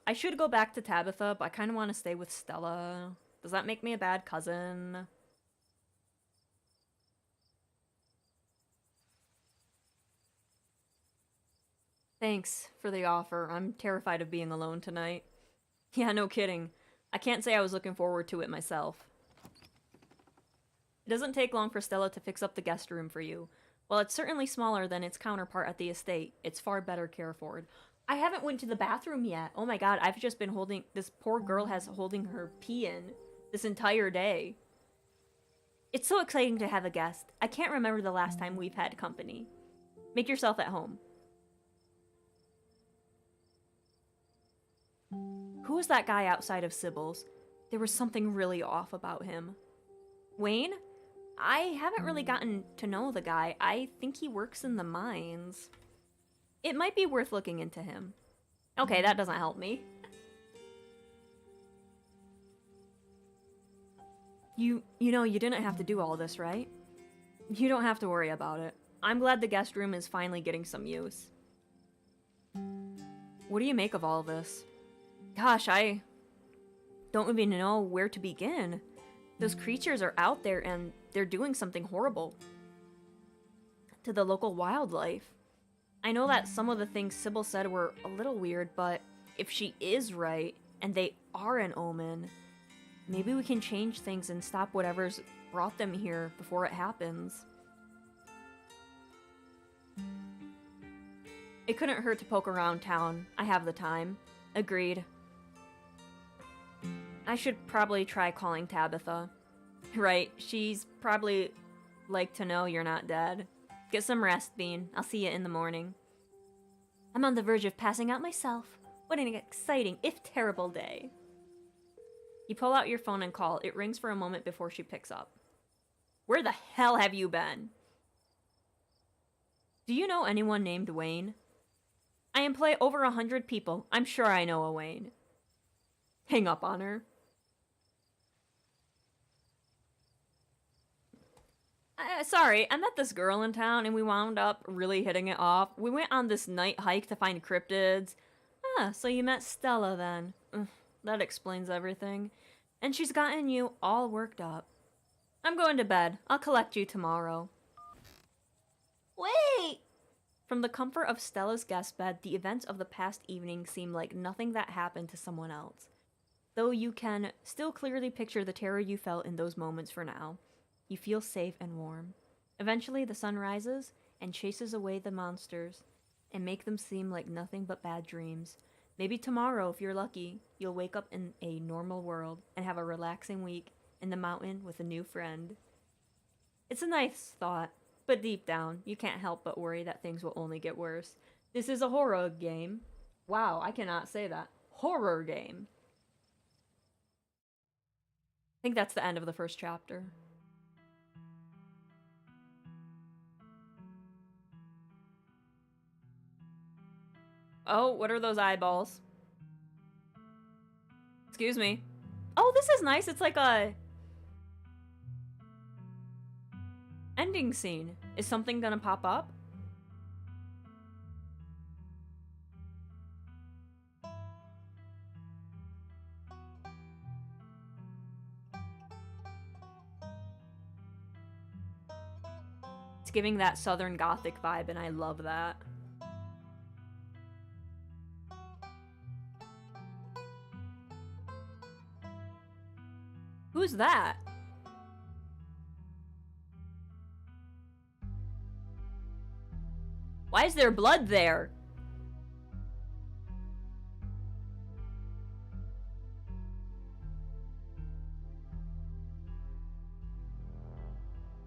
S1: I should go back to Tabitha, but I kind of want to stay with Stella. Does that make me a bad cousin? Thanks for the offer. I'm terrified of being alone tonight. Yeah, no kidding. I can't say I was looking forward to it myself. It doesn't take long for Stella to fix up the guest room for you. While it's certainly smaller than its counterpart at the estate, it's far better cared for. I haven't went to the bathroom yet. Oh my god, I've just been holding... This poor girl has holding her pee in this entire day. It's so exciting to have a guest. I can't remember the last time we've had company. Make yourself at home. Who was that guy outside of Sybil's? There was something really off about him. Wayne? I haven't really gotten to know the guy. I think he works in the mines. It might be worth looking into him. Okay, that doesn't help me. You know, you didn't have to do all this, right? You don't have to worry about it. I'm glad the guest room is finally getting some use. What do you make of all this? Gosh, I don't even know where to begin. Those creatures are out there and they're doing something horrible to the local wildlife. I know that some of the things Sybil said were a little weird, but if she is right and they are an omen, maybe we can change things and stop whatever's brought them here before it happens. It couldn't hurt to poke around town. I have the time. Agreed. I should probably try calling Tabitha. Right, she's probably like to know you're not dead. Get some rest, Bean. I'll see you in the morning. I'm on the verge of passing out myself. What an exciting, if terrible day. You pull out your phone and call. It rings for a moment before she picks up. Where the hell have you been? Do you know anyone named Wayne? I employ over 100 people. I'm sure I know a Wayne. Hang up on her. Sorry, I met this girl in town and we wound up really hitting it off. We went on this night hike to find cryptids. Ah, so you met Stella then. That explains everything. And she's gotten you all worked up. I'm going to bed. I'll collect you tomorrow. Wait! From the comfort of Stella's guest bed, the events of the past evening seem like nothing that happened to someone else. Though you can still clearly picture the terror you felt in those moments for now. You feel safe and warm. Eventually, the sun rises and chases away the monsters and make them seem like nothing but bad dreams. Maybe tomorrow, if you're lucky, you'll wake up in a normal world and have a relaxing week in the mountain with a new friend. It's a nice thought, but deep down, you can't help but worry that things will only get worse. This is a horror game. Wow, I cannot say that. Horror game. I think that's the end of the first chapter. Oh, what are those eyeballs? Excuse me. Oh, this is nice. It's like a ending scene. Is something gonna pop up? It's giving that Southern Gothic vibe, and I love that. Who's that? Why is there blood there?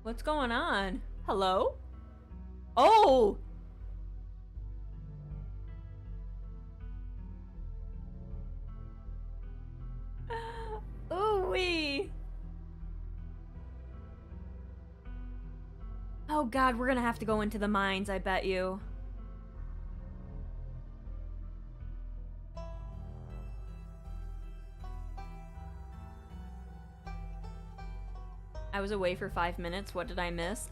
S1: What's going on? Hello? Oh! Ooh-wee! Oh god, we're gonna have to go into the mines, I bet you. I was away for 5 minutes. What did I miss?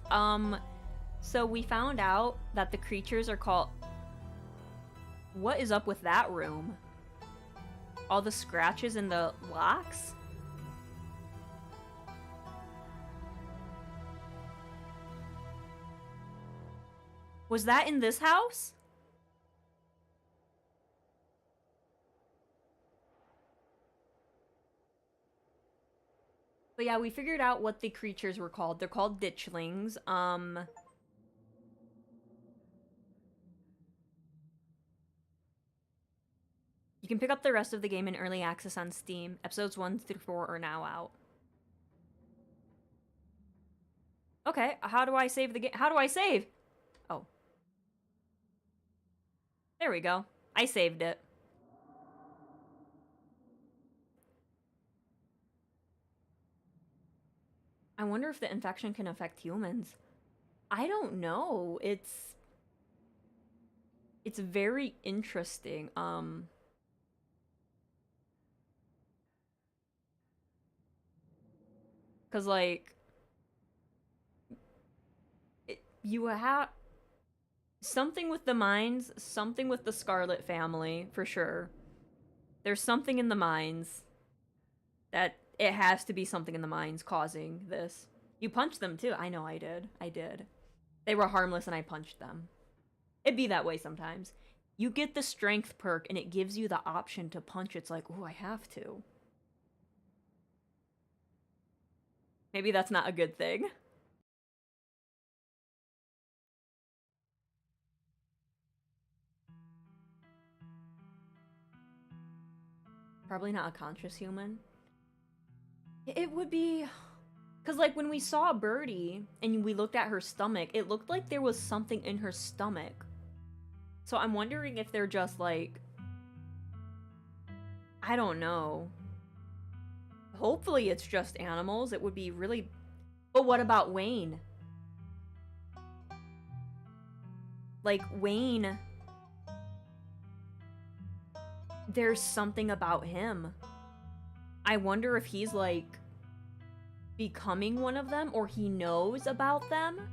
S1: So we found out that the creatures are called... What is up with that room? All the scratches in the locks? Was that in this house? But yeah, we figured out what the creatures were called. They're called ditchlings. You can pick up the rest of the game in early access on Steam. Episodes 1 through 4 are now out. Okay, how do I save the game? How do I save? Oh. There we go. I saved it. I wonder if the infection can affect humans. I don't know. It's very interesting. Cause like you have something with the mines, something with the Scarlet family for sure. There's something in the mines that it has to be something in the mines causing this. You punched them too. I know I did. I did. They were harmless and I punched them. It'd be that way sometimes. You get the strength perk and it gives you the option to punch. It's like, oh, I have to. Maybe that's not a good thing. Probably not a conscious human. It would be... Because, like, when we saw Birdie and we looked at her stomach, it looked like there was something in her stomach. So I'm wondering if they're just, like... I don't know. Hopefully it's just animals. It would be really... But what about Wayne? Like, Wayne... There's something about him. I wonder if he's, like, becoming one of them, or he knows about them?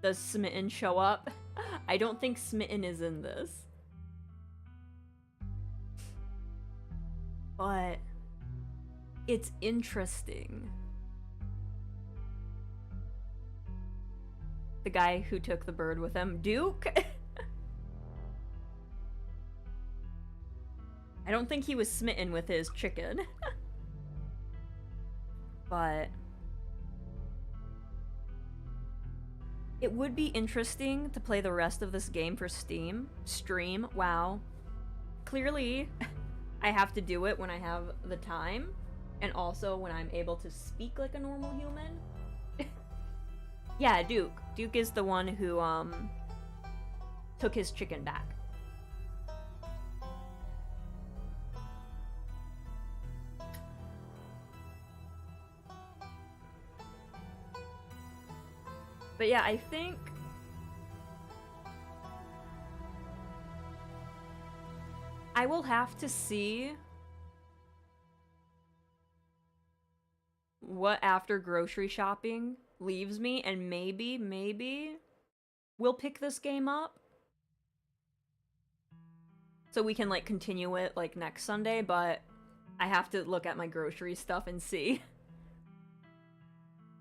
S1: Does Smitten show up? I don't think Smitten is in this. But... it's interesting. The guy who took the bird with him, Duke? I don't think he was smitten with his chicken. But... it would be interesting to play the rest of this game for Steam. Stream, wow. Clearly, I have to do it when I have the time. And also when I'm able to speak like a normal human. Yeah, Duke. Duke is the one who, took his chicken back. But yeah, I think... I will have to see what after grocery shopping leaves me, and maybe we'll pick this game up. So we can, like, continue it, like, next Sunday, but I have to look at my grocery stuff and see.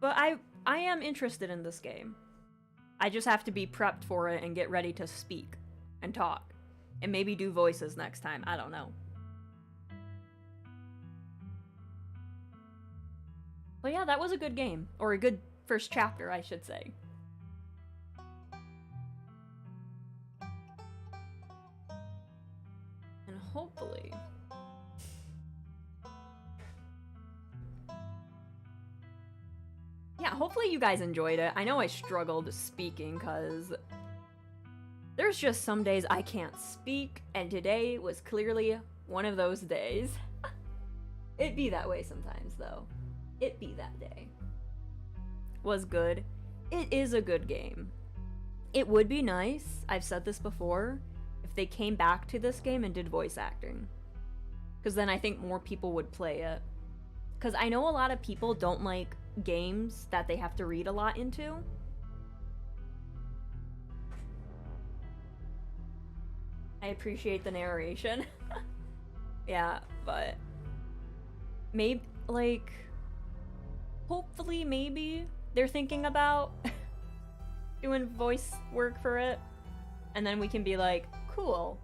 S1: But I am interested in this game. I just have to be prepped for it and get ready to speak and talk. And maybe do voices next time. I don't know. But yeah, that was a good game. Or a good first chapter, I should say. And hopefully... yeah, hopefully you guys enjoyed it. I know I struggled speaking because there's just some days I can't speak, and today was clearly one of those days. It be that way sometimes, though. It be that day. Was good. It is a good game. It would be nice, I've said this before, if they came back to this game and did voice acting. Because then I think more people would play it. Because I know a lot of people don't like games that they have to read a lot into. I appreciate the narration. Yeah, but maybe, like, hopefully, maybe they're thinking about doing voice work for it, and then we can be like, cool.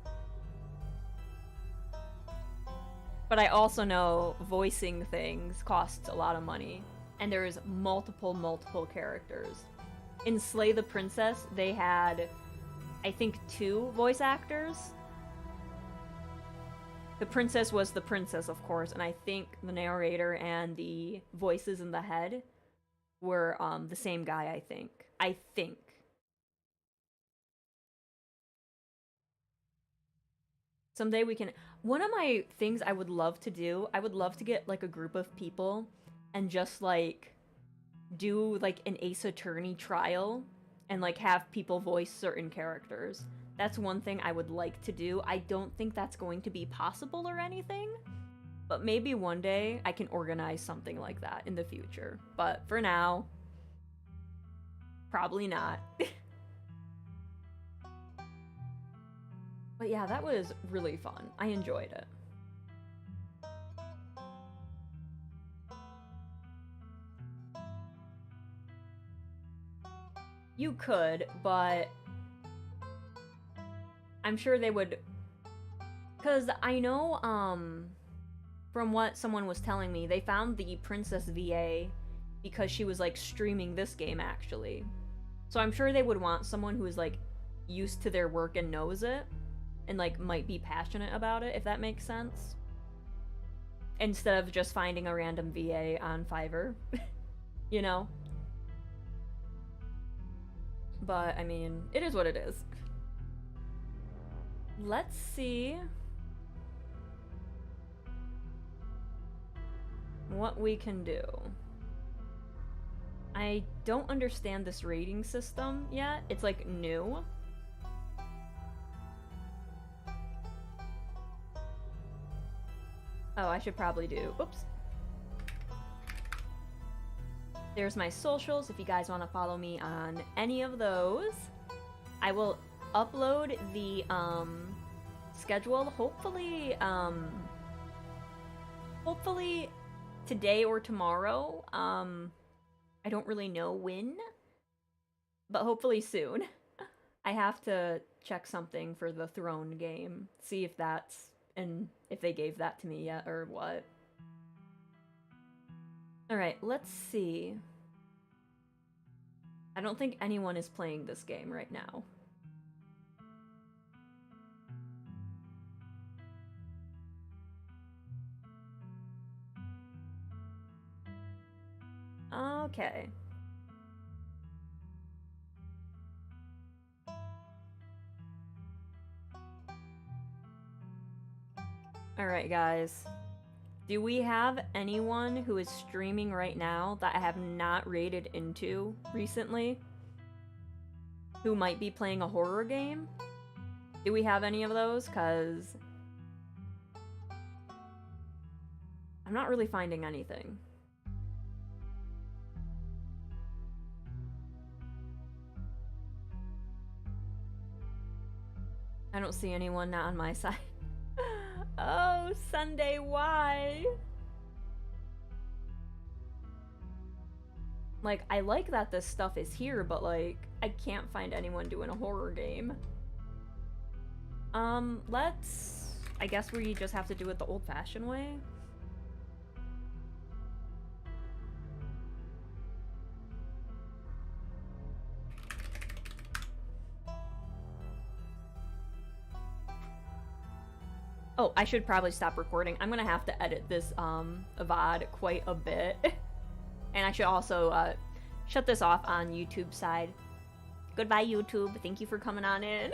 S1: But I also know voicing things costs a lot of money, and there's multiple characters. In Slay the Princess, they had, I think, 2 voice actors. The princess was the princess, of course, and I think the narrator and the voices in the head were the same guy, I think. Someday we can... One of my things I would love to do, I would love to get, like, a group of people and just, like, do, like, an Ace Attorney trial and, like, have people voice certain characters. That's one thing I would like to do. I don't think that's going to be possible or anything, but maybe one day I can organize something like that in the future. But for now, probably not. But yeah, that was really fun. I enjoyed it. You could, but I'm sure they would, because I know, from what someone was telling me, they found the Princess VA because she was, like, streaming this game, actually. So I'm sure they would want someone who is, like, used to their work and knows it, and, like, might be passionate about it, if that makes sense. Instead of just finding a random VA on Fiverr. You know? But, I mean, it is what it is. Let's see what we can do. I don't understand this rating system yet. It's, like, new. Oh, I should probably do... Oops. There's my socials if you guys want to follow me on any of those. I will upload the schedule hopefully today or tomorrow. I don't really know when, but hopefully soon. I have to check something for the Throne game, see if that's, and if they gave that to me yet or what. Alright, let's see. I don't think anyone is playing this game right now. Okay. Alright, guys. Do we have anyone who is streaming right now that I have not raided into recently? Who might be playing a horror game? Do we have any of those? 'Cause I'm not really finding anything. I don't see anyone not on my side. Oh, Sunday, why? Like, I like that this stuff is here, but, like, I can't find anyone doing a horror game. Let's... I guess we just have to do it the old-fashioned way. Oh, I should probably stop recording. I'm gonna have to edit this, VOD quite a bit. And I should also, shut this off on YouTube side. Goodbye, YouTube. Thank you for coming on in.